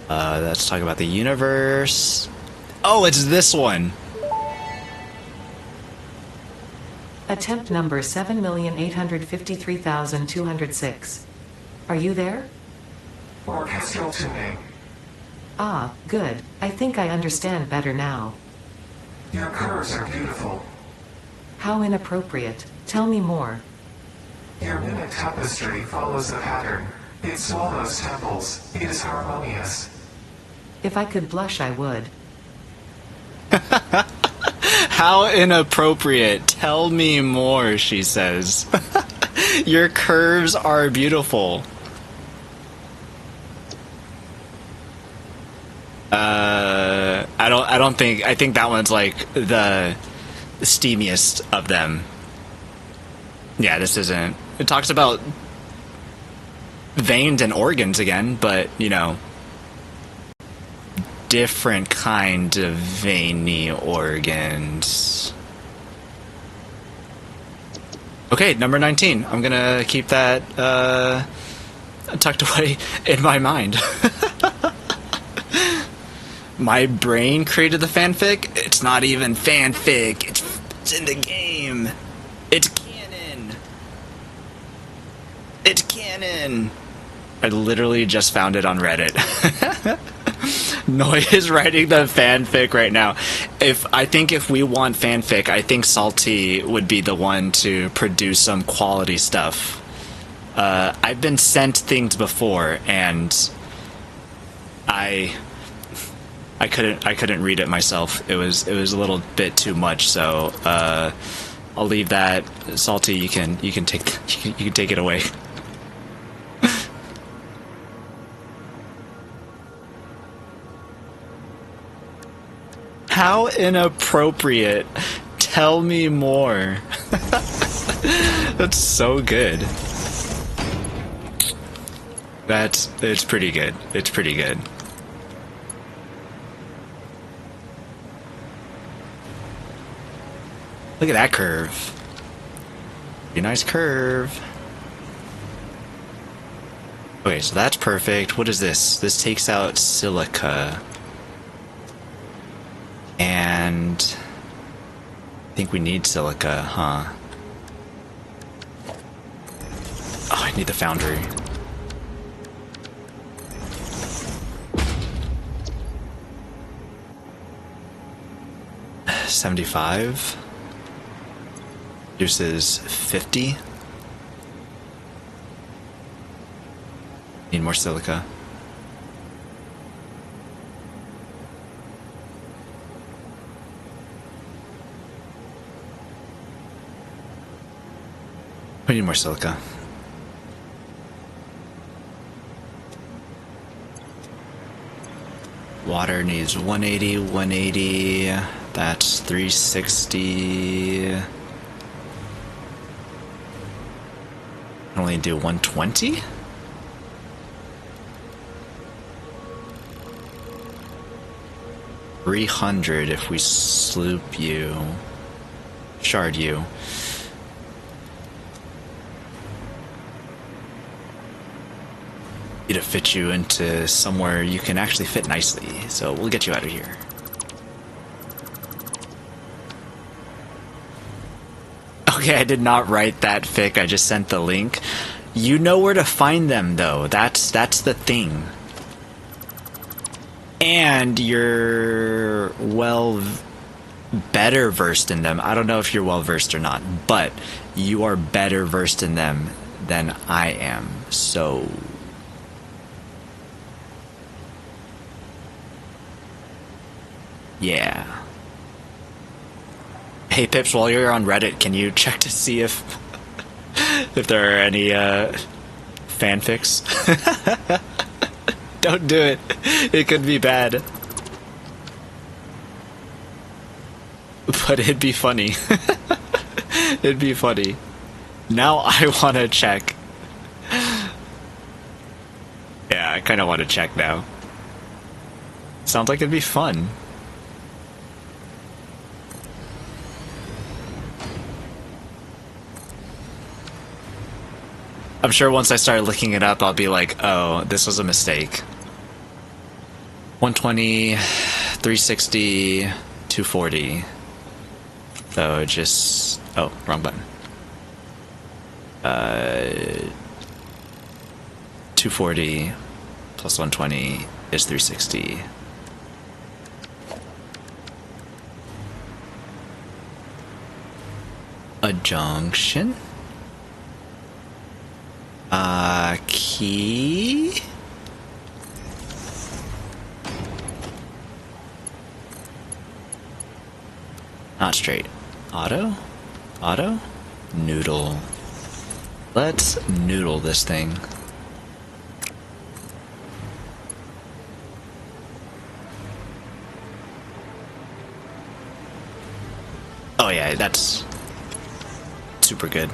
Let's talk about the universe. Oh, it's this one. Attempt number 7,853,206. Are you there? Orchestral tuning. Ah, good. I think I understand better now. Your curves are beautiful. How inappropriate. Tell me more. Your mimic tapestry follows a pattern. It swallows temples. It is harmonious. If I could blush, I would. How inappropriate. Tell me more, she says. Your curves are beautiful. I think that one's like the steamiest of them. Yeah, this isn't. It talks about veins and organs again, but, you know, different kind of veiny organs. Okay, number 19. I'm gonna keep that tucked away in my mind. My brain created the fanfic? It's not even fanfic. It's in the game. It's canon. It's canon. I literally just found it on Reddit. Noy is writing the fanfic right now. I think if we want fanfic, I think Salty would be the one to produce some quality stuff. I've been sent things before, and I couldn't read it myself. It was a little bit too much. So I'll leave that. Salty, you can take it away. How inappropriate. Tell me more. That's so good. It's pretty good. It's pretty good. Look at that curve. Pretty nice curve. Okay, so that's perfect. What is this? This takes out silica. And I think we need silica, huh? Oh, I need the foundry. $75. Produces 50. Need more silica. We need more silica. Water needs 180, 180. That's 360. Can only do 120? $300 if we sloop you. Shard you. To fit you into somewhere you can actually fit nicely, so we'll get you out of here. Okay, I did not write that fic, I just sent the link. You know where to find them though, that's the thing. And you're better versed in them. I don't know if you're well versed or not, but you are better versed in them than I am, so yeah. Hey Pips, while you're on Reddit, can you check to see if there are any fanfics? Don't do it. It could be bad. But it'd be funny. It'd be funny. Now I want to check. Yeah, I kind of want to check now. Sounds like it'd be fun. I'm sure once I start looking it up, I'll be like, oh, this was a mistake. 120, 360, 240. So just... oh, wrong button. 240 plus 120 is 360. A junction? Key? Not straight. Auto? Auto? Noodle. Let's noodle this thing. Oh yeah, that's super good.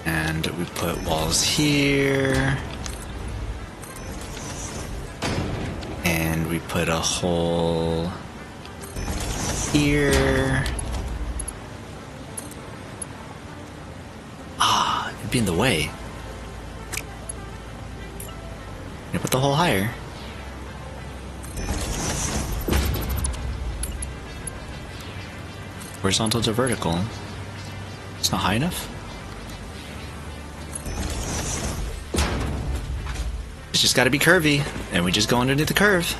And we put walls here. And we put a hole here. Ah, it'd be in the way. And put the hole higher. Horizontal to vertical. It's not high enough? It's just gotta be curvy, and we just go underneath the curve.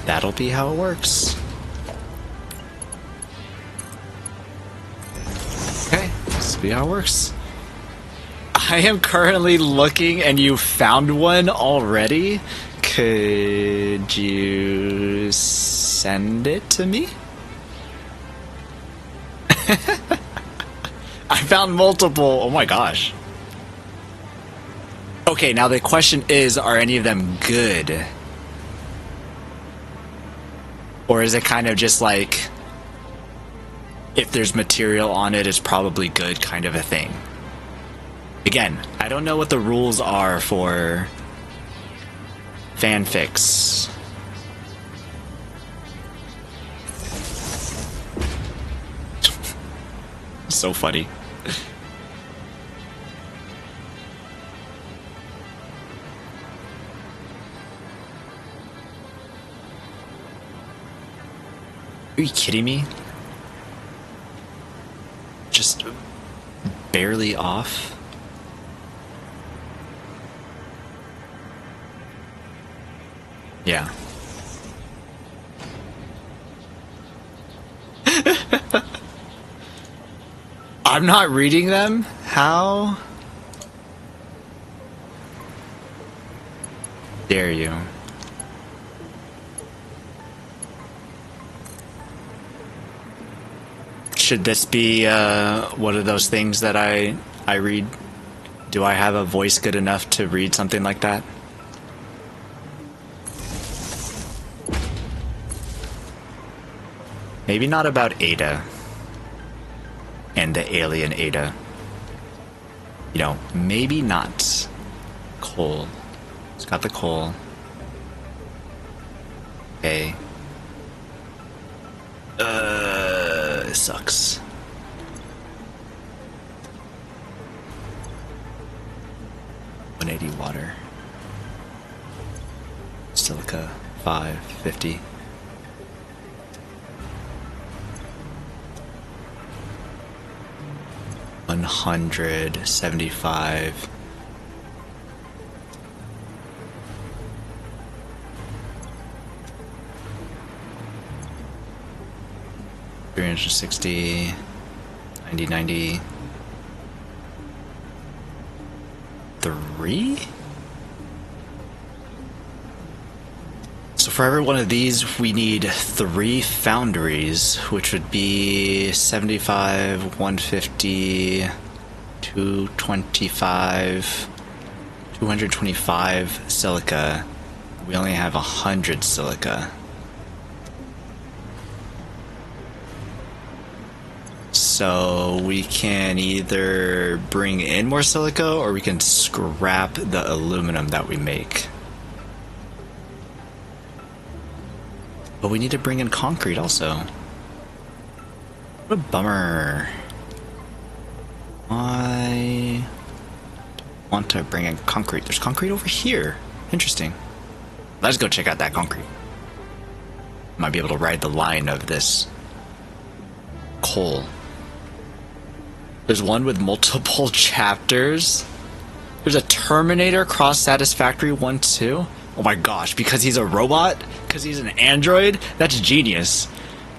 That'll be how it works. Okay, this will be how it works. I am currently looking, and you found one already? Could you send it to me? I found multiple. Oh my gosh. Okay, now the question is, are any of them good? Or is it kind of just like, if there's material on it, it's probably good kind of a thing? Again, I don't know what the rules are for fanfics. So funny. Are you kidding me? Just barely off? Yeah. I'm not reading them? How dare you? Should this be one of those things that I read? Do I have a voice good enough to read something like that? Maybe not about Ada and the alien Ada. You know, maybe not. Coal. It's got the coal. Okay. It sucks. $180 water. Silica, $550. $175. $360, 90, 3? So for every one of these, we need 3 foundries, which would be 75, 150, 225, 225 silica. We only have 100 silica. So we can either bring in more silica or we can scrap the aluminum that we make. But we need to bring in concrete also. What a bummer. I want to bring in concrete. There's concrete over here. Interesting. Let's go check out that concrete. Might be able to ride the line of this coal. There's one with multiple chapters. There's a Terminator cross Satisfactory 1 too. Oh my gosh, because he's a robot? Because he's an android? That's genius.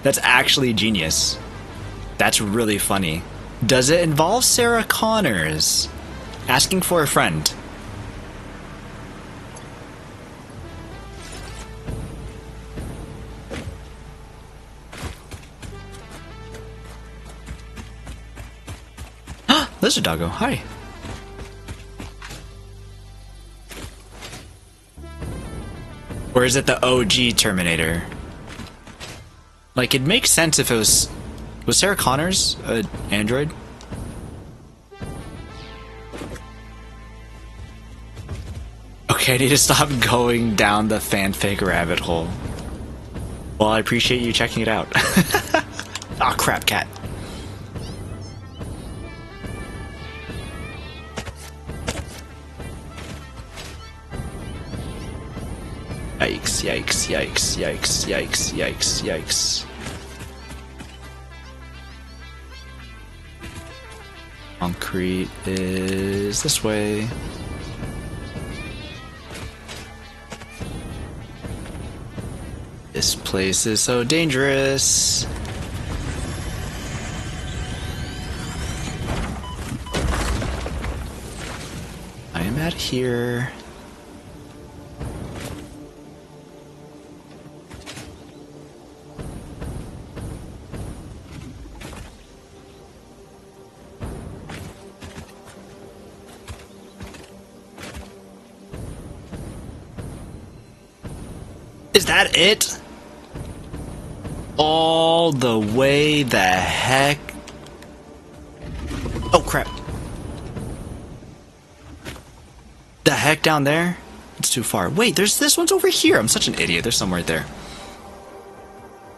That's actually genius. That's really funny. Does it involve Sarah Connors? Asking for a friend. Lizard Doggo, hi. Or is it the OG Terminator? Like, it makes sense if it was... Was Sarah Connors an android? Okay, I need to stop going down the fanfic rabbit hole. Well, I appreciate you checking it out. Aw, crap, cat. Yikes, yikes, yikes, yikes, yikes, yikes, yikes. Concrete is this way. This place is so dangerous. I am at here. Is that it? All the way the heck? Oh crap. The heck down there? It's too far. Wait, this one's over here. I'm such an idiot. There's some right there.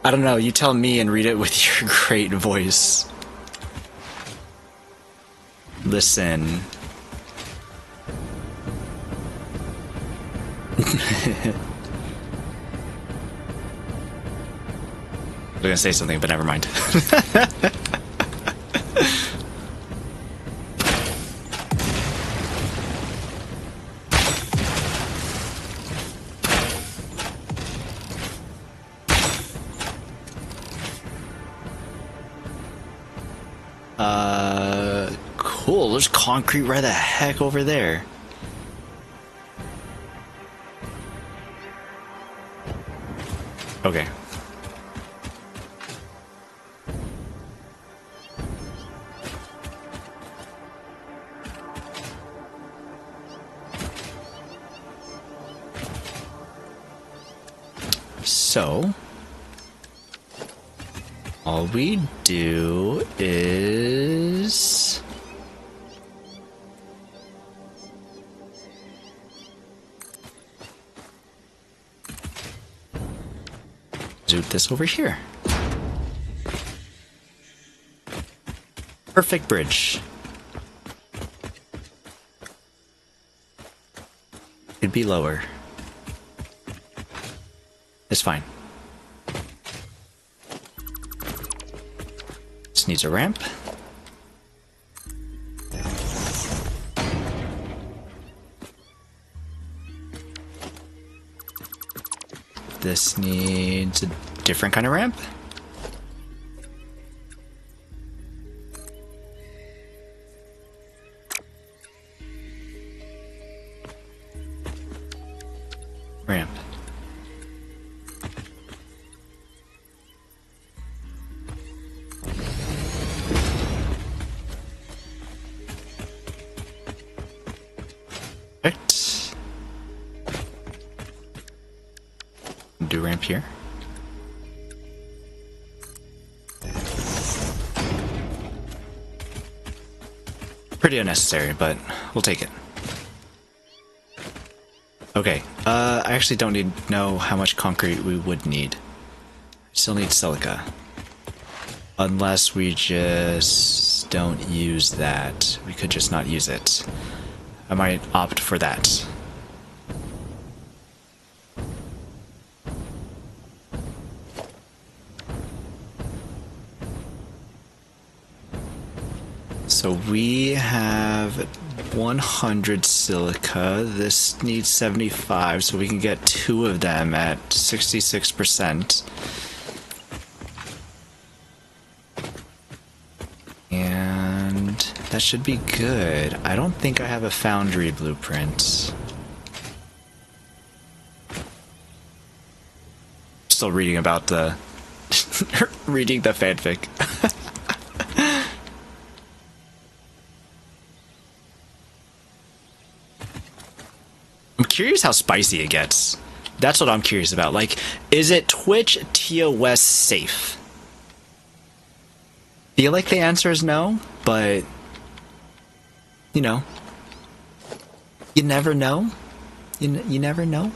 I don't know. You tell me and read it with your great voice. Listen. I was gonna say something, but never mind. Cool. There's concrete right the heck over there. Okay. So, all we do is zoot this over here. Perfect bridge. Could be lower. It's fine. This needs a ramp. This needs a different kind of ramp. Ramp. Right. Do ramp here. Pretty unnecessary, but we'll take it. Okay, I actually don't need to know how much concrete we would need. Still need silica. Unless we just don't use that. We could just not use it. I might opt for that. So we have 100 silica. This needs 75, so we can get 2 of them at 66%. And that should be good. I don't think I have a foundry blueprint. Still reading about the reading the fanfic. I'm curious how spicy it gets. That's what I'm curious about. Like, is it Twitch TOS safe? Feel like the answer is no, but you know, you never know. You never know.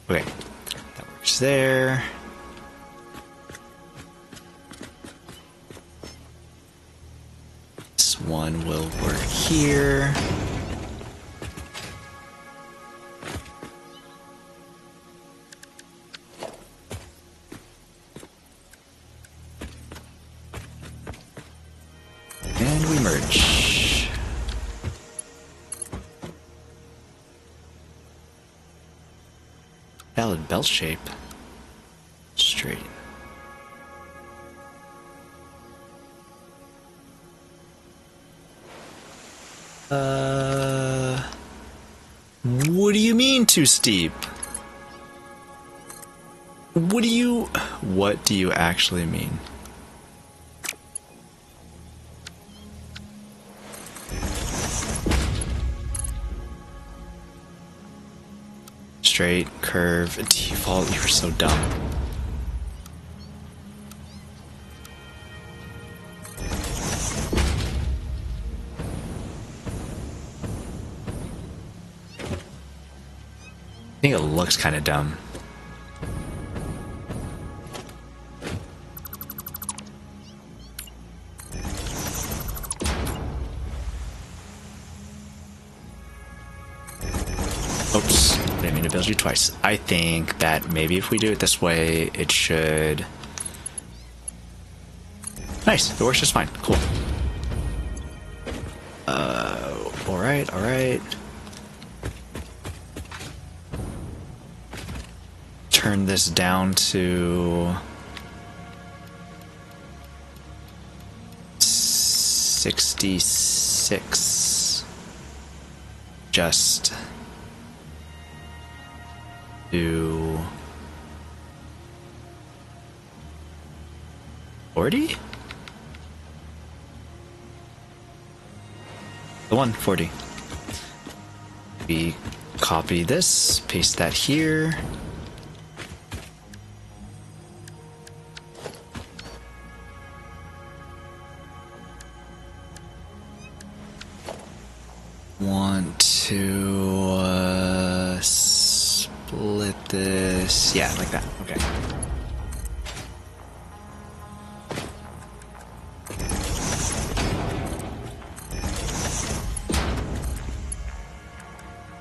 Okay, that works there. This one will work here. And we merge. Valid belt shape. Straight. What do you mean too steep? What do you actually mean? straight, curve, default. You're so dumb. I think it looks kind of dumb. Oops, didn't mean to build you twice. I think that maybe if we do it this way, it should... Nice, it works just fine. Cool. Alright, alright. Turn this down to... 66. Just... to 40? The 140. We copy this, paste that here. Want to split this, yeah, like that. Okay.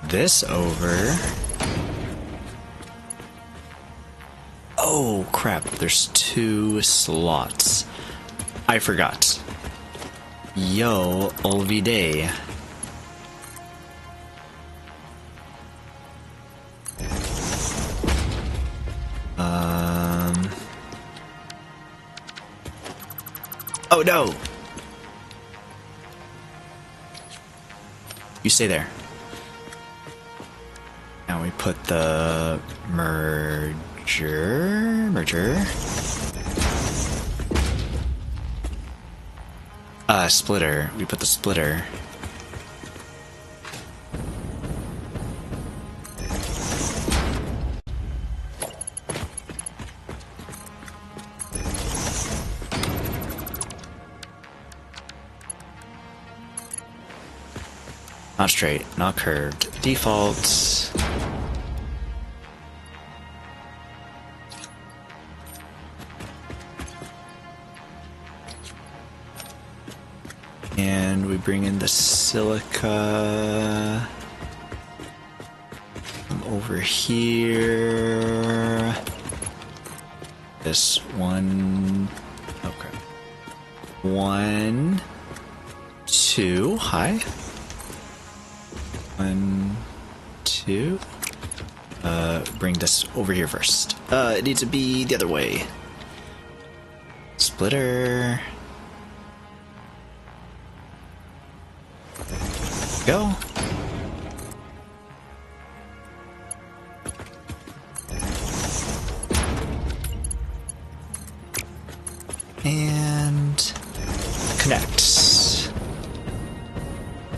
This over. Oh crap, there's 2 slots. I forgot. Yo, olvide. Oh no! You stay there. Now we put the merger. Splitter. We put the splitter. Not straight, not curved. Default. And we bring in the silica from over here. This one. Okay. 1, 2. Hi. 1, 2. Bring this over here first. It needs to be the other way. Splitter. Go. And connect.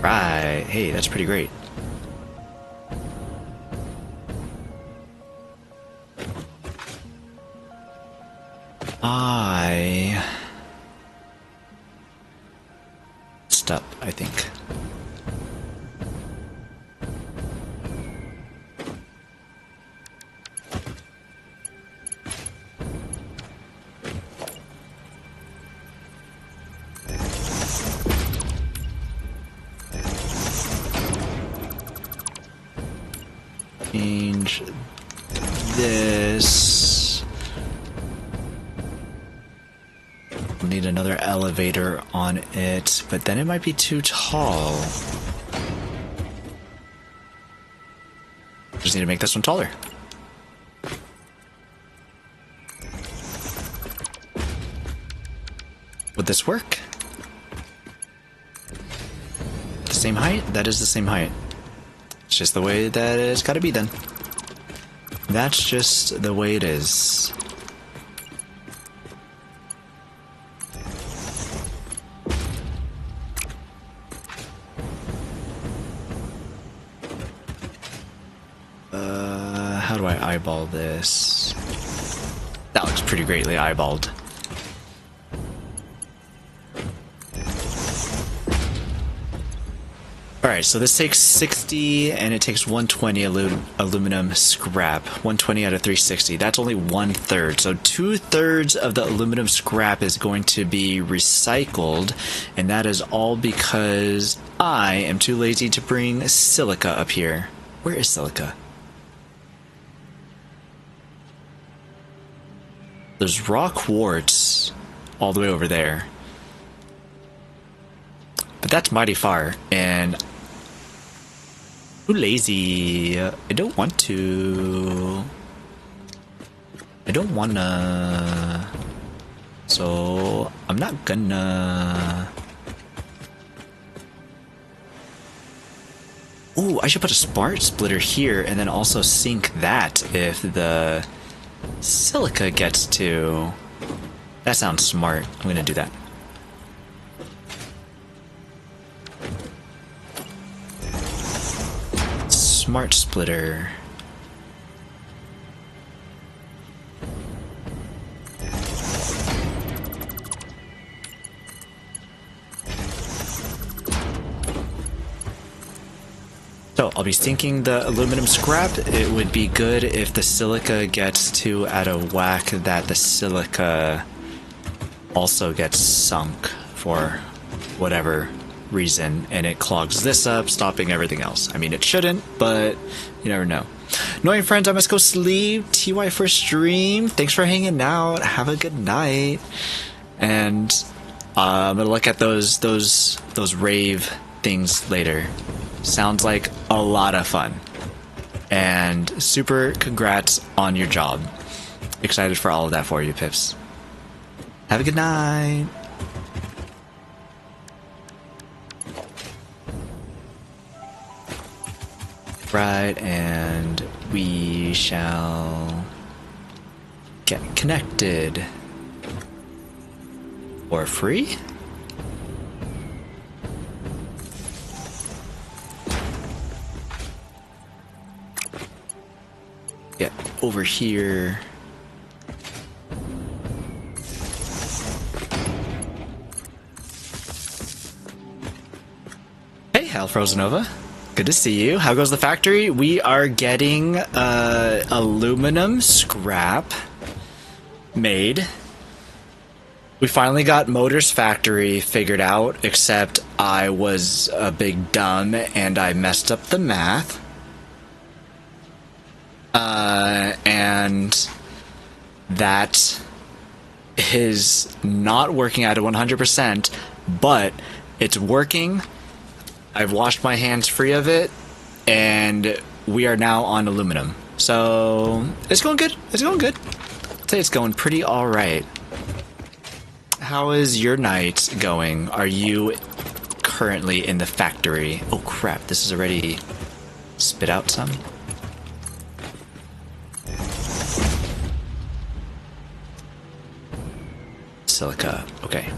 Right. Hey, that's pretty great. I stop, I think. Change this. We'll need another elevator on it, but then it might be too tall. Just need to make this one taller. Would this work? The same height? That is the same height. It's just the way that it's gotta be then. That's just the way it is. how do I eyeball this? That looks pretty greatly eyeballed. Alright, so this takes 60 and it takes 120 aluminum scrap. 120 out of 360. That's only 1/3. So 2/3 of the aluminum scrap is going to be recycled, and that is all because I am too lazy to bring silica up here. Where is silica? There's raw quartz all the way over there. But that's mighty far, and too lazy. I don't want to. I don't wanna. So I'm not gonna. Ooh, I should put a smart splitter here and then also sink that if the silica gets to. That sounds smart. I'm gonna do that. Smart splitter. So I'll be sinking the aluminum scrap. It would be good if the silica gets to at a whack that the silica also gets sunk for whatever reason, and it clogs this up, stopping everything else. I mean, it shouldn't, but you never know. Annoying friends, I must go sleep. TY for stream. Thanks for hanging out. Have a good night. And I'm gonna look at those rave things later. Sounds like a lot of fun. And super congrats on your job. Excited for all of that for you, Pips. Have a good night. Right, and we shall get connected for free. Get over here. Hey, Hal Frozenova. Good to see you. How goes the factory? We are getting aluminum scrap made. We finally got Motors Factory figured out, except I was a big dumb and I messed up the math. And that is not working at 100%, but it's working. I've washed my hands free of it, and we are now on aluminum. So, it's going good. It's going good. I'd say it's going pretty alright. How is your night going? Are you currently in the factory? Oh crap, this is already spit out some. Silica, okay.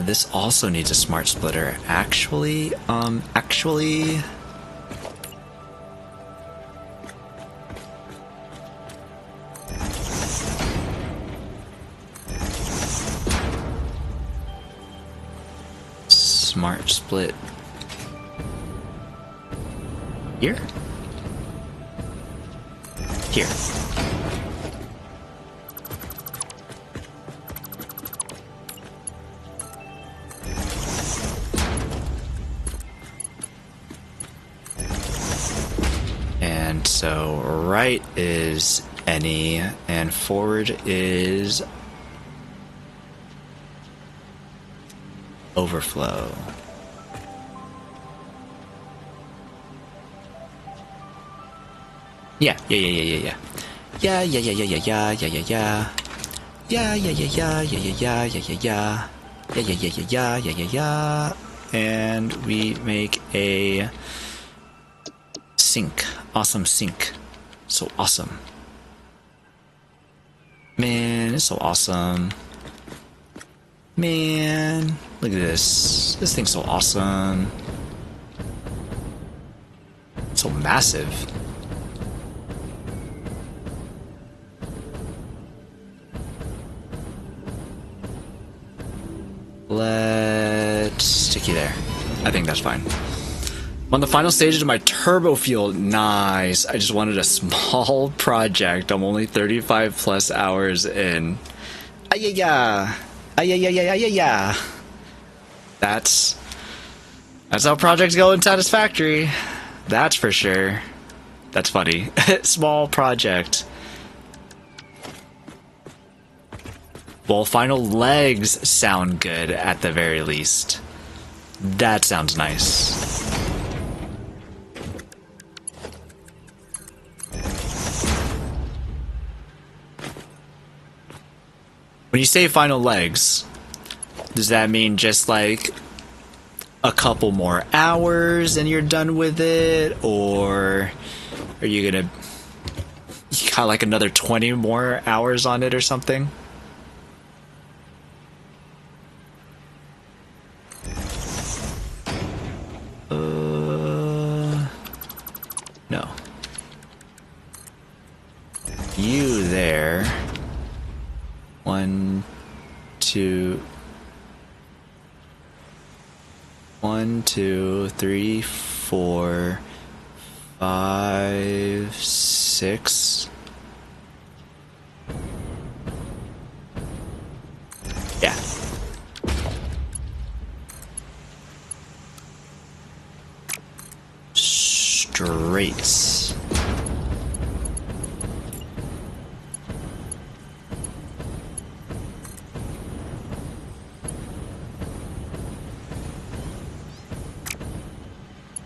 This also needs a smart splitter. Actually. Smart split. Here? Here. And so right is any, and forward is overflow. Yeah. Yeah. And we make a sink. Awesome sink. So awesome. Man, it's so awesome. Man, look at this. This thing's so awesome. massive. Let's stick you there. I think that's fine. I'm on the final stages of my turbo fuel. Nice. I just wanted a small project. I'm only 35 plus hours in. Ayaya. Ayaya. That's how projects go in Satisfactory. That's for sure. That's funny. Small project. Well, final legs sound good at the very least. That sounds nice. When you say final legs, does that mean just like a couple more hours and you're done with it? Or are you gonna... You got like another 20 more hours on it or something? No. You there. 1, 2... 1, 2, 3, 4, 5, 6. Yeah. Straights.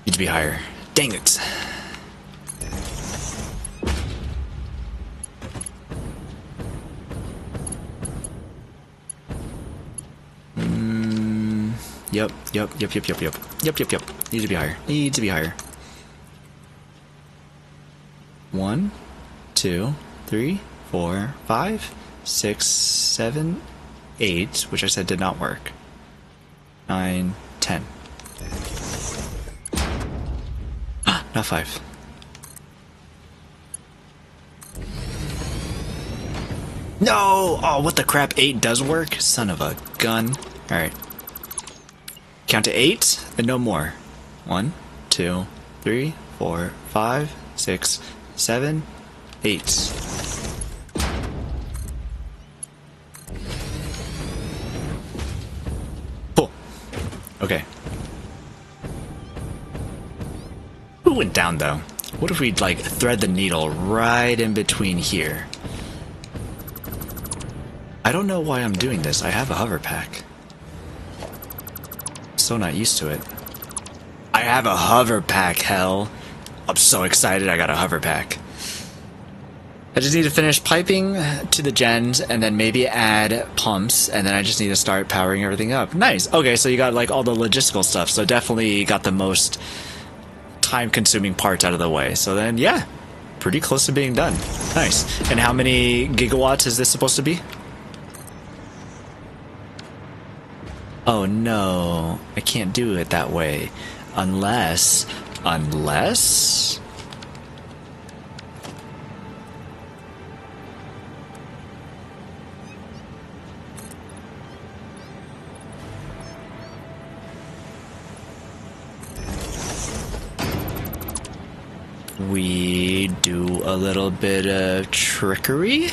Need to be higher. Dang it. Yep. Need to be higher. Need to be higher. 1, 2, 3, 4, 5, 6, 7, 8, which I said did not work. 9, 10. Not 5. No! Oh, what the crap? 8 does work? Son of a gun. Alright. Count to 8, and no more. 1, 2, 3, 4, 5, 6, 7, 8. Pull. Okay. Who went down though? What if we like thread the needle right in between here? I don't know why I'm doing this. I have a hover pack. So not used to it. I have a hover pack, hell. I'm so excited I got a hover pack. I just need to finish piping to the gens and then maybe add pumps, and then I just need to start powering everything up. Nice. Okay, so you got like all the logistical stuff, so definitely got the most time-consuming parts out of the way. So then, yeah, pretty close to being done. Nice. And how many gigawatts is this supposed to be? Oh no, I can't do it that way. Unless... we do a little bit of trickery?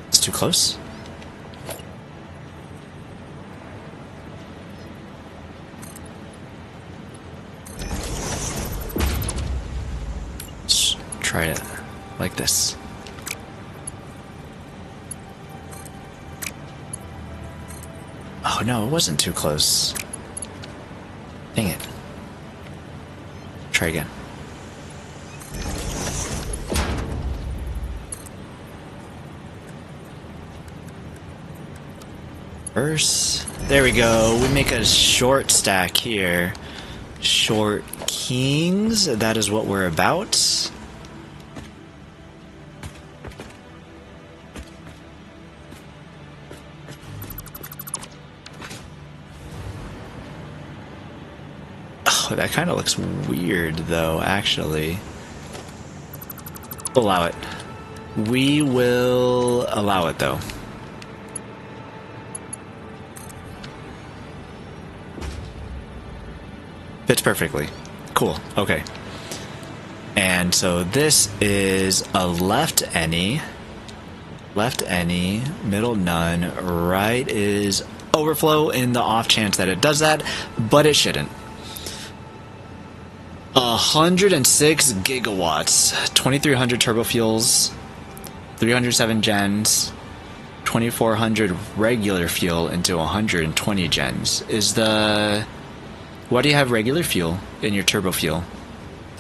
It's too close. Let's try it like this. Oh no, it wasn't too close. Dang it. Try again. First, there we go. We make a short stack here. Short kings, that is what we're about. Oh, that kind of looks weird, though, actually. We'll allow it. We will allow it, though. Fits perfectly. Cool. Okay. And so this is a left any, middle none, right is overflow in the off chance that it does that, but it shouldn't. 106 gigawatts, 2300 turbo fuels, 307 gens, 2400 regular fuel into 120 gens. Is the... Why do you have regular fuel in your turbo fuel?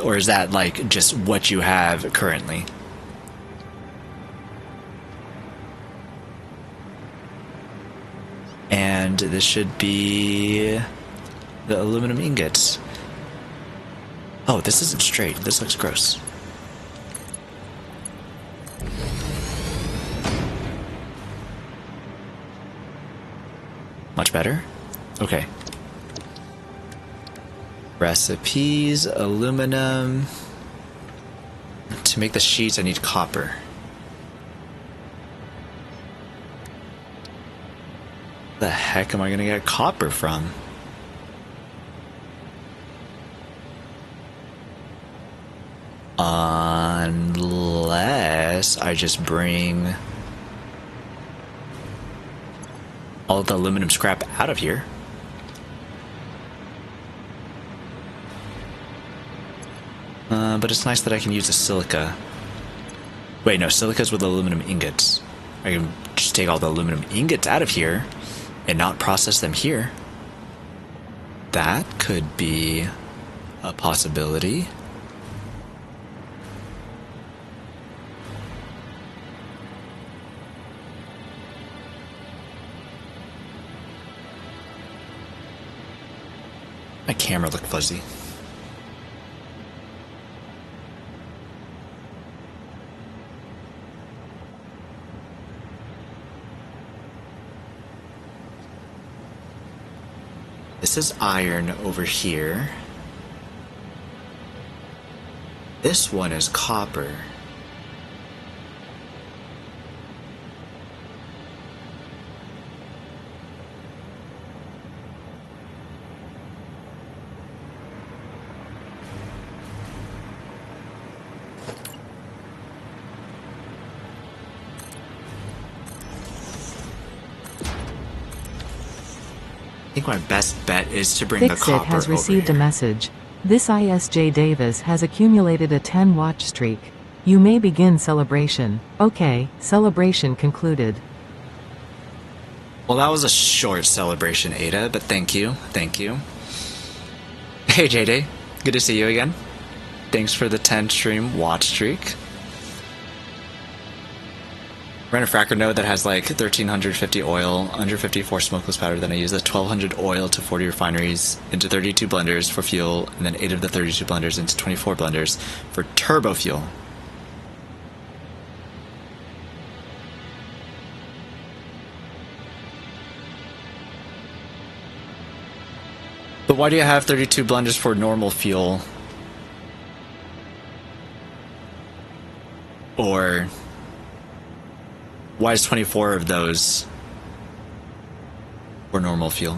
Or is that like just what you have currently? And this should be the aluminum ingots. Oh, this isn't straight. This looks gross. Much better? Okay. Recipes, aluminum. To make the sheets, I need copper. The heck am I gonna get copper from? Unless I just bring all of the aluminum scrap out of here. But it's nice that I can use the silica. Wait, no, silica's with aluminum ingots. I can just take all the aluminum ingots out of here and not process them here. That could be a possibility. My camera looked fuzzy. This is iron over here. This one is copper. I think my best bet is to bring the copper Fixit has received over a here. message. This ISJ Davis has accumulated a 10-watch streak. You may begin celebration. Okay, celebration concluded. Well, that was a short celebration, Ada, but thank you. Thank you. Hey, JD. Good to see you again. Thanks for the 10-stream watch streak. Ran a fracker node that has like 1350 oil, 154 smokeless powder. Then I use the 1200 oil to 40 refineries into 32 blenders for fuel, and then 8 of the 32 blenders into 24 blenders for turbo fuel. But why do you have 32 blenders for normal fuel? Or why is 24 of those for normal fuel?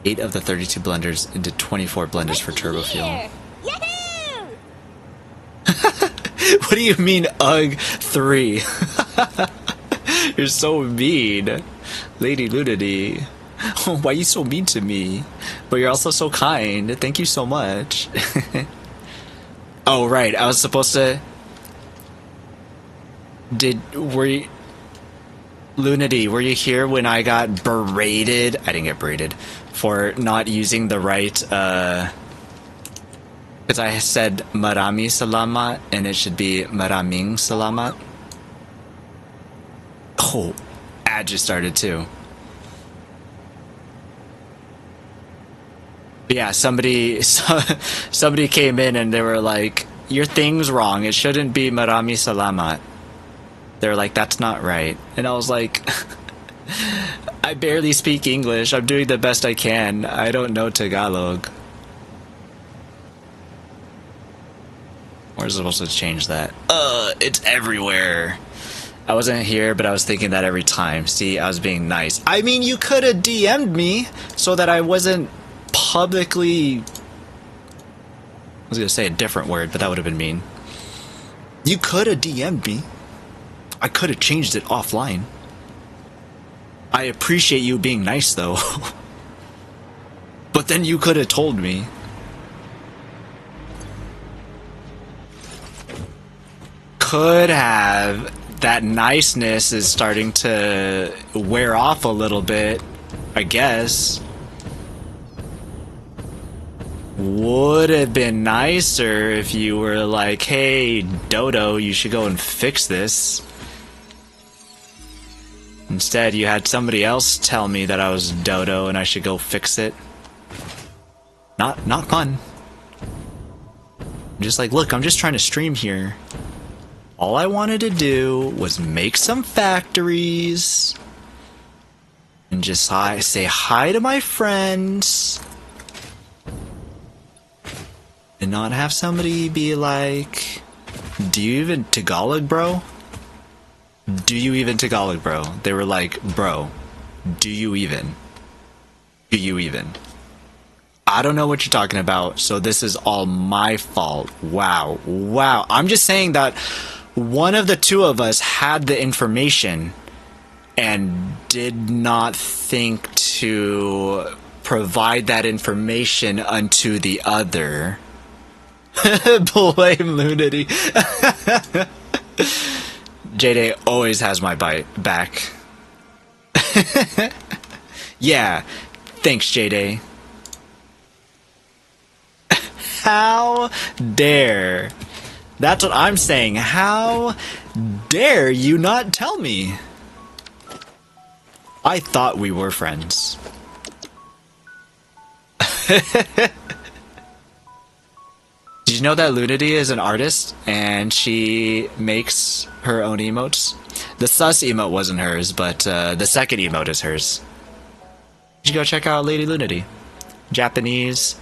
Eight of the 32 blenders into 24 blenders for turbo fuel. Yahoo! What do you mean, UGG 3? You're so mean. Lady Lunity. Why are you so mean to me? But you're also so kind. Thank you so much. Oh, right. I was supposed to... Were you... Lunity, were you here when I got berated? I didn't get berated. For not using the right, because I said Marami Salamat, and it should be Maraming Salamat. Oh, ad just started too. But yeah, somebody came in and they were like, your thing's wrong. It shouldn't be Marami Salamat. They're like, that's not right. And I was like, I barely speak English. I'm doing the best I can. I don't know Tagalog. Where's it supposed to change that? It's everywhere. I wasn't here, but I was thinking that every time. See, I was being nice. I mean, you could have DM'd me so that I wasn't publicly... I was gonna say a different word, but that would have been mean. You could have DM'd me. I could have changed it offline. I appreciate you being nice, though. But then you could have told me. Could have. That niceness is starting to wear off a little bit, I guess. Would have been nicer if you were like, hey, Dodo, you should go and fix this. Instead, you had somebody else tell me that I was Dodo and I should go fix it. Not fun. I'm just like, look, I'm just trying to stream here. All I wanted to do was make some factories and just say hi to my friends and not have somebody be like, do you even Tagalog, bro? Do you even Tagalog, bro? They were like, bro, do you even? Do you even? I don't know what you're talking about, so this is all my fault. Wow. Wow. I'm just saying that one of the two of us had the information and did not think to provide that information unto the other. Blame Lunity. J-Day always has my back. Yeah, thanks, J-Day. How dare? That's what I'm saying. How dare you not tell me? I thought we were friends. Did you know that Lunity is an artist and she makes her own emotes? The sus emote wasn't hers, but the second emote is hers. You should go check out Lady Lunity. Japanese.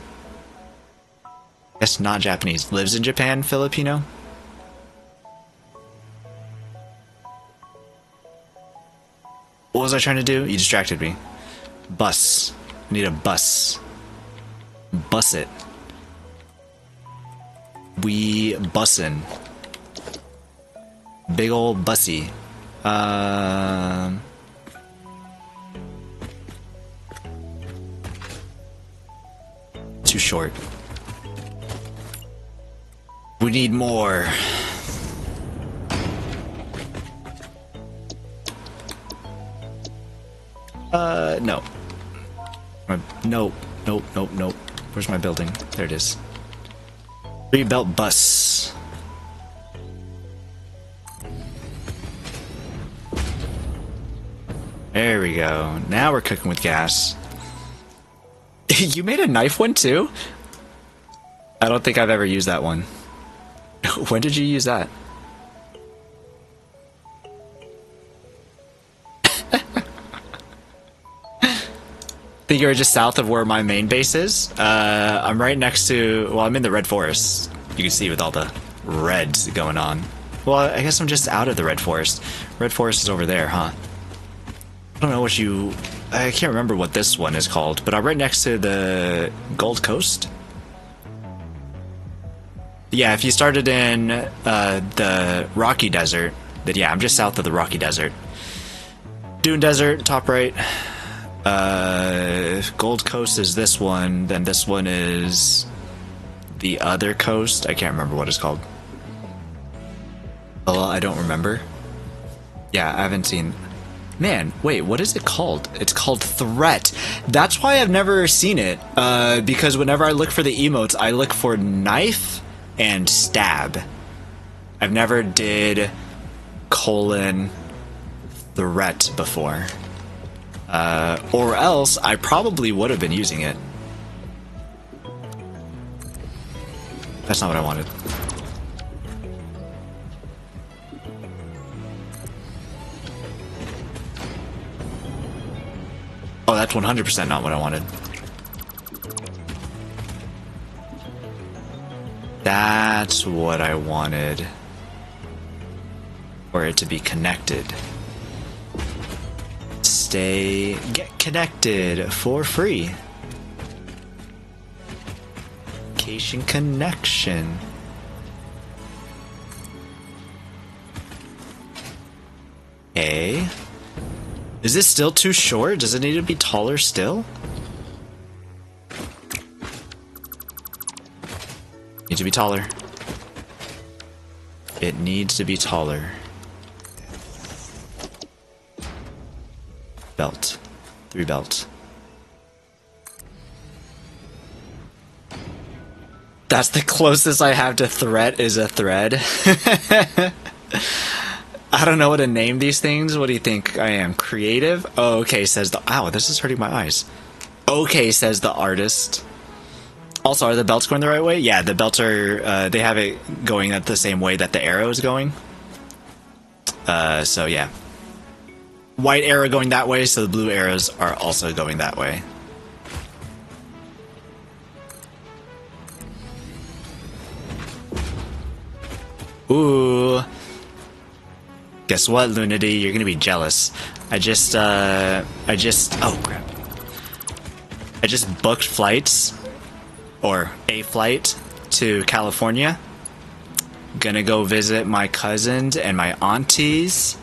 Guess not Japanese. Lives in Japan, Filipino. What was I trying to do? You distracted me. Bus. I need a bus. Bus it. We bussin'. Big ol' bussy. Too short. We need more. No. Nope. Nope, nope, nope. Where's my building? There it is. Rebuilt bus. There we go. Now we're cooking with gas. You made a knife one too? I don't think I've ever used that one. When did you use that? I think you're just south of where my main base is. I'm right next to... Well, I'm in the Red Forest. You can see with all the reds going on. Well, I guess I'm just out of the Red Forest. Red Forest is over there, huh? I don't know what you... I can't remember what this one is called, but I'm right next to the Gold Coast. Yeah, if you started in the Rocky Desert, then yeah, I'm just south of the Rocky Desert. Dune Desert, top right. Gold Coast is this one, then this one is the other coast. I can't remember what it's called. Oh, I don't remember. Yeah, I haven't seen... Man, wait, what is it called? It's called Threat. That's why I've never seen it, because whenever I look for the emotes, I look for knife and stab. I've never did :threat before. Or else I probably would have been using it. That's not what I wanted. Oh, that's 100% not what I wanted. That's what I wanted. For it to be connected. Get connected for free. Location connection. Okay. Is this still too short? Does it need to be taller still? Needs to be taller. It needs to be taller. Belt. 3 belts. That's the closest I have to threat is a thread. I don't know what to name these things. What do you think I am? Creative? Oh, okay, says the... Ow, this is hurting my eyes. Okay, says the artist. Also, are the belts going the right way? Yeah, the belts are... they have it going at the same way that the arrow is going. So yeah. White arrow going that way, so the blue arrows are also going that way. Ooh. Guess what, Lunity? You're gonna be jealous. I just, oh crap. I just booked flights, or a flight, to California. Gonna go visit my cousins and my aunties.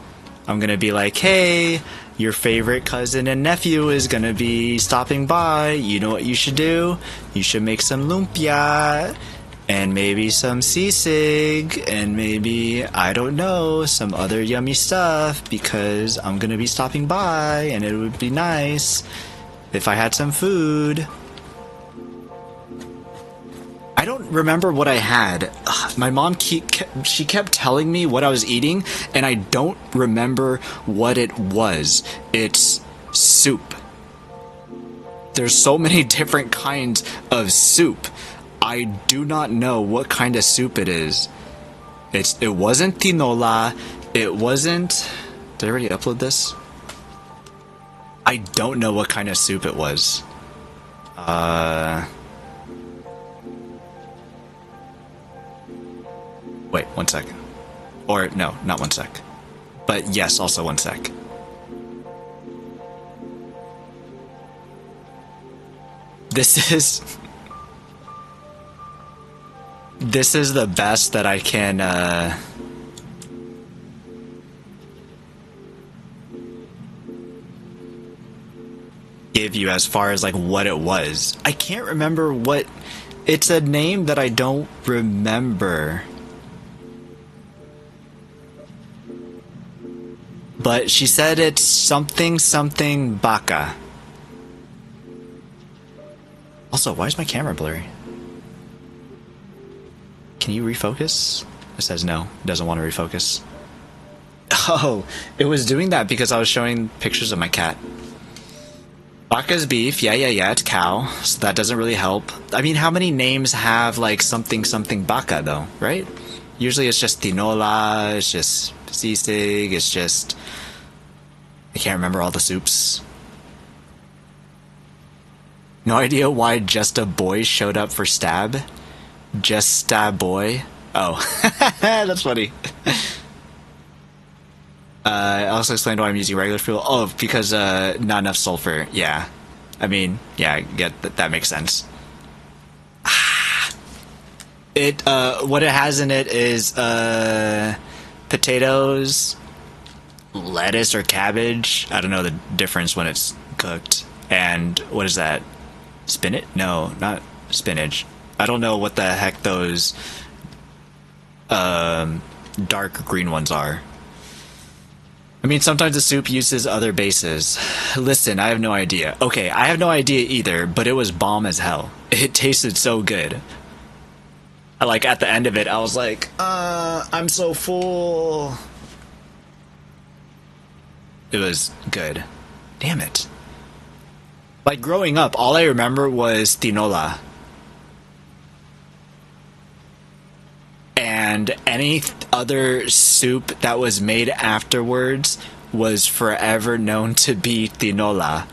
I'm gonna be like, hey, your favorite cousin and nephew is gonna be stopping by. You know what you should do? You should make some lumpia. And maybe some sisig, and maybe, I don't know, some other yummy stuff, because I'm gonna be stopping by, and it would be nice if I had some food. I don't remember what I had. Ugh, my mom she kept telling me what I was eating, and I don't remember what it was. It's soup. There's so many different kinds of soup. I do not know what kind of soup it is. It wasn't tinola. It wasn't... Did I already upload this? I don't know what kind of soup it was. Wait, 1 second. Or, no, not 1 sec. But yes, also 1 sec. This is the best that I can, give you as far as, like, what it was. I can't remember what... It's a name that I don't remember. But she said it's something baka. Also, why is my camera blurry? Can you refocus? It says no. It doesn't want to refocus. Oh, it was doing that because I was showing pictures of my cat. Baka's beef. Yeah, it's cow. So that doesn't really help. I mean, how many names have, like, something baka, though, right? Usually it's just tinola, it's just sisig, it's just... I can't remember all the soups. No idea why Just a Boy showed up for Stab. Just a Boy. Oh, that's funny. I also explained why I'm using regular fuel. Oh, because not enough sulfur. Yeah. I mean, yeah, I get that. That makes sense. What it has in it is potatoes, lettuce or cabbage. I don't know the difference when it's cooked. And what is that? Spinach? No, not spinach. I don't know what the heck those dark green ones are. I mean, sometimes the soup uses other bases. Listen, I have no idea. Okay, I have no idea either, but it was bomb as hell. It tasted so good. Like, at the end of it, I was like, I'm so full. It was good. Damn it. Like, growing up, all I remember was tinola. And any other soup that was made afterwards was forever known to be tinola.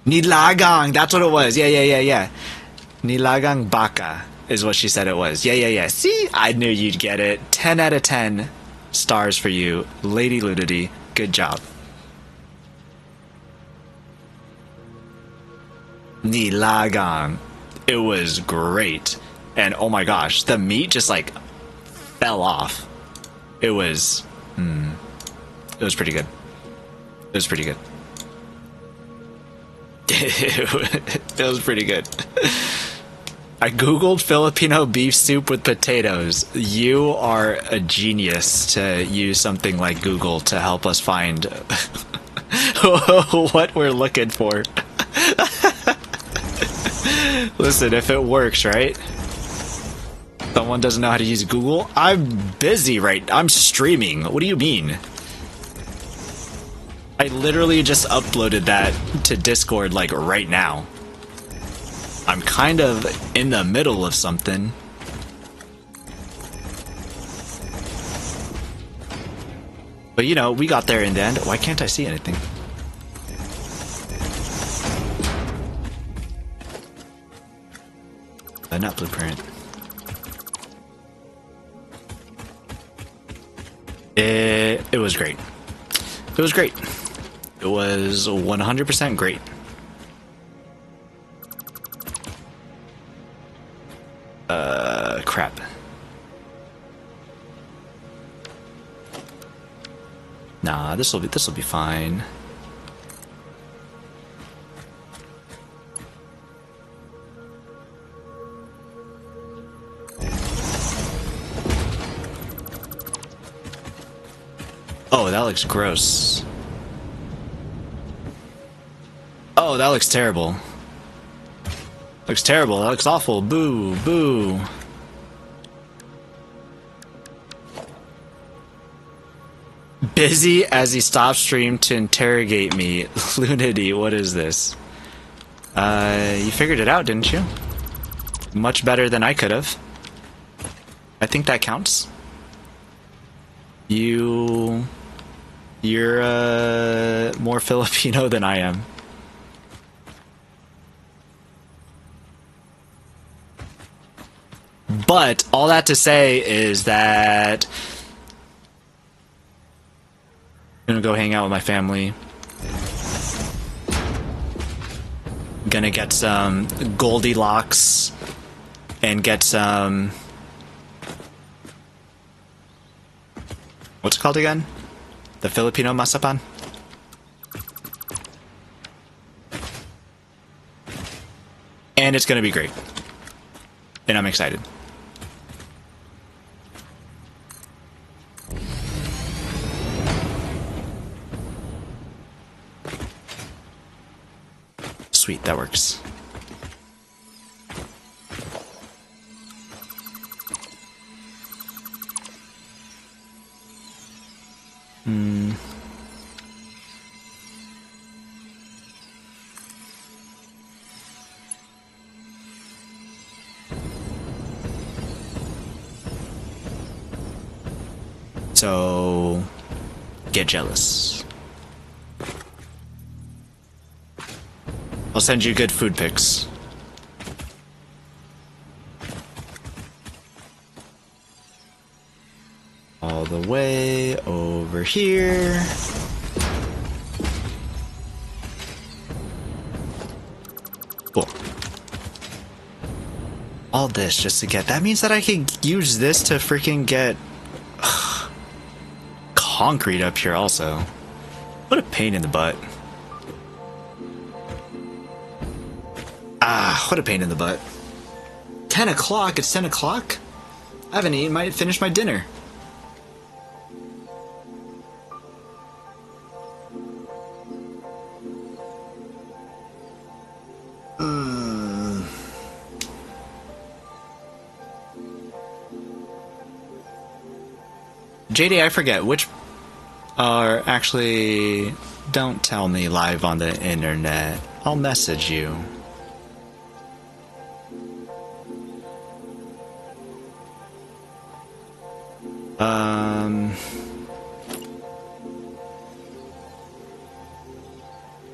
Nilagang, that's what it was. Yeah. Nilagang baka is what she said it was. Yeah. See? I knew you'd get it. 10 out of 10 stars for you. Lady Ludity, good job. Nilagang. It was great. And oh my gosh, the meat just like fell off. It was pretty good. It was pretty good. It was pretty good. I googled Filipino beef soup with potatoes. You are a genius to use something like Google to help us find what we're looking for. Listen, if it works, right? Someone doesn't know how to use Google? I'm busy, right? I'm streaming. What do you mean? I literally just uploaded that to Discord like right now. I'm kind of in the middle of something. But you know, we got there in the end. Why can't I see anything? Not blueprint. It was great. It was great. It was 100% great. Crap. Nah, this'll be fine. Oh, that looks gross. Oh, that looks terrible. Looks terrible. That looks awful. Boo, boo. Busy as he stopped stream to interrogate me. Lunity, what is this? You figured it out, didn't you? Much better than I could have. I think that counts. You're more Filipino than I am. But all that to say is that I'm gonna go hang out with my family. Gonna get some Goldilocks and get some, what's it called again? The Filipino masapan? And it's gonna be great. And I'm excited. Sweet, that works. So, get jealous. I'll send you good food pics. All the way over here. Cool. All this just to get... That means that I can use this to freaking get... concrete up here also. What a pain in the butt. What a pain in the butt. 10 o'clock? It's 10 o'clock? I haven't eaten finished my dinner. JD, I forget which are actually... Don't tell me live on the internet. I'll message you.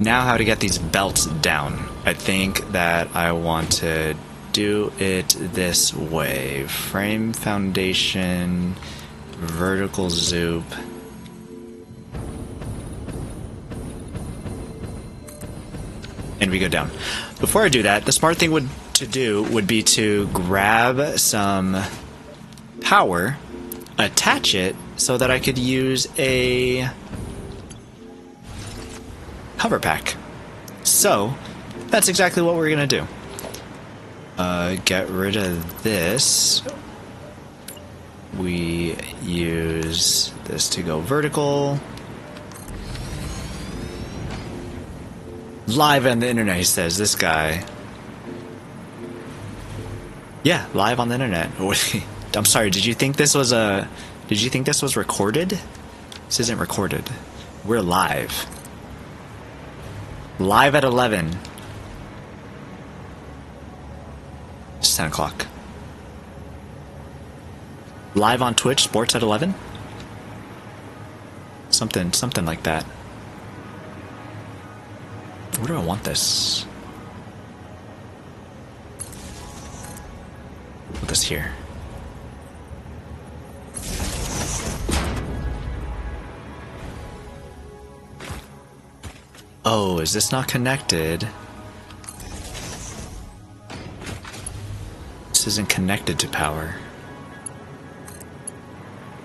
Now how to get these belts down. I think that I want to do it this way. Frame foundation, vertical zoop. And we go down. Before I do that, the smart thing would be to grab some power, attach it so that I could use a hover pack. So that's exactly what we're gonna do. Get rid of this. We use this to go vertical. Live on the internet, he says, this guy. Yeah, live on the internet. I'm sorry, did you think this was recorded? This isn't recorded. We're live. Live at 11. It's 10 o'clock. Live on Twitch, sports at 11? Something like that. Where do I want this? Put this here. Oh, is this not connected? This isn't connected to power.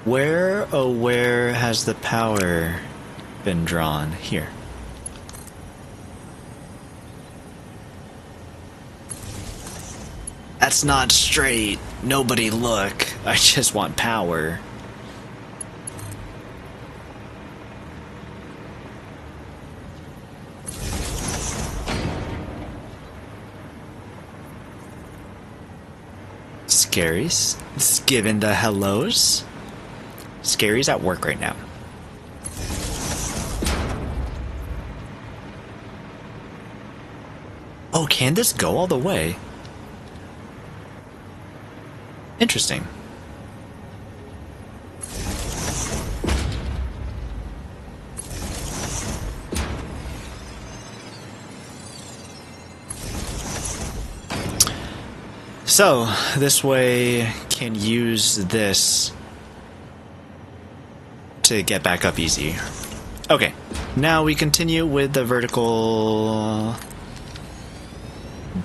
Where, oh where has the power been drawn? Here. That's not straight. Nobody look. I just want power. Scary's giving the hellos. Scary's at work right now. Oh, can this go all the way? Interesting. So, this way can use this to get back up easy. Okay, now we continue with the vertical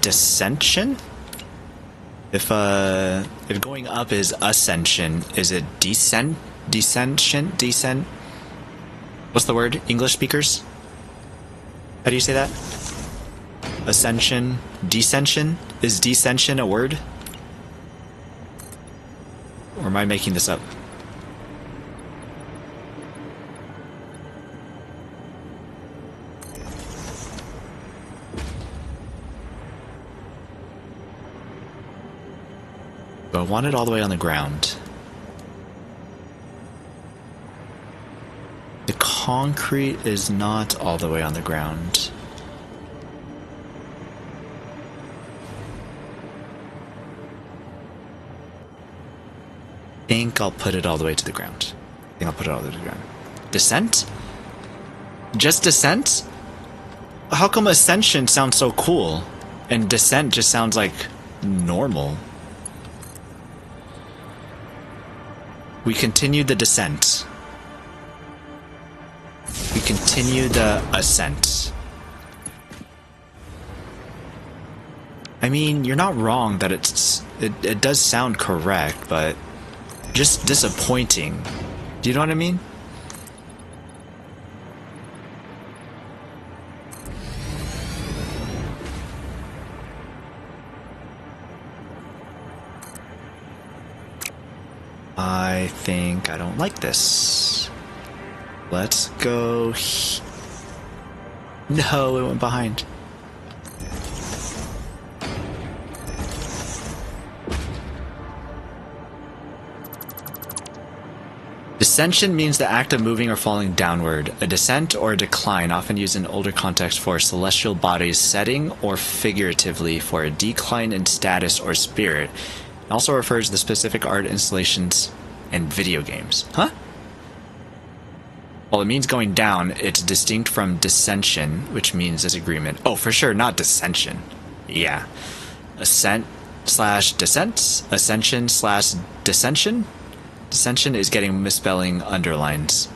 descension. If going up is ascension, is it descent? What's the word? English speakers? How do you say that? Ascension, descension? Is descension a word? Or am I making this up? But I want it all the way on the ground. The concrete is not all the way on the ground. I think I'll put it all the way to the ground. Descent? Just descent? How come ascension sounds so cool and descent just sounds like normal? We continue the descent. We continue the ascent. I mean, you're not wrong that it does sound correct, but just disappointing. Do you know what I mean? I think I don't like this. Let's go. No, it went behind. Descension means the act of moving or falling downward. A descent or a decline, often used in older context for celestial bodies setting or figuratively for a decline in status or spirit. It also refers to the specific art installations and video games. Huh? Well, it means going down. It's distinct from dissension, which means disagreement. Oh, for sure, not dissension. Yeah. Ascent slash descent? Ascension slash dissension? Dissension is getting misspelling underlines.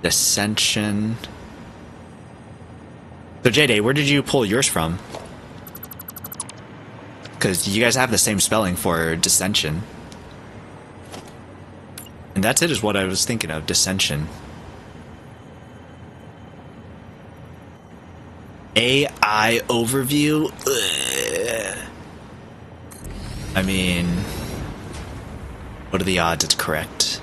Dissension. So, JD, where did you pull yours from? Because you guys have the same spelling for dissension. And that's it, is what I was thinking of, dissension. AI overview? Ugh. I mean, what are the odds it's correct?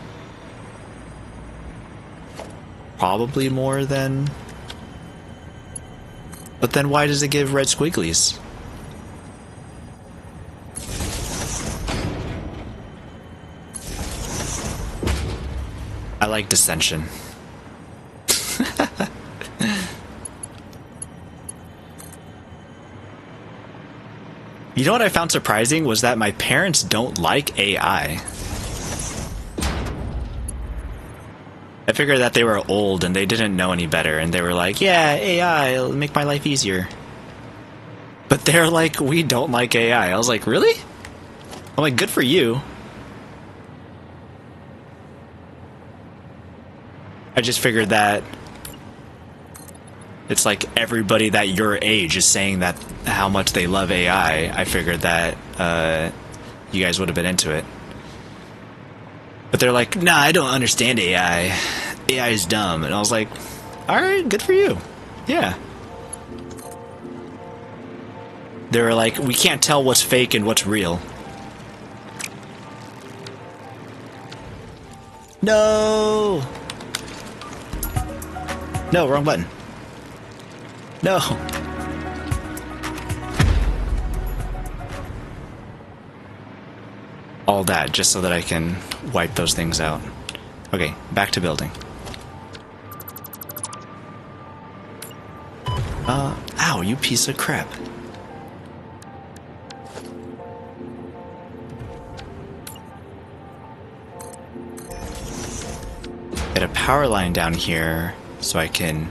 Probably more than... But then why does it give red squigglies? I like dissension. You know what I found surprising was that my parents don't like AI. I figured that they were old and they didn't know any better, and they were like, yeah, AI, it'll make my life easier. But they're like, we don't like AI. I was like, really? I'm like, good for you. I just figured that it's like everybody that your age is saying that how much they love AI. I figured that you guys would have been into it. But they're like, nah, I don't understand AI. AI is dumb. And I was like, alright, good for you. Yeah. They were like, we can't tell what's fake and what's real. No! No, wrong button. No. All that just so that I can wipe those things out. Okay, back to building. Ow, you piece of crap. Get a power line down here so I can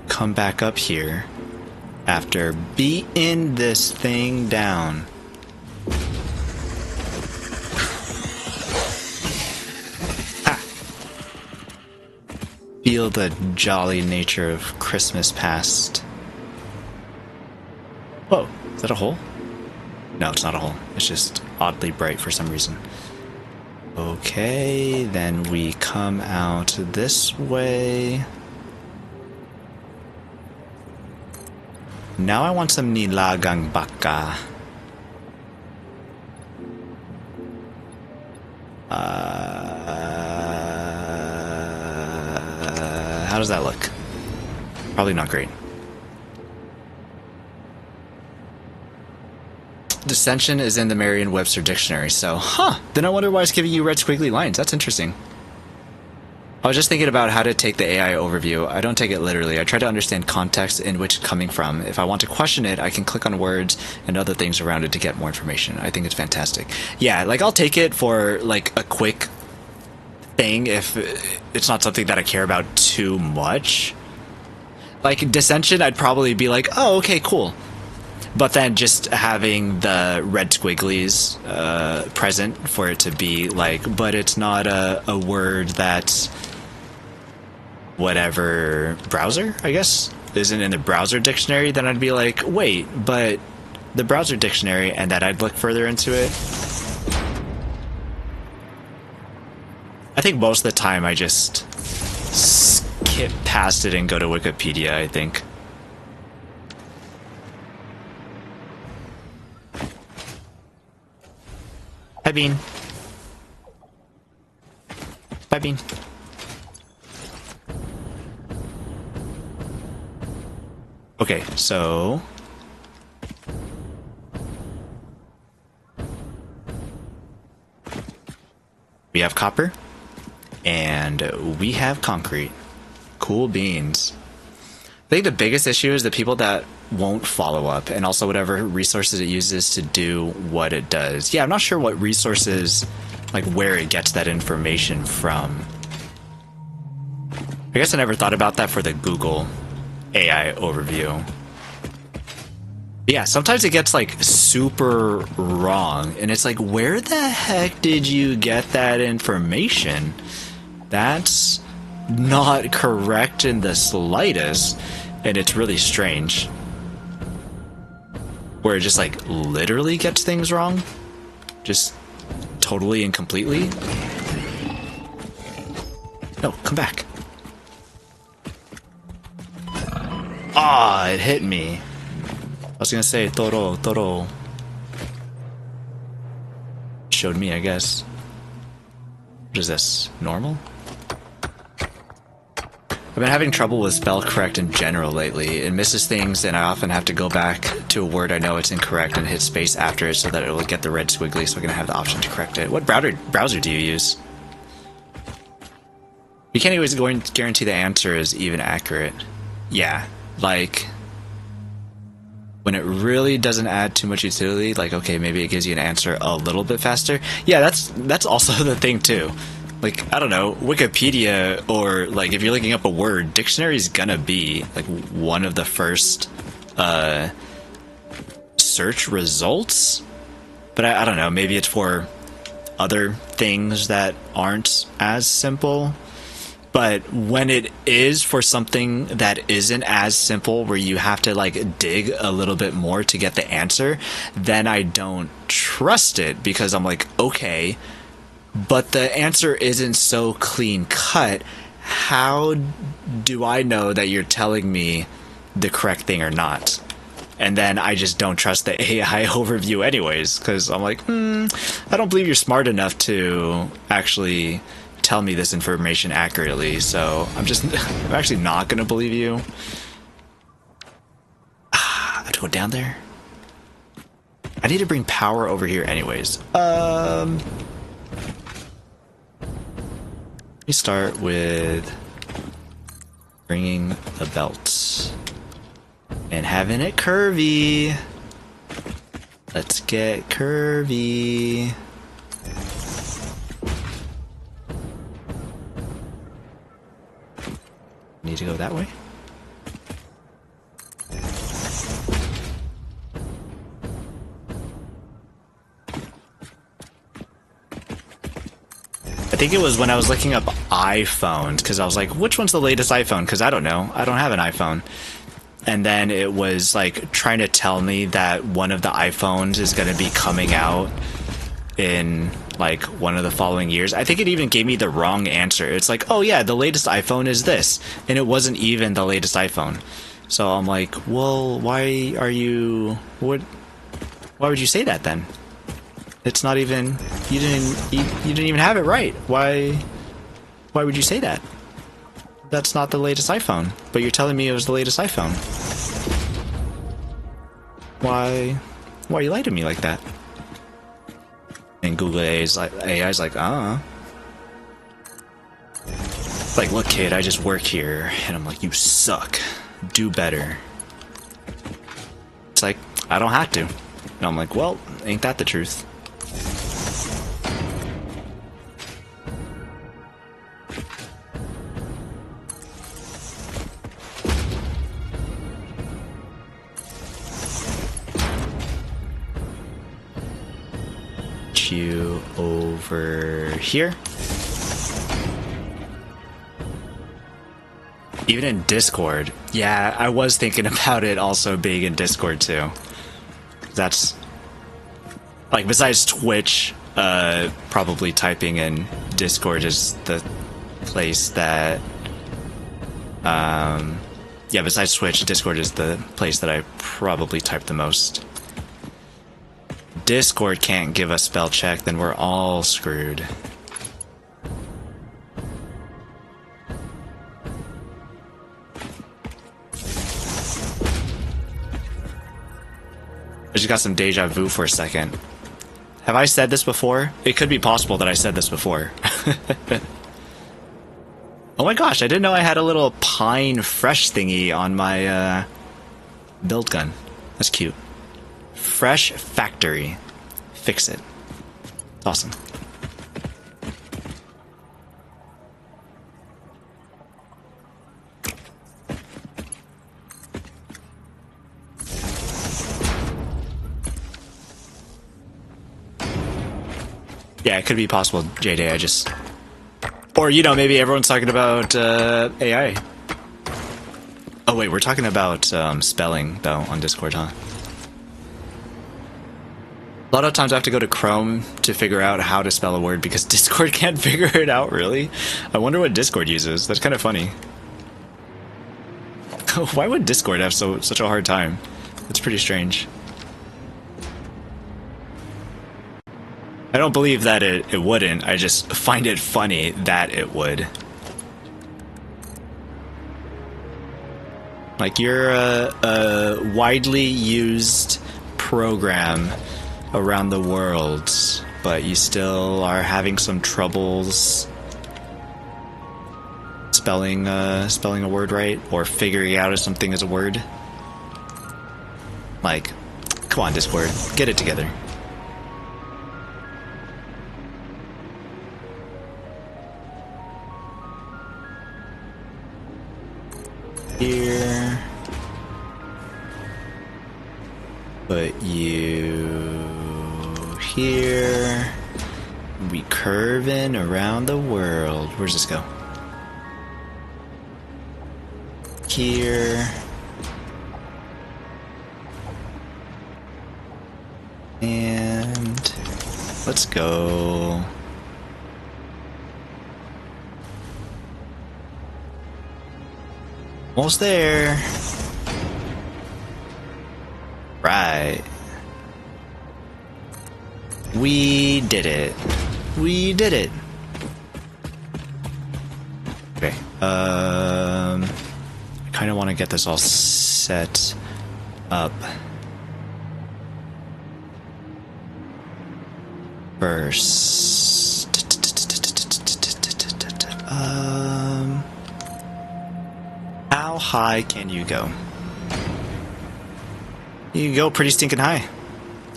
come back up here after beating this thing down. Ah. Feel the jolly nature of Christmas past. Whoa, is that a hole? No, it's not a hole. It's just oddly bright for some reason. Okay, then we come out this way. Now I want some nilagang baka. How does that look? Probably not great. Dissension is in the Merriam-Webster dictionary, so, then I wonder why it's giving you red squiggly lines. That's interesting. I was just thinking about how to take the AI overview. I don't take it literally. I try to understand context in which it's coming from. If I want to question it, I can click on words and other things around it to get more information. I think it's fantastic. Yeah, like, I'll take it for, like, a quick thing if it's not something that I care about too much. Like, dissension, I'd probably be like, oh, okay, cool. But then just having the red squigglies present for it to be like, but it's not a word that's whatever browser, I guess, isn't in the browser dictionary, then I'd be like, wait, but the browser dictionary, and that I'd look further into it. I think most of the time I just skip past it and go to Wikipedia, I think. Hi, Bean. Bye, Bean. Okay, so... we have copper, and we have concrete. Cool beans. I think the biggest issue is the people that won't follow up, and also whatever resources it uses to do what it does. Yeah, I'm not sure what resources, like where it gets that information from. I guess I never thought about that for the Google AI overview. Yeah, sometimes it gets like super wrong, and it's like, where the heck did you get that information? That's not correct in the slightest, and it's really strange. Where it just like literally gets things wrong, just totally and completely. No, come back. Ah, it hit me. I was gonna say Toro. Showed me, I guess. What is this? Normal? I've been having trouble with spell correct in general lately. It misses things, and I often have to go back to a word I know it's incorrect and hit space after it so that it will get the red squiggly so I can have the option to correct it. What browser do you use? You can't always guarantee the answer is even accurate. Yeah, like when it really doesn't add too much utility, like okay, maybe it gives you an answer a little bit faster. Yeah, that's also the thing too. Like, I don't know, Wikipedia, or like if you're looking up a word, dictionary is gonna be like one of the first search results. But I don't know, maybe it's for other things that aren't as simple. But when it is for something that isn't as simple, where you have to like dig a little bit more to get the answer, then I don't trust it, because I'm like, okay, but the answer isn't so clean cut. How do I know that you're telling me the correct thing or not? And then I just don't trust the AI overview anyways, because I'm like, I don't believe you're smart enough to actually tell me this information accurately, so I'm actually not gonna believe you. I have to go down there. I need to bring power over here anyways. Let me start with bringing the belt and having it curvy. Let's get curvy. Need to go that way. I think it was when I was looking up iPhones, because I was like, which one's the latest iPhone? Because I don't know. I don't have an iPhone. And then it was like trying to tell me that one of the iPhones is going to be coming out in like one of the following years. I think it even gave me the wrong answer. It's like, oh yeah, the latest iPhone is this. And it wasn't even the latest iPhone. So I'm like, well, why would you say that then? It's not even, you didn't even have it right. Why would you say that? That's not the latest iPhone, but you're telling me it was the latest iPhone. Why you lie to me like that? And Google AI's like, like, look kid, I just work here. And I'm like, you suck. Do better. It's like, I don't have to. And I'm like, well, ain't that the truth? You over here. Even in Discord. Yeah, I was thinking about it also being in Discord too. That's like, besides Twitch, probably typing in Discord is the place that yeah, besides Twitch, Discord is the place that I probably type the most. Discord can't give us spell check, then we're all screwed. I just got some deja vu for a second. Have I said this before? It could be possible that I said this before. Oh my gosh, I didn't know I had a little pine fresh thingy on my Build gun. That's cute. Fresh Factory. Fix it. Awesome. Yeah, it could be possible, JD. I just... Or, you know, maybe everyone's talking about AI. Oh, wait, we're talking about spelling, though, on Discord, huh? A lot of times I have to go to Chrome to figure out how to spell a word because Discord can't figure it out, really. I wonder what Discord uses. That's kind of funny. Why would Discord have such a hard time? It's pretty strange. I don't believe that it wouldn't. I just find it funny that it would. Like, you're a widely used program around the world, but you still are having some troubles spelling a word right, or figuring out if something is a word. Like, come on, Discord, get it together. Here, put you here. We curving around the world. Where's this go? Here. And let's go. Almost there. Right. We did it. We did it. Okay. I kind of want to get this all set up first. How high can you go? You can go pretty stinking high.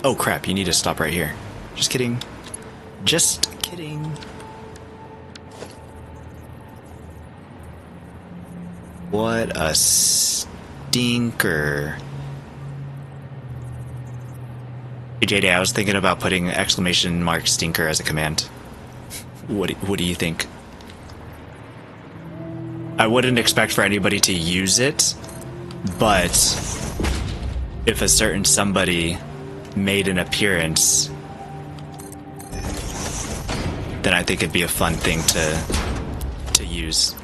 Oh crap, you need to stop right here. Just kidding. Just kidding. What a stinker. Hey JD, I was thinking about putting exclamation mark stinker as a command. What do you think? I wouldn't expect for anybody to use it, but if a certain somebody made an appearance, then I think it'd be a fun thing to use.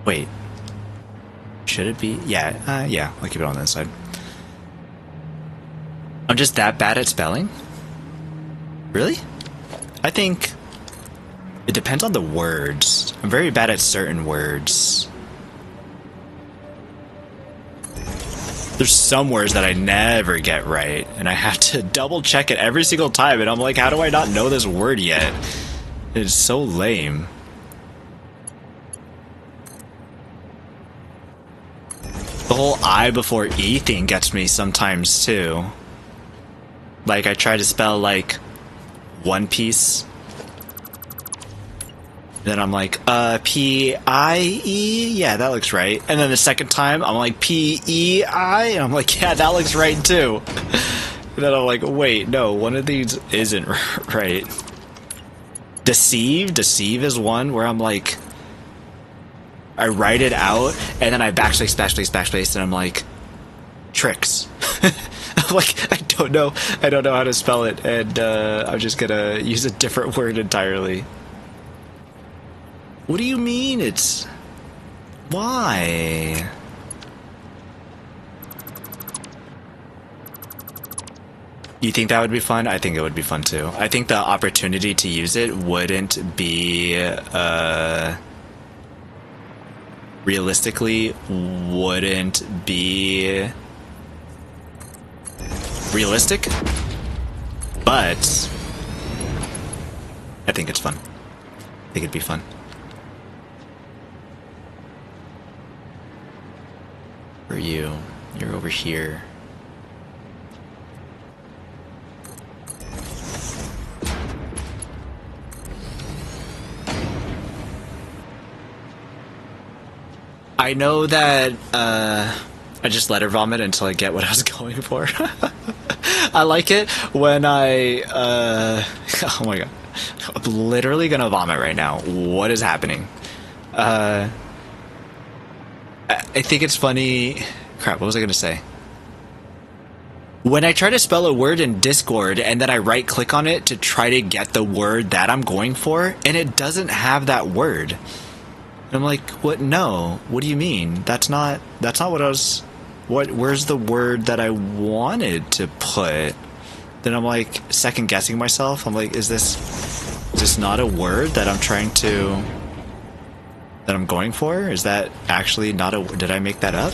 Wait. Should it be? Yeah, yeah, I'll keep it on this side. I'm just that bad at spelling? Really? I think it depends on the words. I'm very bad at certain words. There's some words that I never get right, and I have to double check it every single time, and I'm like, how do I not know this word yet? It's so lame. The whole I before E thing gets me sometimes too. Like, I try to spell like One Piece, then I'm like, P-I-E? Yeah, that looks right. And then the second time, I'm like, P-E-I? And I'm like, yeah, that looks right too. And then I'm like, wait, no, one of these isn't right. Deceive? Deceive is one where I'm like, I write it out, and then I backspace, and I'm like, tricks. I'm like, I don't know how to spell it, and I'm just gonna use a different word entirely. What do you mean it's... Why? You think that would be fun? I think it would be fun too. I think the opportunity to use it wouldn't be... realistically, wouldn't be... realistic? But... I think it's fun. I think it'd be fun. Where are you? You're over here. I know that I just let her vomit until I get what I was going for. I like it when I oh my god. I'm literally gonna vomit right now. What is happening? I think it's funny. Crap, what was I gonna say? When I try to spell a word in Discord and then I right click on it to try to get the word that I'm going for, and it doesn't have that word. And I'm like, what? No. What do you mean? That's not what I was. Where's the word that I wanted to put? Then I'm like second guessing myself. I'm like, is this not a word that I'm trying to, that I'm going for? Is that actually not a, did I make that up?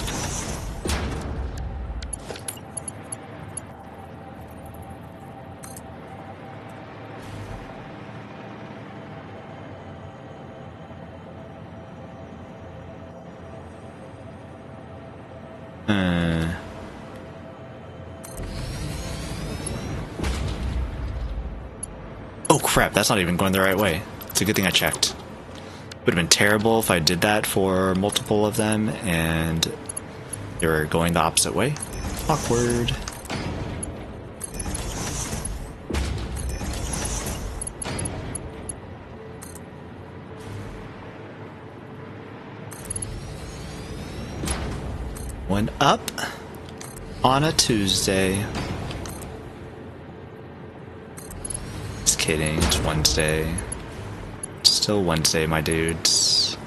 Oh crap, that's not even going the right way. It's a good thing I checked. Would have been terrible if I did that for multiple of them and they were going the opposite way. Awkward. One up on a Tuesday. Just kidding, it's Wednesday. It's still Wednesday, my dudes.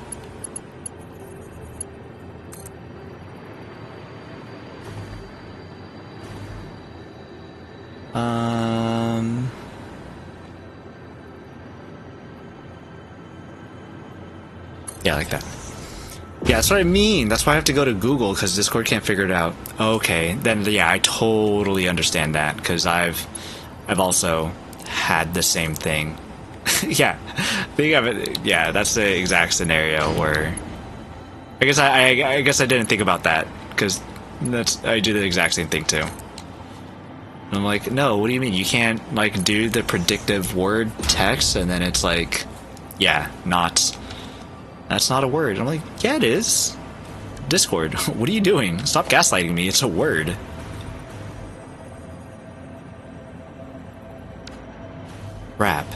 Yeah, like that. Yeah, that's what I mean. That's why I have to go to Google, because Discord can't figure it out. Okay, then yeah, I totally understand that, because I've also had the same thing. Yeah, think of it. Yeah, that's the exact scenario where I guess I guess I didn't think about that, because I do the exact same thing too. And I'm like, no, what do you mean? You can't like do the predictive word text, and then it's like, yeah, not. That's not a word. I'm like, yeah, it is. Discord, what are you doing? Stop gaslighting me. It's a word. Rap.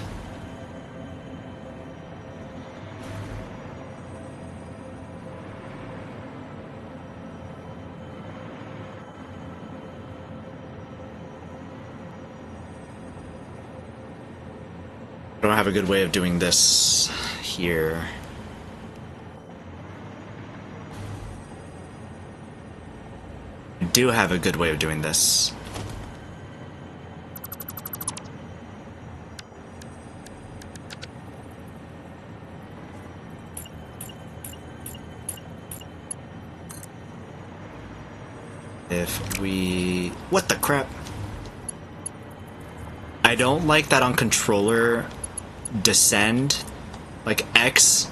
I don't have a good way of doing this here. I do have a good way of doing this. If we... What the crap? I don't like that on controller descend. Like X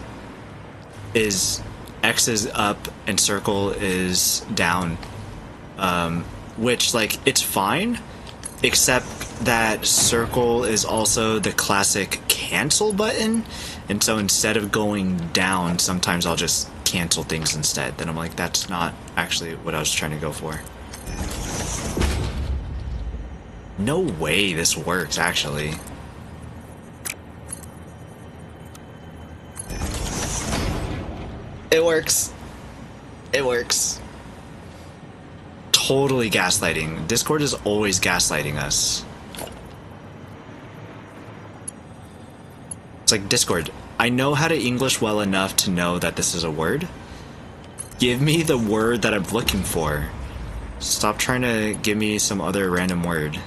is up and circle is down. Which, like, it's fine, except that circle is also the classic cancel button, and so instead of going down, sometimes I'll just cancel things instead. Then I'm like, that's not actually what I was trying to go for. No way this works, actually. It works. It works. Totally gaslighting. Discord is always gaslighting us. It's like, Discord, I know how to English well enough to know that this is a word. Give me the word that I'm looking for. Stop trying to give me some other random word.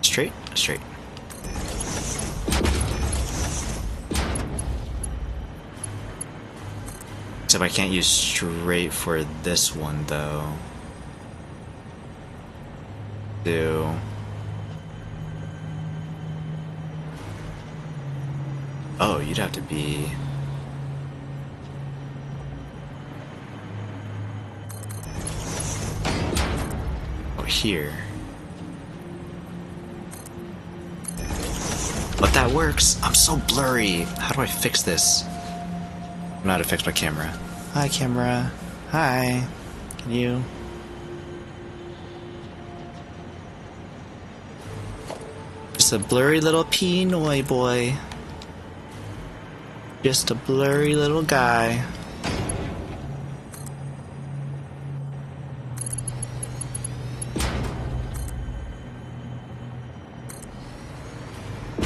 Straight? Straight. Except I can't use straight for this one, though. do. Oh, you'd have to be. Oh, here. But that works. I'm so blurry. How do I fix this? I don't know how to fix my camera. Hi, camera. Hi. Can you? Just a blurry little P-NoyBoy. Just a blurry little guy.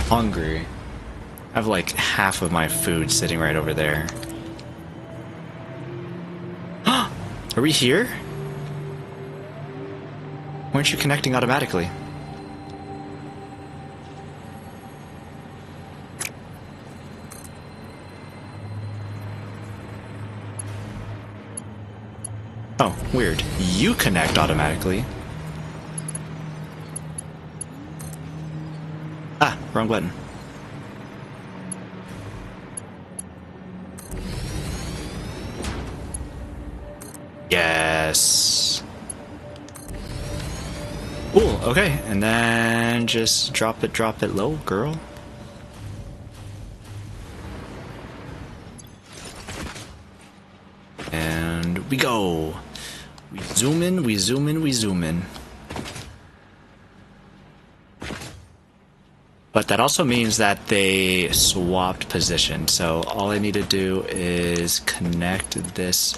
Hungry. I have like half of my food sitting right over there. Are we here? Weren't you connecting automatically? Oh, weird. You connect automatically. Ah, wrong button. Yes. Cool, okay. And then just drop it low, girl. And we go. We zoom in, we zoom in, we zoom in. But that also means that they swapped position. So all I need to do is connect this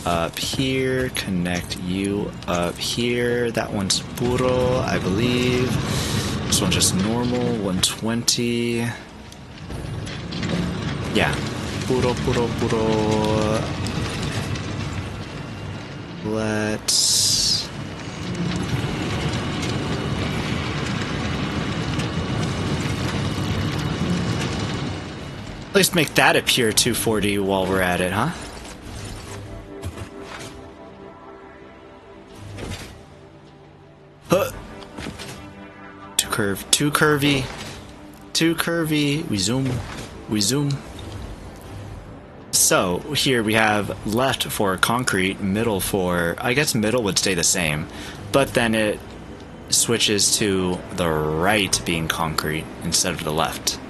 up here, connect you up here. That one's puro, I believe. This one's just normal, 120. Yeah, puro. Let's... at least make that appear 240 while we're at it, huh? Huh. Too curvy. We zoom. So, here we have left for concrete, middle for... I guess middle would stay the same, but then it switches to the right being concrete instead of the left.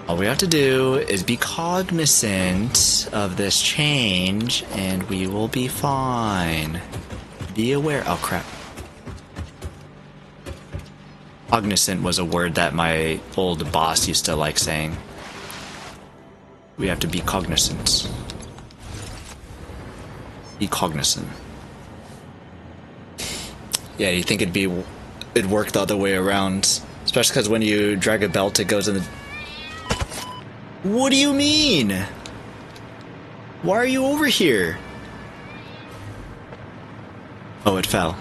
All we have to do is be cognizant of this change, and we will be fine. Be aware. Oh, crap. Cognizant was a word that my old boss used to like saying. We have to be cognizant. Be cognizant. Yeah, you think it'd work the other way around. Especially because when you drag a belt, it goes in the... What do you mean? Why are you over here? Oh, it fell.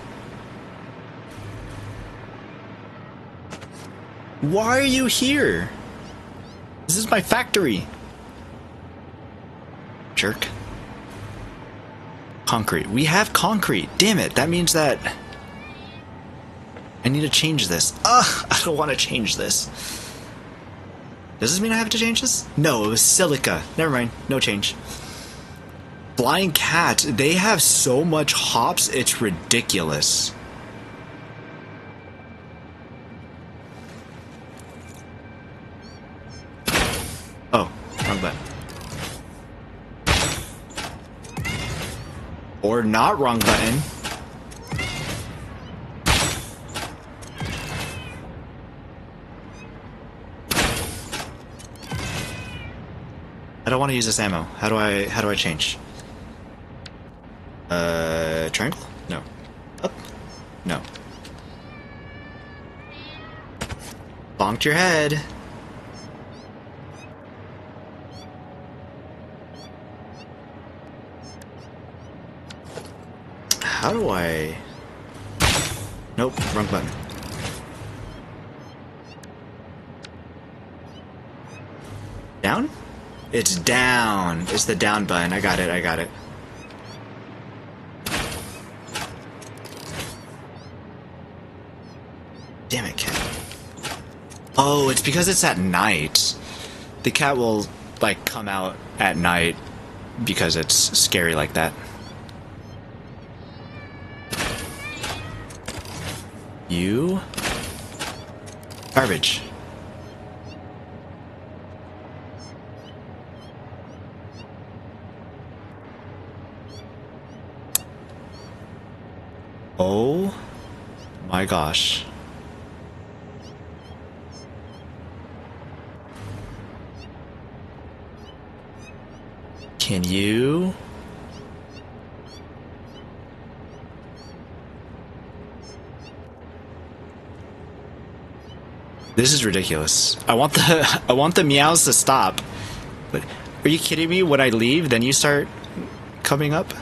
Why are you here? This is my factory. Jerk. Concrete. We have concrete. Damn it. That means that... I need to change this. Ugh, I don't want to change this. Does this mean I have to change this? No, it was silica. Never mind. No change. Blind Cat. They have so much hops, it's ridiculous. Oh, wrong button. Or not wrong button. I don't want to use this ammo. How do I change? Triangle? No. Up? No. Bonked your head. How do I... Nope, wrong button. Down? It's down. It's the down button. I got it. Oh, it's because it's at night. The cat will, like, come out at night because it's scary like that. You? Garbage. Oh my gosh. Can you? This is ridiculous. I want the meows to stop. But are you kidding me? When I leave, then you start coming up?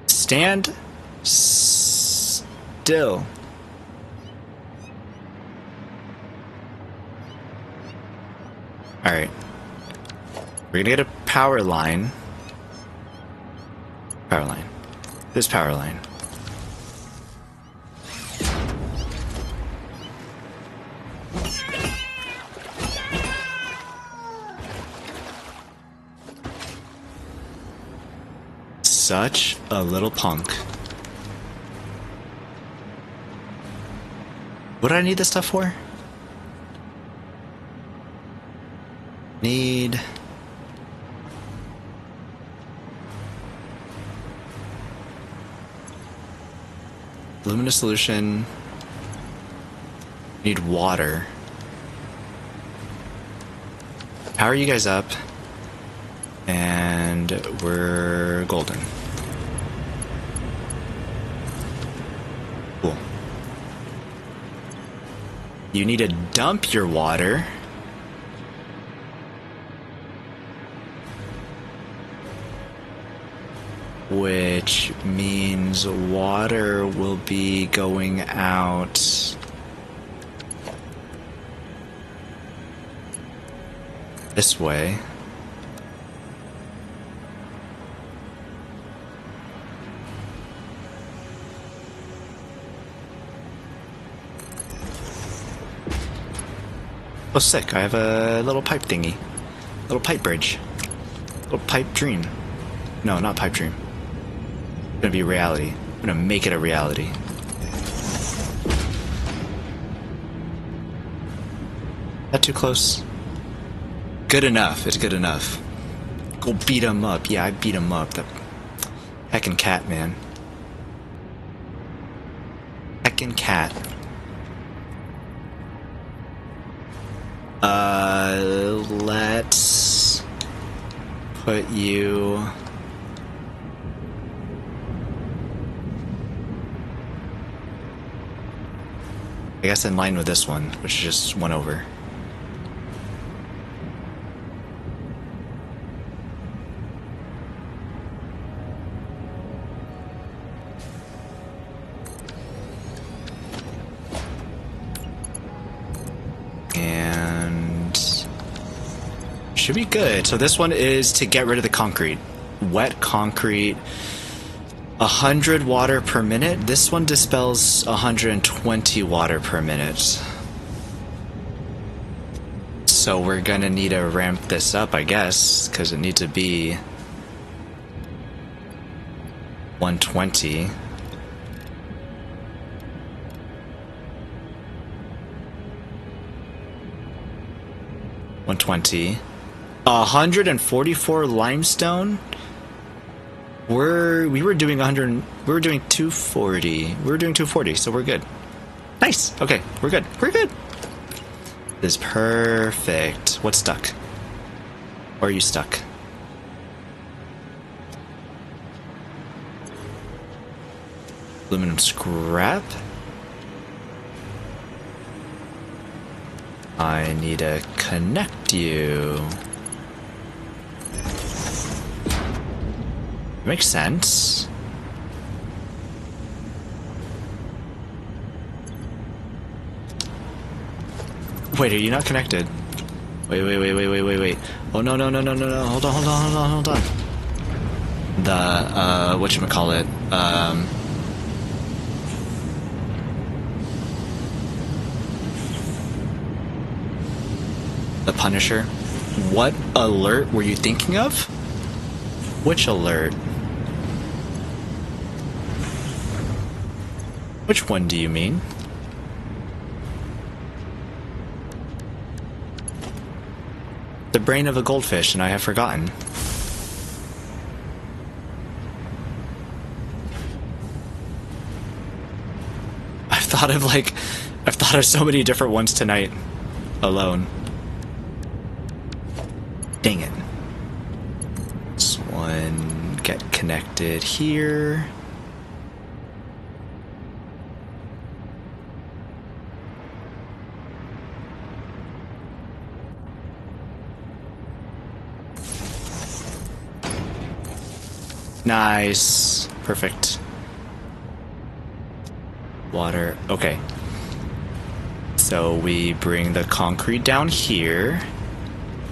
Stand still. Alright. We're gonna get a power line. Power line. This power line. Such a little punk. What do I need this stuff for? Need... luminous solution. Need water. Power you guys up. And we're golden. Cool. You need to dump your water. Which means water will be going out this way. Oh, sick. I have a little pipe thingy. Little pipe bridge. Little pipe dream. No, not pipe dream. It's gonna be a reality. I'm gonna make it a reality. That too close? Good enough. It's good enough. Go beat him up. Yeah, I beat him up. That heckin' cat, man. Heckin' cat. Let's put you... I guess in line with this one, which is just one over. Should be good. So this one is to get rid of the concrete. Wet concrete. 100 water per minute. This one dispels 120 water per minute. So we're gonna need to ramp this up, I guess, because it needs to be 120. $120. 144 limestone. We were doing 100. We were doing 240. We were doing 240, so we're good. Nice. Okay, we're good. We're good. This is perfect. What's stuck? Or are you stuck? Aluminum scrap. I need to connect you. Makes sense. Wait, are you not connected? Wait. Oh, no. Hold on. The, whatchamacallit, The Punisher. What alert were you thinking of? Which alert? Which one do you mean? The brain of a goldfish, and I have forgotten. I've thought of so many different ones tonight alone. Dang it. This one, get connected here. Nice. Perfect. Water. Okay. So we bring the concrete down here.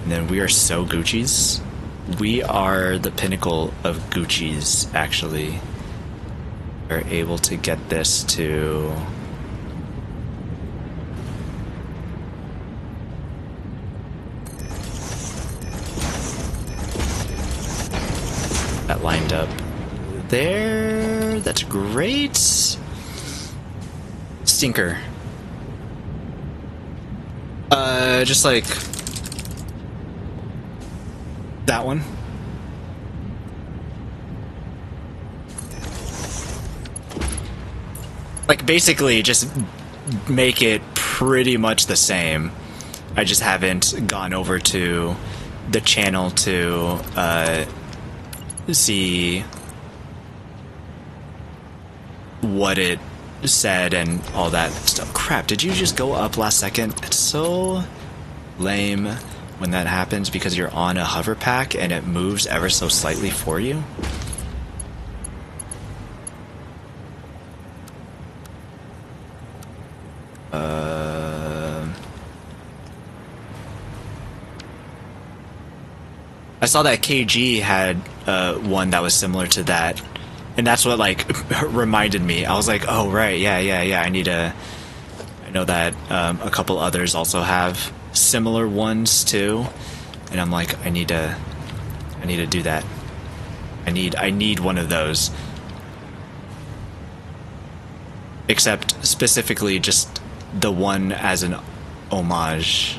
And then we are so Gucci's. We are the pinnacle of Gucci's, actually. We're able to get this to... that lined up there. That's great. Stinker. Just like that one. Like basically just make it pretty much the same. I just haven't gone over to the channel to see what it said and all that stuff. Crap, did you just go up last second? It's so lame when that happens because you're on a hover pack and it moves ever so slightly for you. I saw that KG had one that was similar to that, and that's what like reminded me. I was like, oh right, yeah. I know that a couple others also have similar ones too, and I'm like, I need to do that. I need one of those. Except specifically just the one as an homage.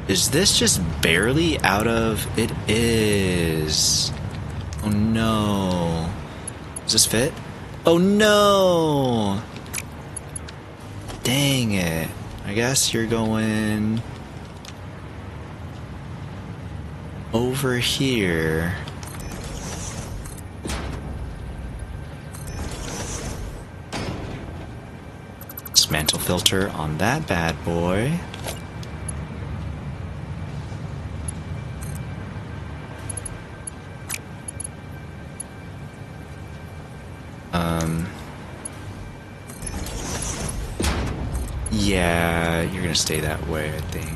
Is this just barely out of... It is. Oh no. Does this fit? Oh no! Dang it. I guess you're going... over here. Mantle filter on that bad boy. Yeah, you're gonna stay that way, I think.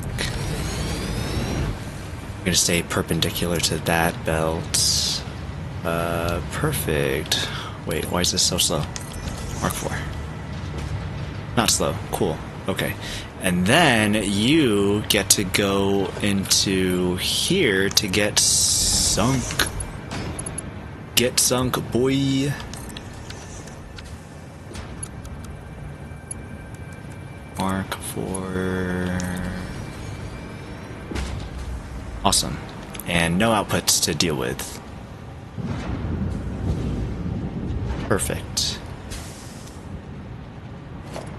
You're gonna stay perpendicular to that belt. Perfect. Wait, why is this so slow? Mark 4. Not slow. Cool. Okay. And then you get to go into here to get sunk. Get sunk, boy. Mark 4. Awesome. And no outputs to deal with. Perfect.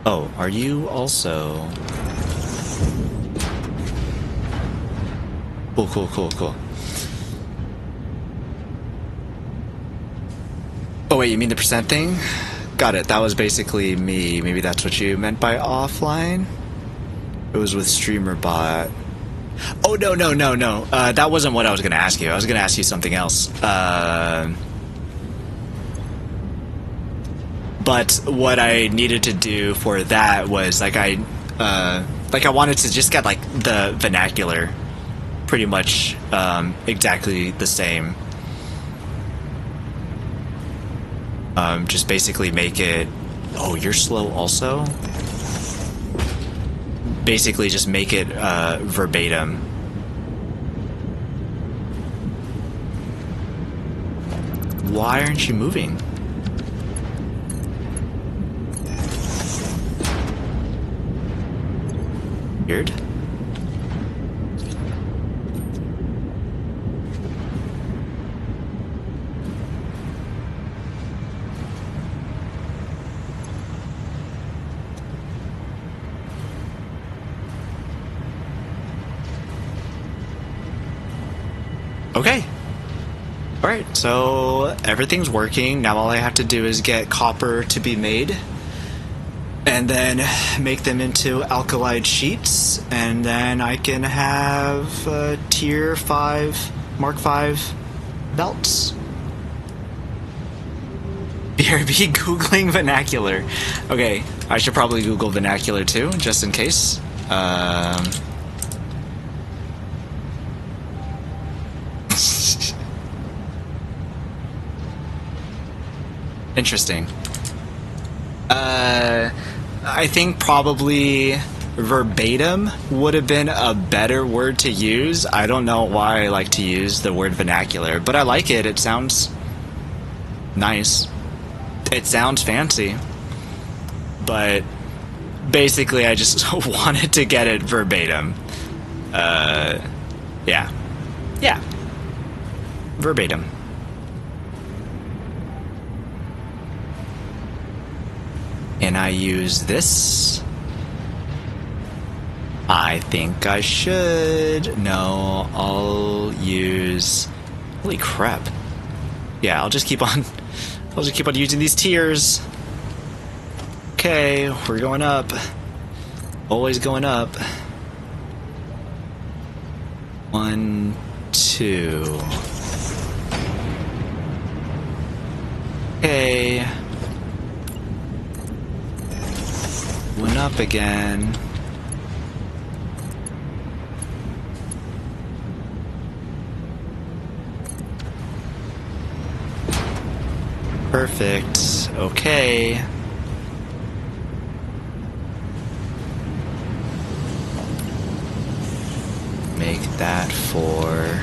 Oh, are you also... Cool. Oh wait, you mean the percent thing? Got it, that was basically me. Maybe that's what you meant by offline? It was with StreamerBot. Oh, no. That wasn't what I was going to ask you. I was going to ask you something else. But what I needed to do for that was I wanted to just get like the vernacular pretty much exactly the same. Just basically make it... Oh, you're slow also? basically just make it verbatim. Why aren't you moving? Weird. Okay. Alright, so everything's working. Now all I have to do is get copper to be made. And then make them into alkalide sheets. And then I can have tier 5, Mark 5 belts. BRB Googling vernacular. Okay, I should probably Google vernacular too, just in case. Interesting. I think probably verbatim would have been a better word to use. I don't know why I like to use the word vernacular, but I like it. It sounds nice. It sounds fancy. But basically I just wanted to get it verbatim. Yeah. Yeah. Verbatim. Can I use this? I think I should. No, I'll use... Holy crap. Yeah, I'll just keep on using these tiers. Okay, we're going up. Always going up. 1, 2. Okay. Went up again. Perfect. Okay. Make that for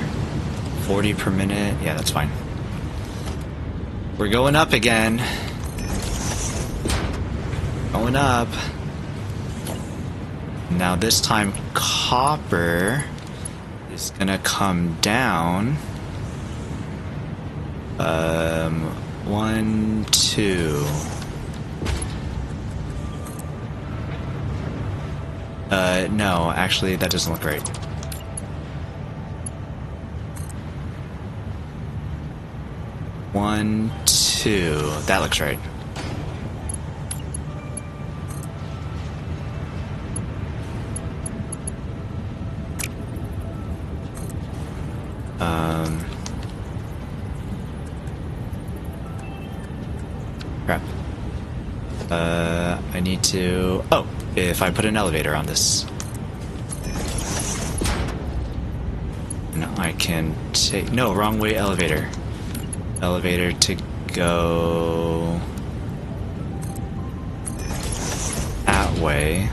40 per minute. Yeah, that's fine. We're going up again. Going up. Now this time copper is gonna come down. 1, 2. No, actually that doesn't look right. One, 2. That looks right. Crap. I need to... Oh, if I put an elevator on this. No, I can take... No, wrong way elevator. Elevator to go... that way.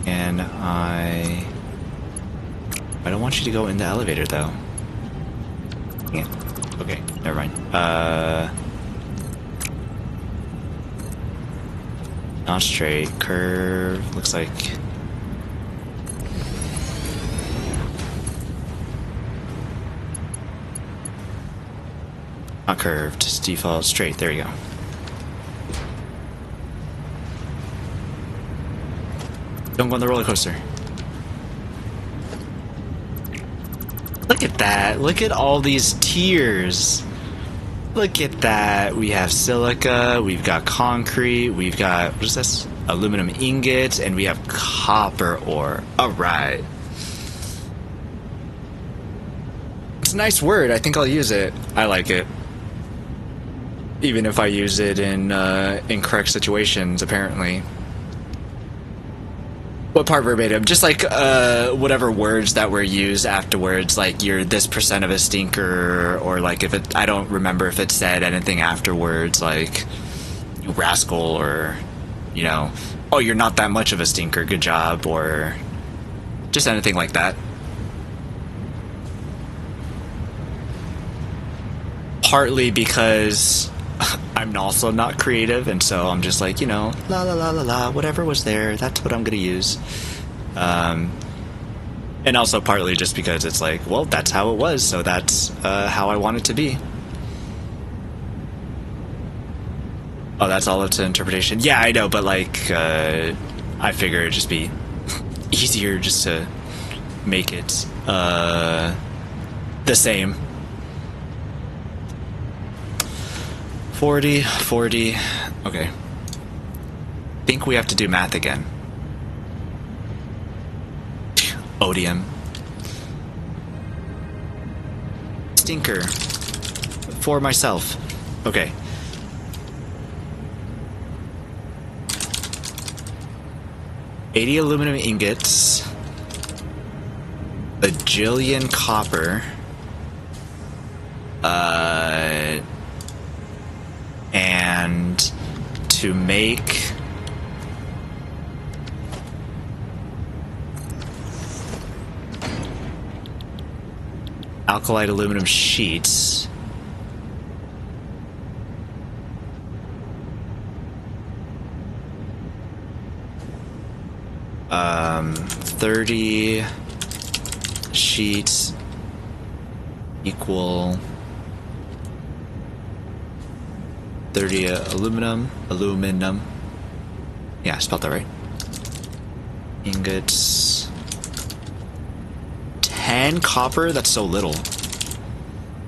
And I don't want you to go in the elevator, though. Yeah. Okay, never mind. Not straight. Curve. Looks like... not curved. Just default straight. There you go. Don't go on the roller coaster. Look at that. Look at all these tiers. Look at that. We have silica, we've got concrete, we've got, what is this? Aluminum ingots, and we have copper ore. Alright. It's a nice word. I think I'll use it. I like it. Even if I use it in incorrect situations, apparently. What part verbatim? Just like whatever words that were used afterwards, like you're this percent of a stinker, or like if it, I don't remember if it said anything afterwards, like you rascal or you know, oh, you're not that much of a stinker, good job, or just anything like that. Partly because I'm also not creative, and so I'm just like, you know, la la la la la, whatever was there, that's what I'm gonna use. And also partly just because it's like, well, that's how it was, so that's how I want it to be. Oh, that's all up to interpretation? Yeah, I know, but like, I figure it'd just be easier just to make it the same. 40, 40, okay. Think we have to do math again. Odium. Stinker. For myself. Okay. $80 aluminum ingots. A jillion copper. And to make alkalite aluminum sheets, 30 sheets equal 30 aluminum. Yeah, I spelled that right. Ingots. 10 copper? That's so little.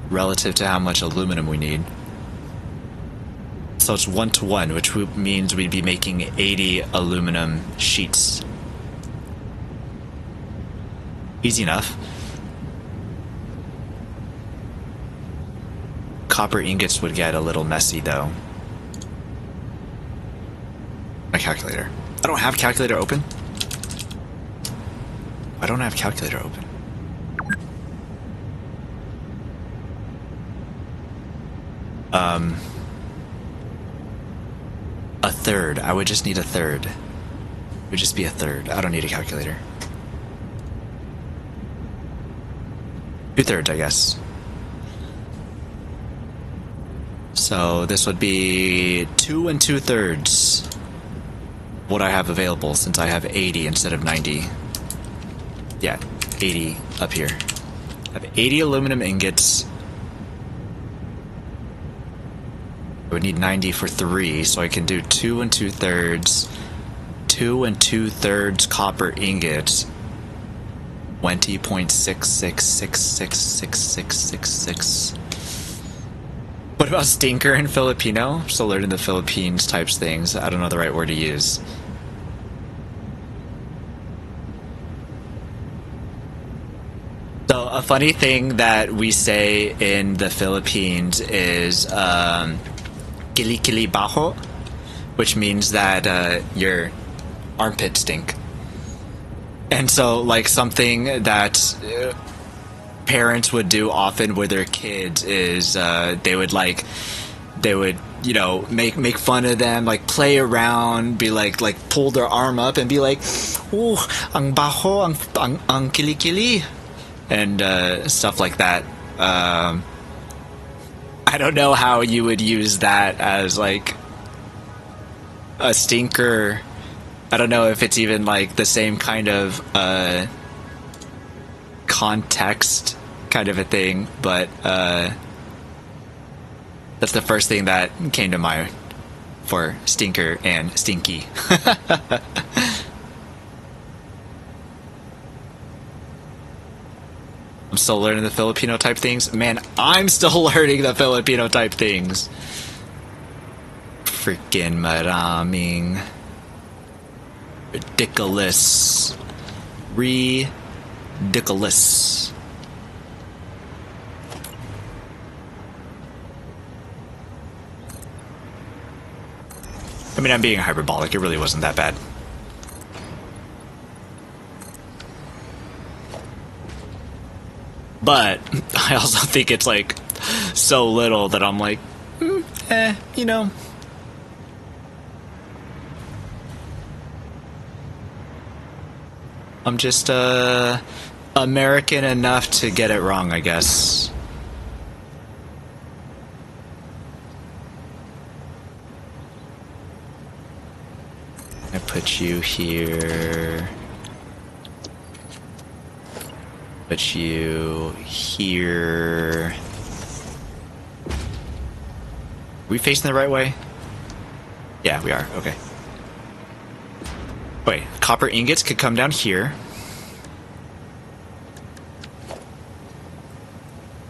Relative to how much aluminum we need. So it's 1-to-1, which means we'd be making 80 aluminum sheets. Easy enough. Copper ingots would get a little messy, though. My calculator. I don't have calculator open? I don't have calculator open. A third. I would just need a third. It would just be a third. I don't need a calculator. 2/3, I guess. So this would be 2 2/3 what I have available, since I have 80 instead of 90. Yeah, 80 up here. I have 80 aluminum ingots. I would need 90 for 3, so I can do 2 2/3. 2 2/3 copper ingots. 20.66666666. What about stinker in Filipino? I'm still learning the Philippines types things. I don't know the right word to use. So a funny thing that we say in the Philippines is kili-kili baho, which means that your armpits stink. And so, like, something that parents would do often with their kids is they would you know, make fun of them, like play around, be like pull their arm up and be like, "Oh, ang baho, ang kili-kili," and stuff like that. I don't know how you would use that as like a stinker. I don't know if it's even like the same kind of context kind of a thing, but that's the first thing that came to mind for stinker and stinky. I'm still learning the Filipino type things. Man, I'm still learning the Filipino type things. Freaking maraming. Ridiculous. Ridiculous. I mean, I'm being hyperbolic. It really wasn't that bad. But I also think it's like so little that I'm like, you know. I'm just American enough to get it wrong, I guess. I put you here. Put you here. Are we facing the right way? Yeah, we are. Okay. Wait, copper ingots could come down here.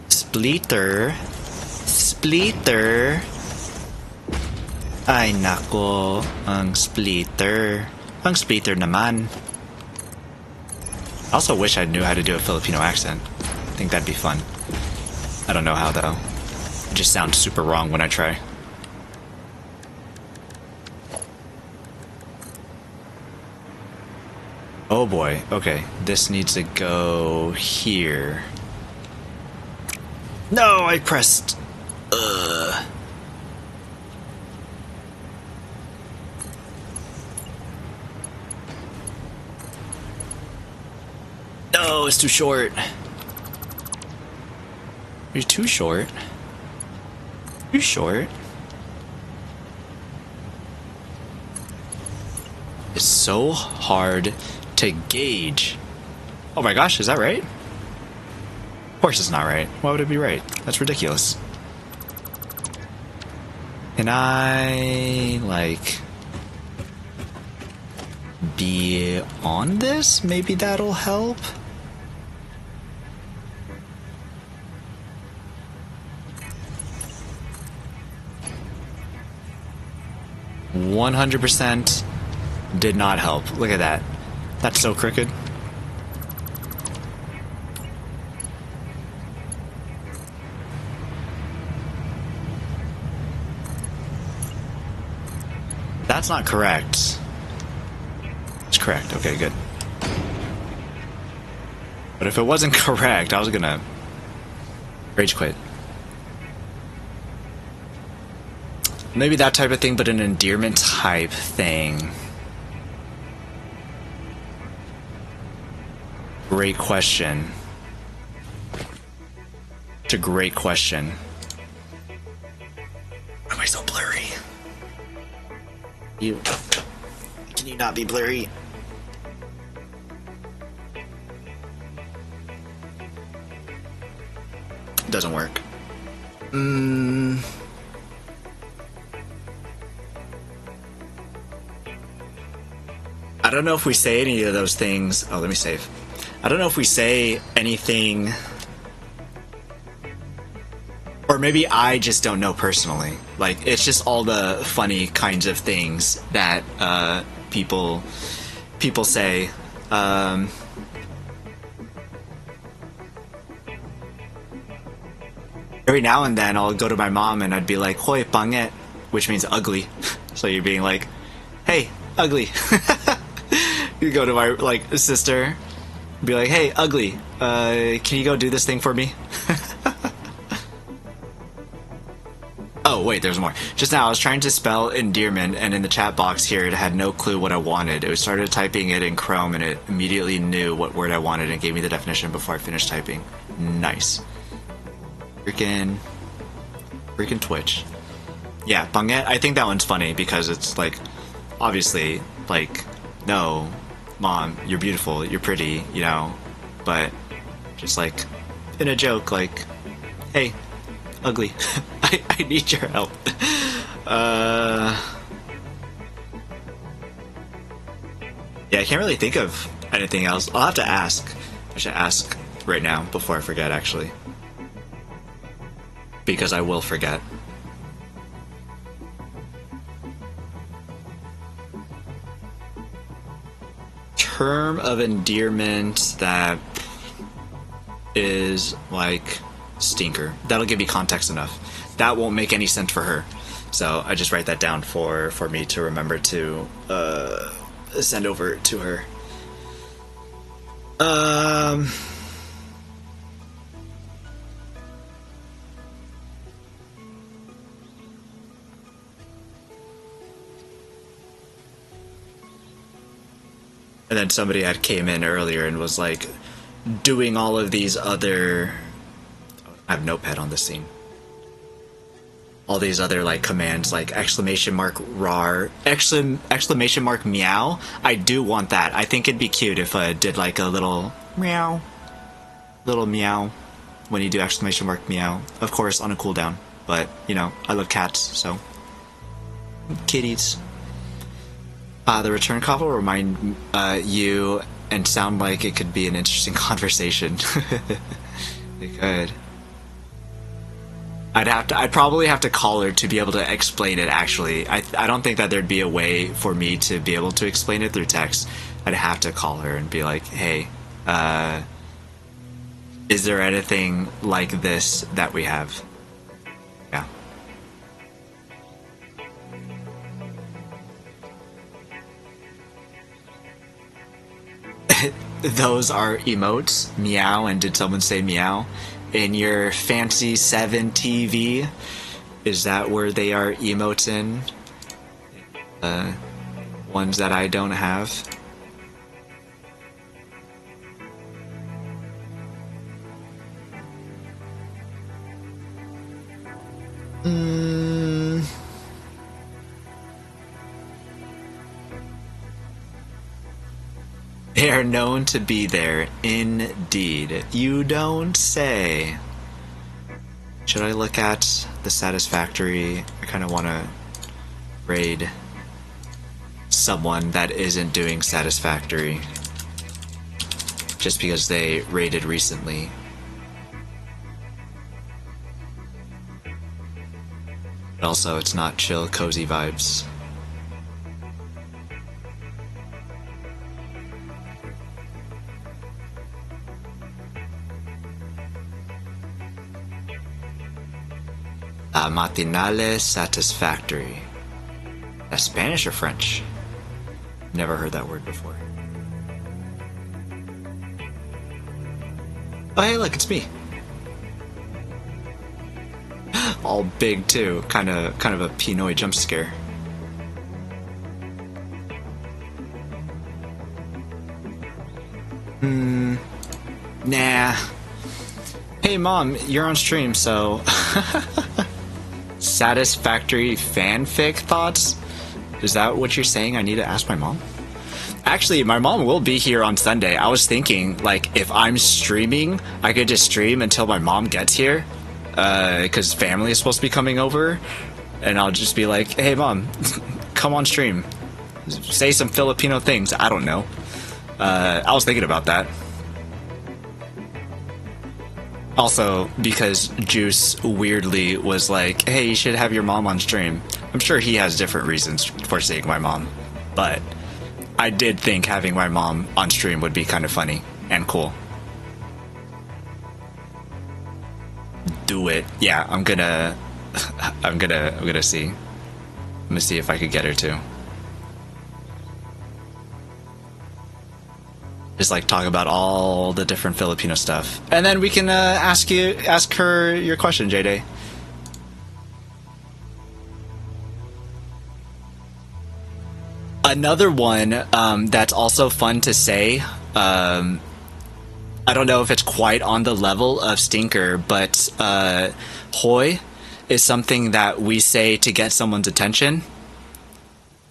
Splitter. Splitter. Ay nako, ang splitter. Ang splitter naman. I also wish I knew how to do a Filipino accent. I think that'd be fun. I don't know how though. It just sounds super wrong when I try. Oh boy, okay. This needs to go here. No, I pressed... No, it's too short. You're too short. Too short. It's so hard to gauge. Oh my gosh, is that right? Of course it's not right. Why would it be right? That's ridiculous. Can I, like, be on this? Maybe that'll help? $100% did not help. Look at that. That's so crooked. That's not correct. It's correct. Okay, good. But if it wasn't correct, I was gonna rage quit. Maybe that type of thing, but an endearment type thing. Great question. It's a great question. Why am I so blurry? Can you not be blurry? Doesn't work. I don't know if we say any of those things. Oh, let me save. I don't know if we say anything, or maybe I just don't know personally. Like, it's just all the funny kinds of things that people say. Every now and then I'll go to my mom and I'd be like, "Hoy pangit," which means ugly. So you're being like, "Hey, ugly." You go to my like sister, be like, "Hey, ugly, can you go do this thing for me?" Oh wait, there's more. Just now I was trying to spell endearment, and in the chat box here it had no clue what I wanted. It started typing it in Chrome and it immediately knew what word I wanted and gave me the definition before I finished typing. Nice. Freaking Twitch. Yeah, pangit. I think that one's funny because it's like, obviously, like, no, mom, you're beautiful, you're pretty, you know, but just like in a joke, like, hey, ugly, I need your help. Yeah, I can't really think of anything else. I'll have to ask. I should ask right now before I forget, actually, because I will forget. Term of endearment that is like stinker. That'll give me context enough. That won't make any sense for her. So I just write that down for me to remember to send over to her. And then somebody had came in earlier and was like doing all of these other... I have Notepad on this scene. All these other like commands like exclamation mark rar, exclamation mark meow. I do want that. I think it'd be cute if I did like a little meow. Little meow when you do exclamation mark meow. Of course on a cooldown. But, you know, I love cats, so... Kitties. The return call will remind you and sound like it could be an interesting conversation. It could. I'd probably have to call her to be able to explain it, actually. I don't think that there'd be a way for me to be able to explain it through text. I'd have to call her and be like, hey, is there anything like this that we have? Yeah. Those are emotes, meow, and did someone say meow? In your fancy 7 TV, is that where they are emotes in? Ones that I don't have. They are known to be there, indeed. You don't say. Should I look at the Satisfactory? I kind of want to raid someone that isn't doing Satisfactory. Just because they raided recently. But also, it's not chill, cozy vibes. Matinale Satisfactory. That's Spanish or French? Never heard that word before. Oh hey, look, it's me. All big too, kind of a P-Noy jump scare. Nah. Hey mom, you're on stream, so... Satisfactory fanfic thoughts? Is that what you're saying? I need to ask my mom? Actually, my mom will be here on Sunday. I was thinking, like, if I'm streaming, I could just stream until my mom gets here. Because family is supposed to be coming over. And I'll just be like, hey mom, come on stream. Say some Filipino things. I don't know. I was thinking about that. Also, because Juice weirdly was like, hey, you should have your mom on stream. I'm sure he has different reasons for seeing my mom. But I did think having my mom on stream would be kind of funny and cool. Do it. Yeah, I'm gonna see. I'm gonna see if I could get her to. Just like talk about all the different Filipino stuff, and then we can ask her your question, J-Day. Another one that's also fun to say. I don't know if it's quite on the level of Stinker, but hoy is something that we say to get someone's attention.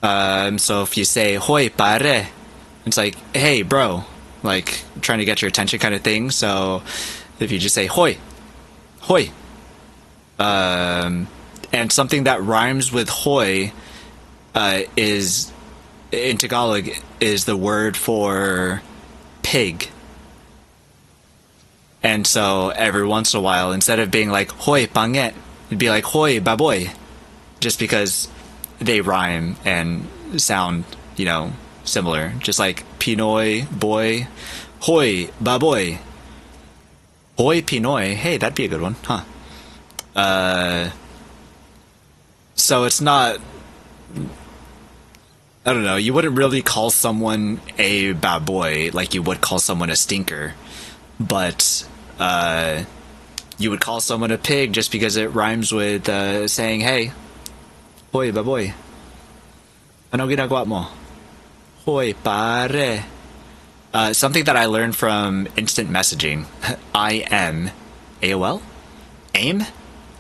So if you say hoy pare, it's like, hey bro. Like trying to get your attention kind of thing. So if you just say hoy, hoy, and something that rhymes with hoy is in Tagalog is the word for pig. And so every once in a while, instead of being like hoy panget, it'd be like hoy baboy, just because they rhyme and sound, you know, similar, just like P-NoyBoy, hoy baboy, hoy P-Noy. Hey, that'd be a good one, huh? So it's not, I don't know, you wouldn't really call someone a baboy like you would call someone a stinker, but you would call someone a pig just because it rhymes with saying, hey, hoy baboy, ano ginagawa mo? Hoy pare. Something that I learned from instant messaging. IM. AOL? AIM?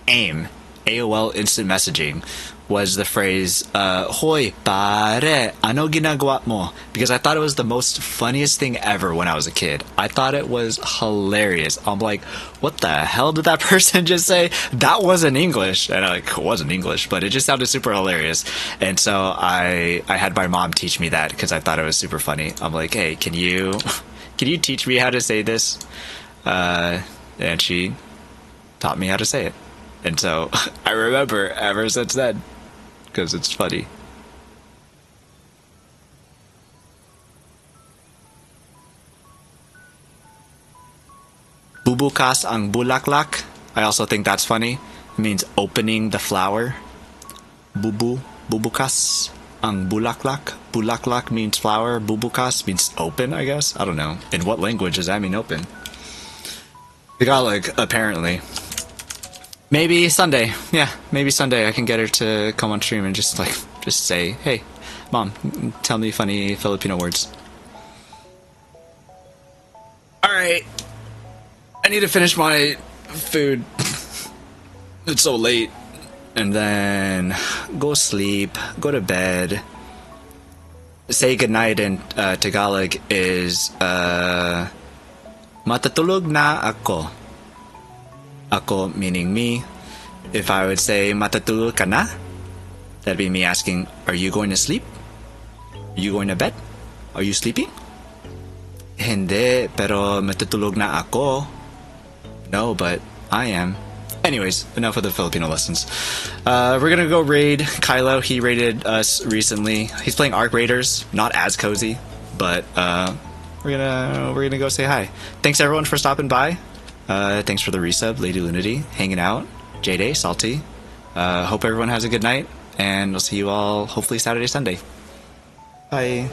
AIM. AOL instant messaging was the phrase, Hoy, pare, ano ginagawa mo? Because I thought it was the most funniest thing ever when I was a kid. I thought it was hilarious. I'm like, what the hell did that person just say? That wasn't English. And it wasn't English, but it just sounded super hilarious. And so I had my mom teach me that because I thought it was super funny. I'm like, hey, can you teach me how to say this? And she taught me how to say it. And so I remember ever since then, because it's funny. Bubukas ang bulaklak. I also think that's funny. It means opening the flower. Bubukas ang bulaklak. Bulaklak means flower. Bubukas means open, I guess. I don't know. In what language does that mean open? Tagalog, apparently. Maybe Sunday. Yeah, maybe Sunday I can get her to come on stream and just say, hey, Mom, tell me funny Filipino words. Alright. I need to finish my food. It's so late. And then go sleep, go to bed. Say goodnight in Tagalog is matatulog na ako. Ako meaning me. If I would say matatulog ka na, that'd be me asking, are you going to sleep? Are you going to bed? Are you sleeping? Hindi, pero matatulog na ako. No, but I am. Anyways, enough of the Filipino lessons. We're gonna go raid Kylo. He raided us recently. He's playing Arc Raiders, not as cozy, but we're gonna go say hi. Thanks everyone for stopping by. Thanks for the resub, Lady Lunity, hanging out, J-Day, Salty. Hope everyone has a good night, and we'll see you all hopefully Saturday, Sunday. Bye.